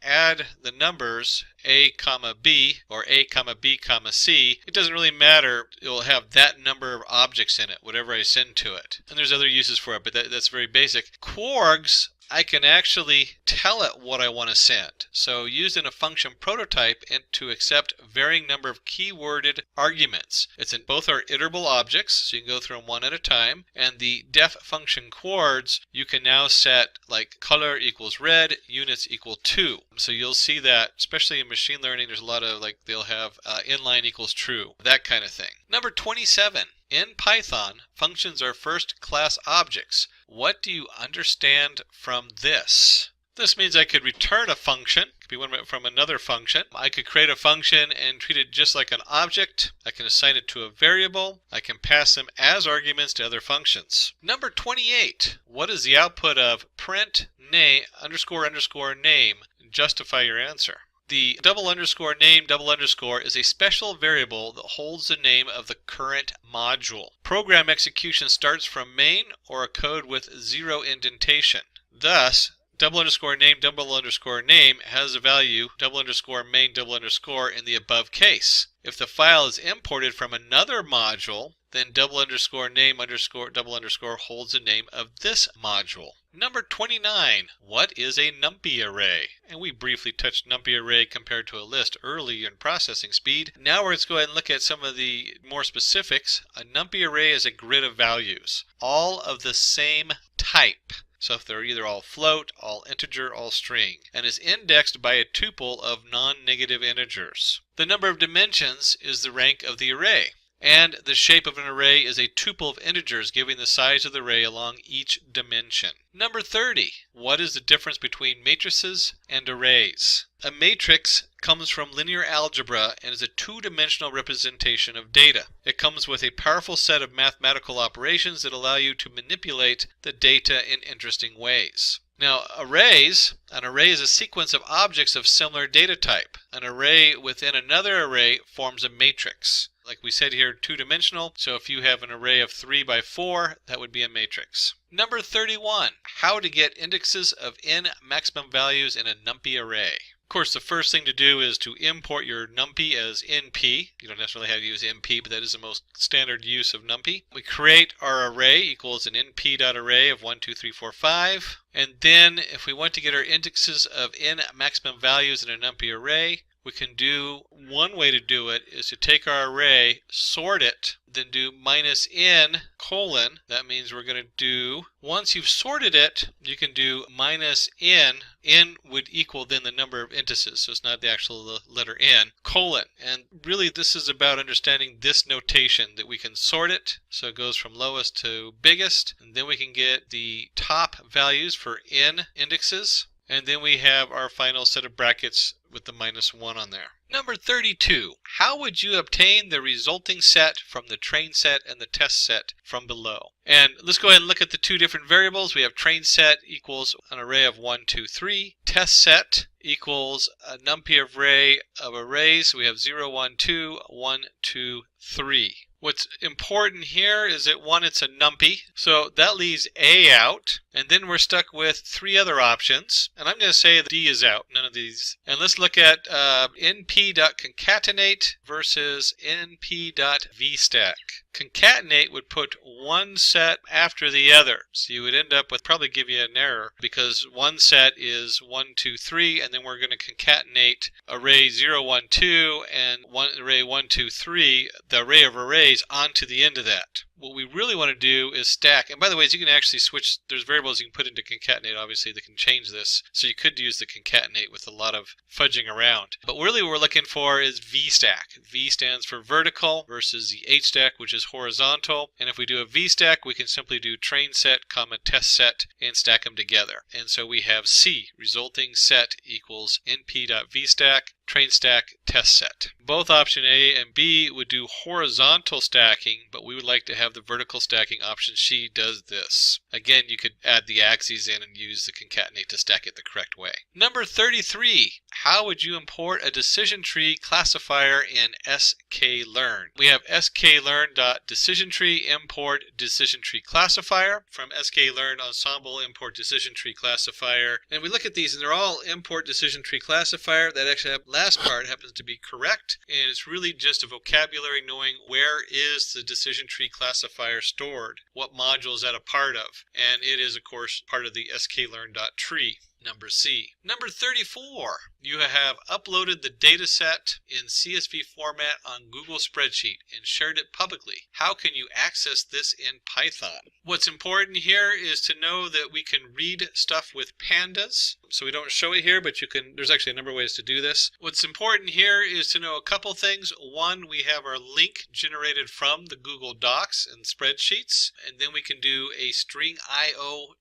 add the numbers a comma b or a comma b comma c, it doesn't really matter. It will have that number of objects in it, whatever I send to it. And there's other uses for it, but that's very basic. Quargs, I can actually tell it what I want to send. So used in a function prototype and to accept varying number of keyworded arguments. It's in both our iterable objects, so you can go through them one at a time, and the def function quards, you can now set like color equals red, units equal 2. So you'll see that, especially in machine learning, there's a lot of like they'll have inline equals true, that kind of thing. Number 27. In Python, functions are first-class objects. What do you understand from this? This means I could return a function. It could be one from another function. I could create a function and treat it just like an object. I can assign it to a variable. I can pass them as arguments to other functions. Number 28. What is the output of print name __ name? Justify your answer. The double underscore name double underscore is a special variable that holds the name of the current module. Program execution starts from main or a code with 0 indentation. Thus, double underscore name double underscore name has a value double underscore main double underscore in the above case. If the file is imported from another module, then double underscore name underscore double underscore holds the name of this module. Number 29. What is a Numpy Array? And we briefly touched Numpy Array compared to a list early in processing speed. Now let's go ahead and look at some of the more specifics. A Numpy Array is a grid of values, all of the same type. So if they're either all float, all integer, all string, and is indexed by a tuple of non-negative integers. The number of dimensions is the rank of the array. And the shape of an array is a tuple of integers giving the size of the array along each dimension. Number 30. What is the difference between matrices and arrays? A matrix comes from linear algebra and is a two-dimensional representation of data. It comes with a powerful set of mathematical operations that allow you to manipulate the data in interesting ways. Now, an array is a sequence of objects of similar data type. An array within another array forms a matrix. Like we said here, two-dimensional, so if you have an array of 3 by 4, that would be a matrix. Number 31. How to get indexes of n maximum values in a Numpy array. Of course, the first thing to do is to import your Numpy as NP. You don't necessarily have to use NP, but that is the most standard use of Numpy. We create our array equals an np.array of 1, 2, 3, 4, 5. And then if we want to get our indexes of n maximum values in a Numpy array, we can do, one way to do it is to take our array, sort it, then do -n colon. That means we're going to do, once you've sorted it, you can do -n. N would equal then the number of indices, so it's not the actual letter n, colon. And really this is about understanding this notation, that we can sort it, so it goes from lowest to biggest, and then we can get the top values for n indexes. And then we have our final set of brackets with the -1 on there. Number 32. How would you obtain the resulting set from the train set and the test set from below? And let's go ahead and look at the two different variables. We have train set equals an array of 1, 2, 3. Test set equals a Numpy array of arrays. So we have 0, 1, 2, 1, 2, 3. What's important here is that one, it's a Numpy, so that leaves A out, and then we're stuck with 3 other options, and I'm going to say that D is out, none of these. And let's look at np.concatenate versus np.vstack. Concatenate would put one set after the other, so you would end up with, probably give you an error, because one set is 1, 2, 3, and then we're going to concatenate array 0, 1, 2 and array 1, 2, 3, the array of arrays, onto the end of that. What we really want to do is stack, and by the way, you can actually switch, there's variables you can put into concatenate obviously that can change this, so you could use the concatenate with a lot of fudging around. But really what we're looking for is VStack. V stands for vertical versus the HStack, which is horizontal, and if we do a VStack we can simply do train set comma test set and stack them together. And so we have C, resulting set equals np.vstack train stack test set. Both option A and B would do horizontal stacking, but we would like to have have the vertical stacking option. She does this. Again, you could add the axes in and use the concatenate to stack it the correct way. Number 33. How would you import a decision tree classifier in sklearn? We have sklearn.decisiontree import decision tree classifier. From sklearn ensemble import decision tree classifier. And we look at these and they're all import decision tree classifier. That actually last part happens to be correct. And it's really just a vocabulary knowing where is the decision tree classifier stored. What module is that a part of? And it is of course part of the sklearn.tree. Number C. Number 34. You have uploaded the dataset in CSV format on Google Spreadsheet and shared it publicly. How can you access this in Python? What's important here is to know that we can read stuff with pandas. So we don't show it here, but you can. There's actually a number of ways to do this. What's important here is to know a couple things. One, we have our link generated from the Google Docs and spreadsheets, and then we can do a stringio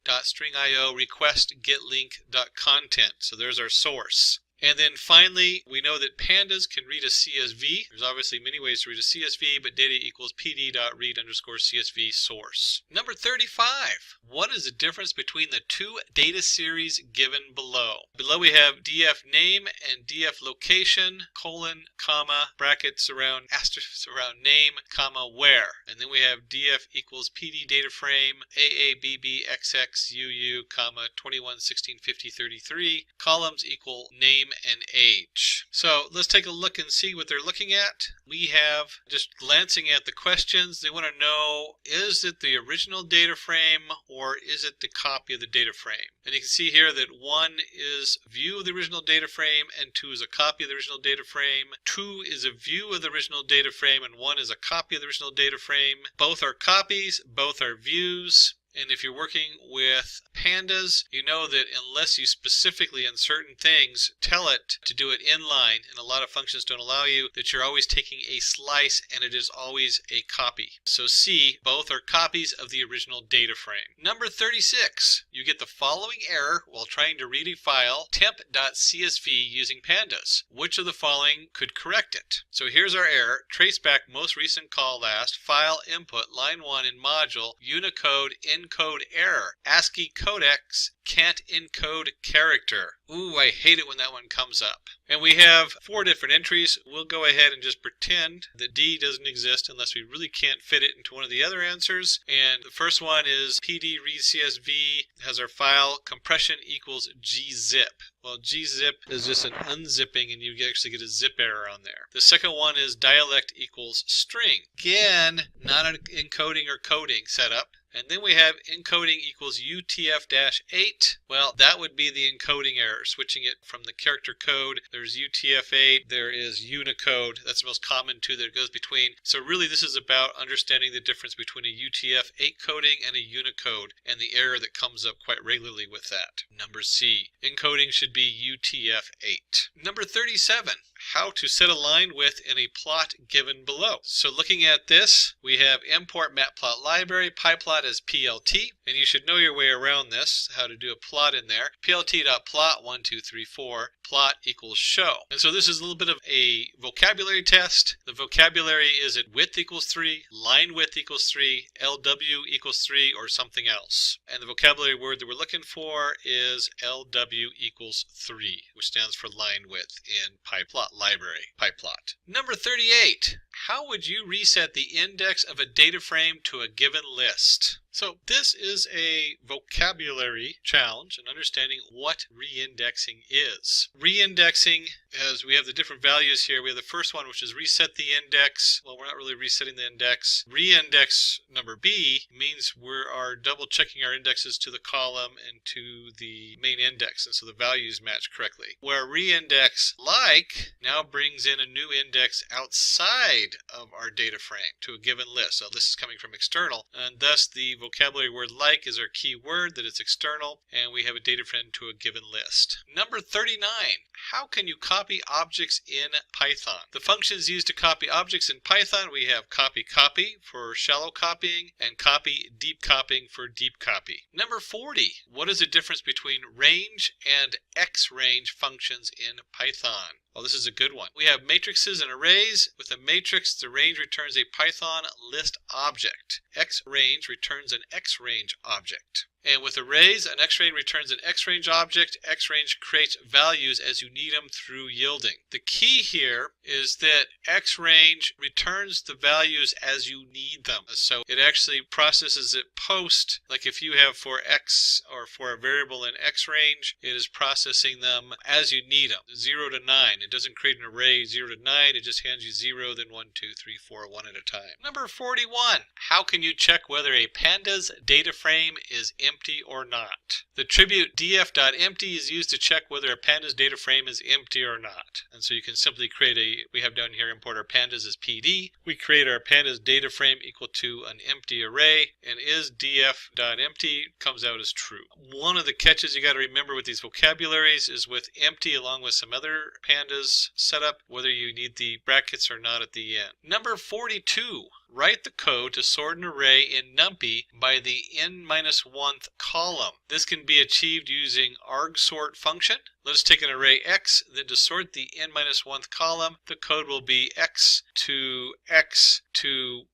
request get link.content. So there's our source. And then finally, we know that pandas can read a CSV. There's obviously many ways to read a CSV, but data equals pd.read_CSV source. Number 35. What is the difference between the two data series given below? Below we have df name and df location, colon, comma, brackets around, asterisks around name, comma, where. And then we have df equals pd data frame, AABBXXUU, comma, 21, 16, 50, 33. Columns equal name and age. So let's take a look and see what they're looking at. We have, just glancing at the questions, they want to know, is it the original data frame or is it the copy of the data frame? And you can see here that 1 is view of the original data frame and 2 is a copy of the original data frame. 2 is a view of the original data frame and 1 is a copy of the original data frame. Both are copies, both are views. And if you're working with pandas, you know that unless you specifically on certain things tell it to do it inline, and a lot of functions don't allow you, that you're always taking a slice and it is always a copy. So C, both are copies of the original data frame. Number 36, you get the following error while trying to read a file, temp.csv using pandas. Which of the following could correct it? So here's our error. Trace back most recent call last, file input, line 1 in module, Unicode encode error. ASCII codecs can't encode character. Ooh, I hate it when that one comes up. And we have 4 different entries. We'll go ahead and just pretend that D doesn't exist unless we really can't fit it into one of the other answers. And the first one is PD read CSV has our file compression equals gzip. Well, gzip is just an unzipping and you actually get a zip error on there. The second one is dialect equals string. Again, not an encoding or coding setup. And then we have encoding equals UTF-8. Well, that would be the encoding error, switching it from the character code. There's UTF-8, there is Unicode. That's the most common two that it goes between. So really this is about understanding the difference between a UTF-8 coding and a Unicode and the error that comes up quite regularly with that. Number C, encoding should be UTF-8. Number 37, how to set a line width in a plot given below. So looking at this, we have import matplot library, pyplot as PLT, and you should know your way around this, how to do a plot in there. PLT.plot 1, 2, 3, 4, plot equals show. And so this is a little bit of a vocabulary test. The vocabulary is at width equals 3, line width equals 3, LW equals 3, or something else. And the vocabulary word that we're looking for is LW equals 3, which stands for line width in pyplot library, pyplot. Number 38. How would you reset the index of a data frame to a given list? So this is a vocabulary challenge in understanding what reindexing is. Reindexing, as we have the different values here, we have the first one, which is reset the index. Well, we're not really resetting the index. Reindex number B means we are double checking our indexes to the column and to the main index, and so the values match correctly. Where reindex like now brings in a new index outside of our data frame to a given list. So this is coming from external, and thus the vocabulary word like is our key word, that it's external, and we have a data frame to a given list. Number 39. How can you copy objects in Python? The functions used to copy objects in Python, we have copy for shallow copying and copy deep copying for deep copy. Number 40, what is the difference between range and xrange functions in Python? Well, this is a good one. We have matrices and arrays. With a matrix, the range returns a Python list object. Xrange returns an xrange object. And with arrays, an xrange returns an xrange object. Xrange creates values as you need them through yielding. The key here is that xrange returns the values as you need them. So it actually processes it post, like if you have for x or for a variable in xrange, it is processing them as you need them, 0 to 9. It doesn't create an array 0 to 9, it just hands you 0, then 1, 2, 3, 4, 1 at a time. Number 41, how can you check whether a pandas data frame is empty or not? The attribute df.empty is used to check whether a pandas data frame is empty or not. And so you can simply create we have down here import our pandas as PD. We create our pandas data frame equal to an empty array, and is df.empty comes out as true. One of the catches you got to remember with these vocabularies is with empty along with some other pandas setup, whether you need the brackets or not at the end. Number 42. Write the code to sort an array in Numpy by the n-1th column. This can be achieved using argsort function. Let us take an array x, then to sort the n-1th column, the code will be x to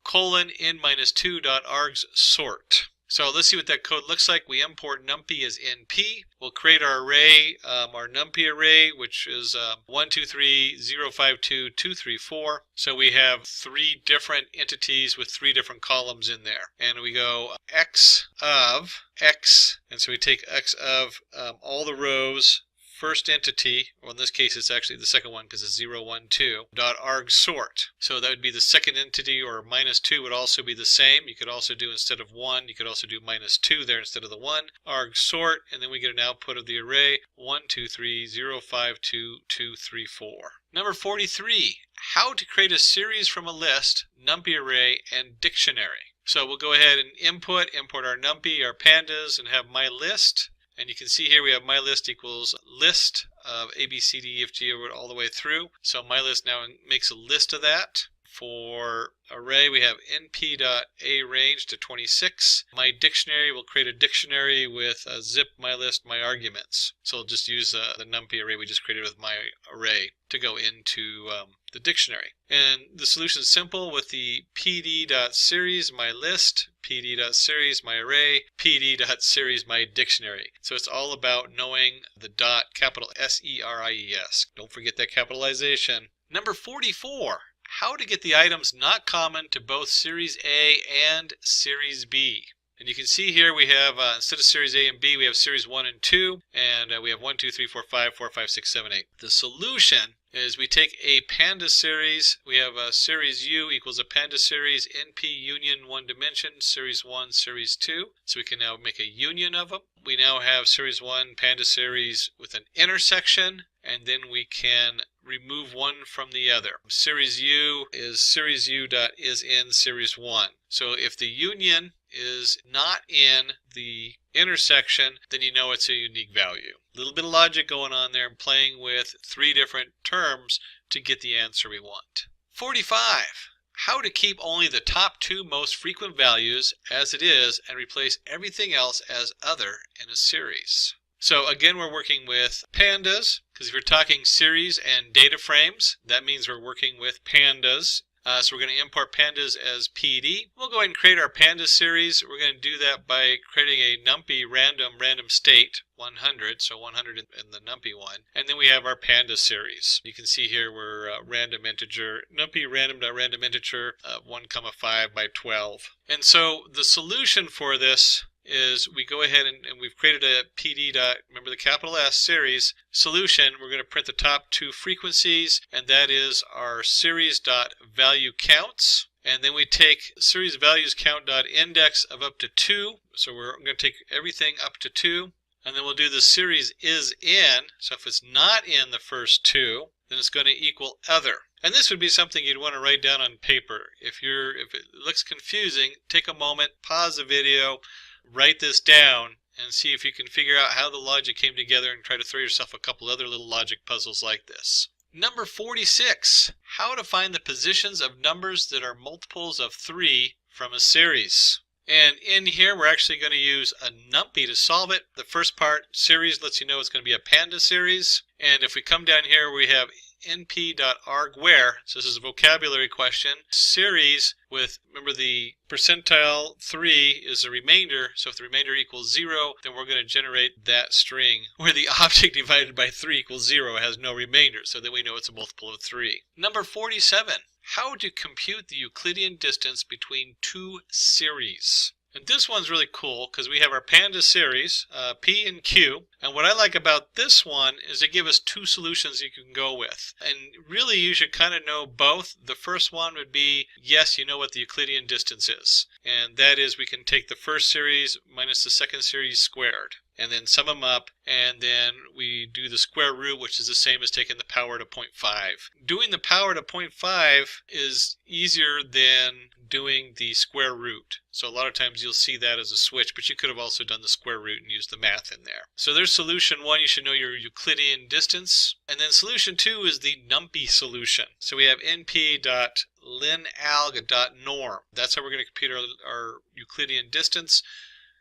colon n-2.args_sort. So let's see what that code looks like. We import numpy as np. We'll create our array, our numpy array, which is 1, 2, 3, 0, 5, 2, 2, 3, 4. So we have 3 different entities with 3 different columns in there. And we go x of x, and so we take x of all the rows, first entity, or in this case it's actually the second one because it's 0, 1, 2, .argsort. So that would be the second entity, or -2 would also be the same. You could also do, instead of 1, you could also do -2 there instead of the 1. Argsort, and then we get an output of the array 1, 2, 3, 0, 5, 2, 2, 3, 4. Number 43, how to create a series from a list, numpy array, and dictionary. So we'll go ahead and import our numpy, our pandas, and have my list. And you can see here we have my list equals list of A, B, C, D, E, F, G all the way through. So my list now makes a list of that. For array, we have np.arange to 26. My dictionary will create a dictionary with zip my list, my arguments. So I'll just use the numpy array we just created with my array to go into the dictionary. And the solution is simple with the pd.series my list, pd.series my array, pd.series my dictionary. So it's all about knowing the dot, capital S-E-R-I-E-S. Don't forget that capitalization. Number 44. How to get the items not common to both Series A and Series B. And you can see here we have, instead of Series A and B, we have Series 1 and 2, and we have 1, 2, 3, 4, 5, 4, 5, 6, 7, 8. The solution is we take a panda series, we have a series U equals a panda series, NP union 1 dimension, Series 1, Series 2. So we can now make a union of them. We now have Series 1 panda series with an intersection, and then we can remove one from the other. Series U is Series U dot is in Series 1. So if the union is not in the intersection, then you know it's a unique value. A little bit of logic going on there and playing with 3 different terms to get the answer we want. 45. How to keep only the top 2 most frequent values as it is and replace everything else as other in a series. So again, we're working with pandas, because if you're talking series and data frames, that means we're working with pandas. So we're going to import pandas as PD. We'll go ahead and create our panda series. We're going to do that by creating a numpy random state 100, so 100 in the numpy one. And then we have our panda series. You can see here we're random integer, numpy random.random integer 1, 5 by 12. And so the solution for this is we go ahead and we've created a PD dot, remember the capital S series solution. We're going to print the top 2 frequencies, and that is our series dot value counts. And then we take series values count dot index of up to 2. So we're going to take everything up to 2. And then we'll do the series is in. So if it's not in the first 2, then it's going to equal other. And this would be something you'd want to write down on paper. If it looks confusing, take a moment, pause the video, write this down, and see if you can figure out how the logic came together and try to throw yourself a couple other little logic puzzles like this. Number 46, how to find the positions of numbers that are multiples of 3 from a series. And in here we're actually going to use a Numpy to solve it. The first part, series, lets you know it's going to be a panda series. And if we come down here, we have np.argwhere, so this is a vocabulary question. Series with, remember the percentile 3 is a remainder, so if the remainder equals 0, then we're going to generate that string where the object divided by 3 equals 0 has no remainder, so that we know it's a multiple of 3. Number 47, how to compute the Euclidean distance between two series. And this one's really cool because we have our panda series, P and Q. And what I like about this one is they give us two solutions you can go with. And really you should kind of know both. The first one would be, yes, you know what the Euclidean distance is. And that is we can take the first series minus the second series squared. And then sum them up, and then we do the square root, which is the same as taking the power to 0.5. Doing the power to 0.5 is easier than doing the square root. So a lot of times you'll see that as a switch, but you could have also done the square root and used the math in there. So there's solution 1, you should know your Euclidean distance. And then solution 2 is the Numpy solution. So we have np.linalg.norm. That's how we're going to compute our Euclidean distance.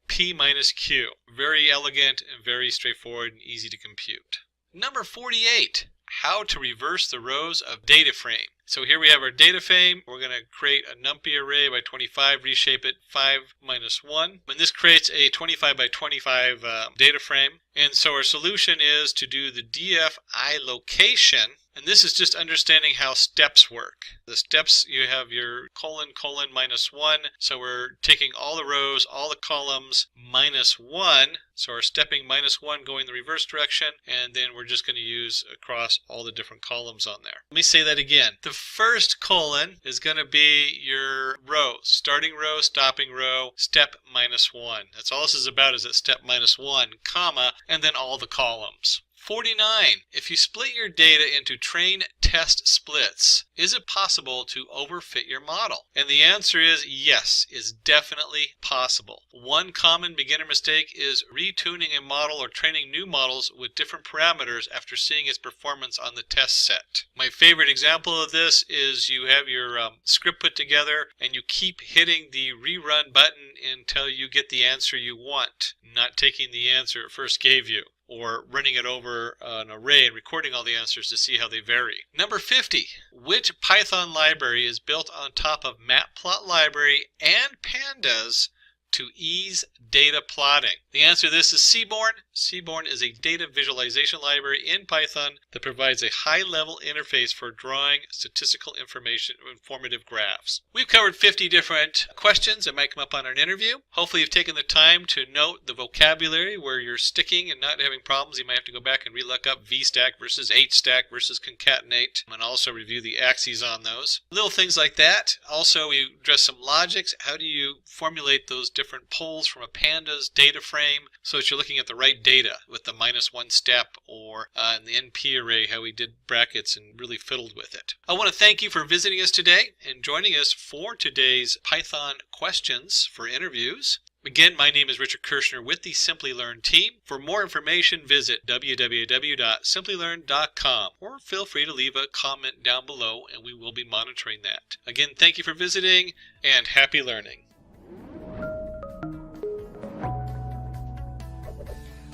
P minus Q. Very elegant and very straightforward and easy to compute. Number 48, how to reverse the rows of data frame. So here we have our data frame. We're going to create a Numpy array by 25, reshape it 5 minus 1. And this creates a 25 by 25 data frame. And so our solution is to do the df location. And this is just understanding how steps work. The steps, you have your colon, colon, minus 1. So we're taking all the rows, all the columns, minus 1. So our stepping minus 1 going the reverse direction. And then we're just going to use across all the different columns on there. Let me say that again. The first colon is going to be your row, starting row, stopping row, step minus 1. That's all this is about, is that step minus 1, comma, and then all the columns. 49. If you split your data into train test splits, is it possible to overfit your model? And the answer is yes, is definitely possible. One common beginner mistake is retuning a model or training new models with different parameters after seeing its performance on the test set. My favorite example of this is you have your script put together and you keep hitting the rerun button until you get the answer you want, not taking the answer it first gave you, or running it over an array and recording all the answers to see how they vary. Number 50, which Python library is built on top of Matplot library and pandas to ease data plotting? The answer to this is Seaborn. Seaborn is a data visualization library in Python that provides a high-level interface for drawing statistical information or informative graphs. We've covered 50 different questions that might come up on an interview. Hopefully you've taken the time to note the vocabulary where you're sticking and not having problems. You might have to go back and relook up VStack versus HStack versus concatenate, and also review the axes on those. Little things like that. Also, we address some logics. How do you formulate those different polls from a pandas data frame so that you're looking at the right data with the -1 step, or in the NP array how we did brackets and really fiddled with it. I want to thank you for visiting us today and joining us for today's Python questions for interviews. Again, my name is Richard Kirshner with the Simplilearn team. For more information, visit www.simplilearn.com, or feel free to leave a comment down below and we will be monitoring that. Again, thank you for visiting and happy learning.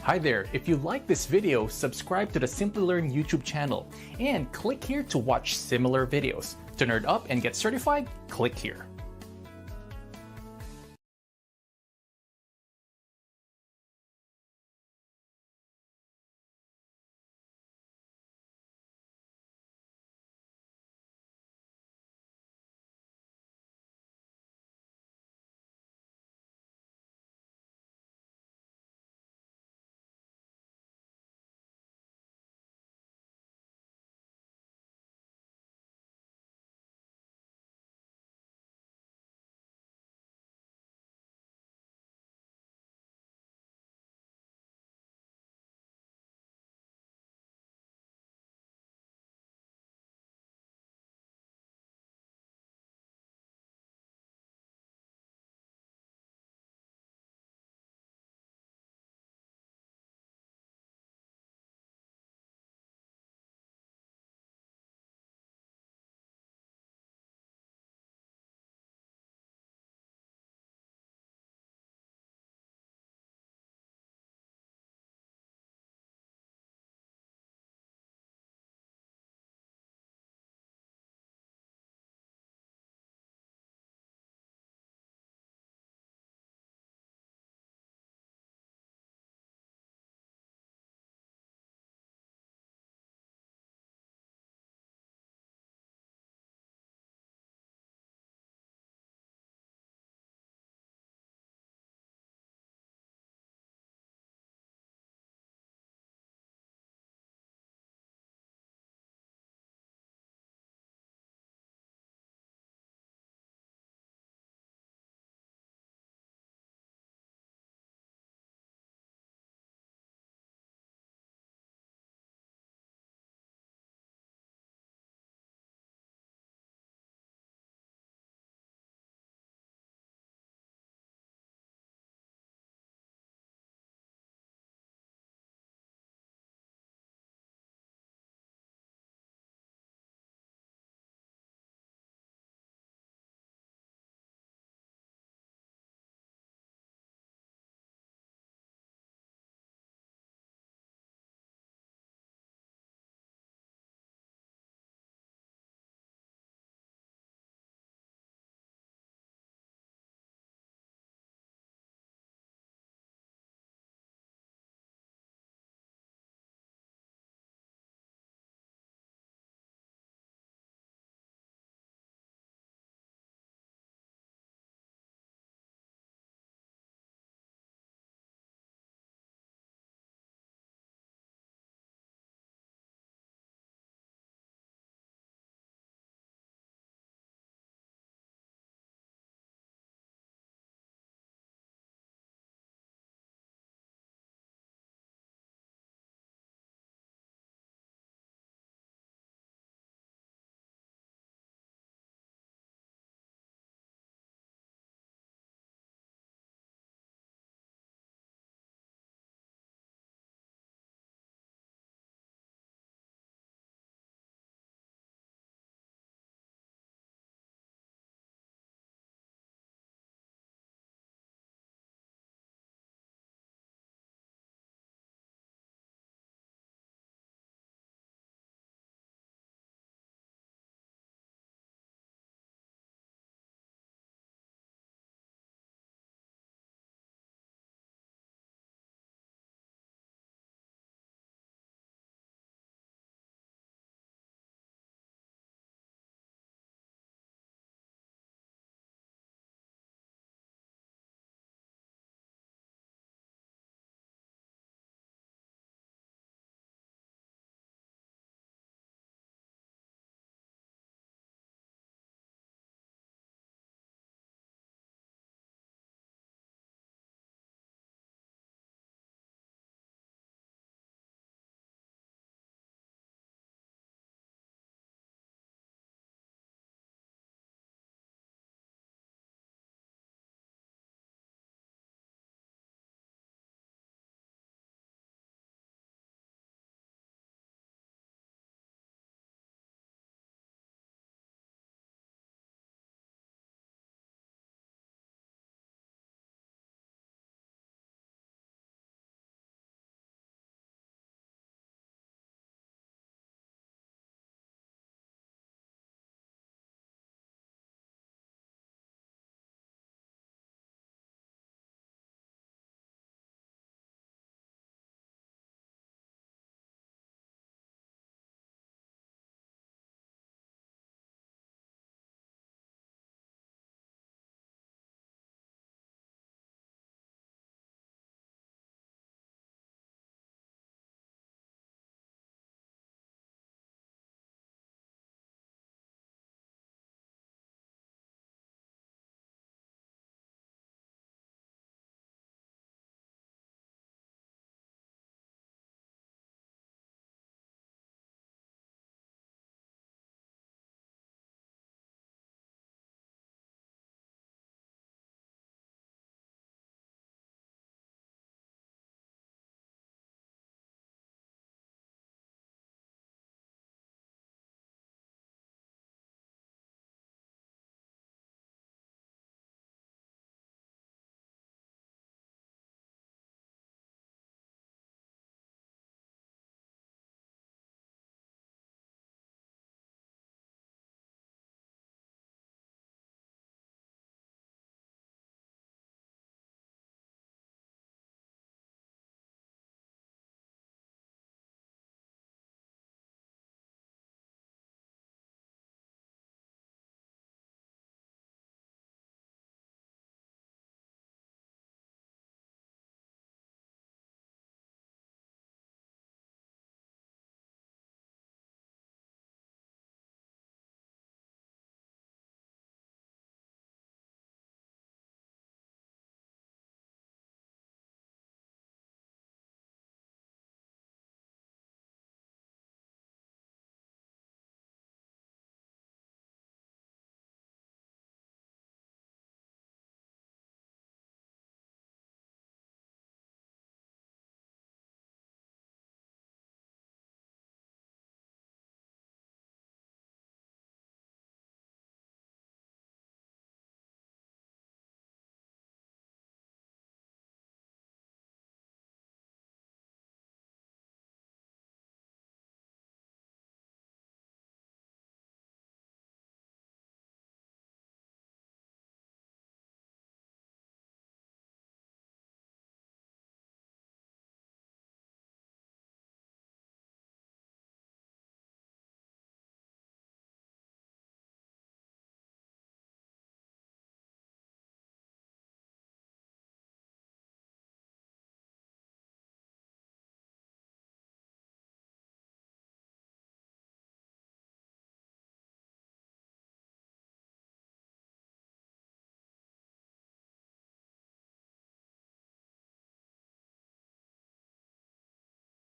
Hi there, if you like this video, subscribe to the Simplilearn YouTube channel and click here to watch similar videos. To nerd up and get certified, click here.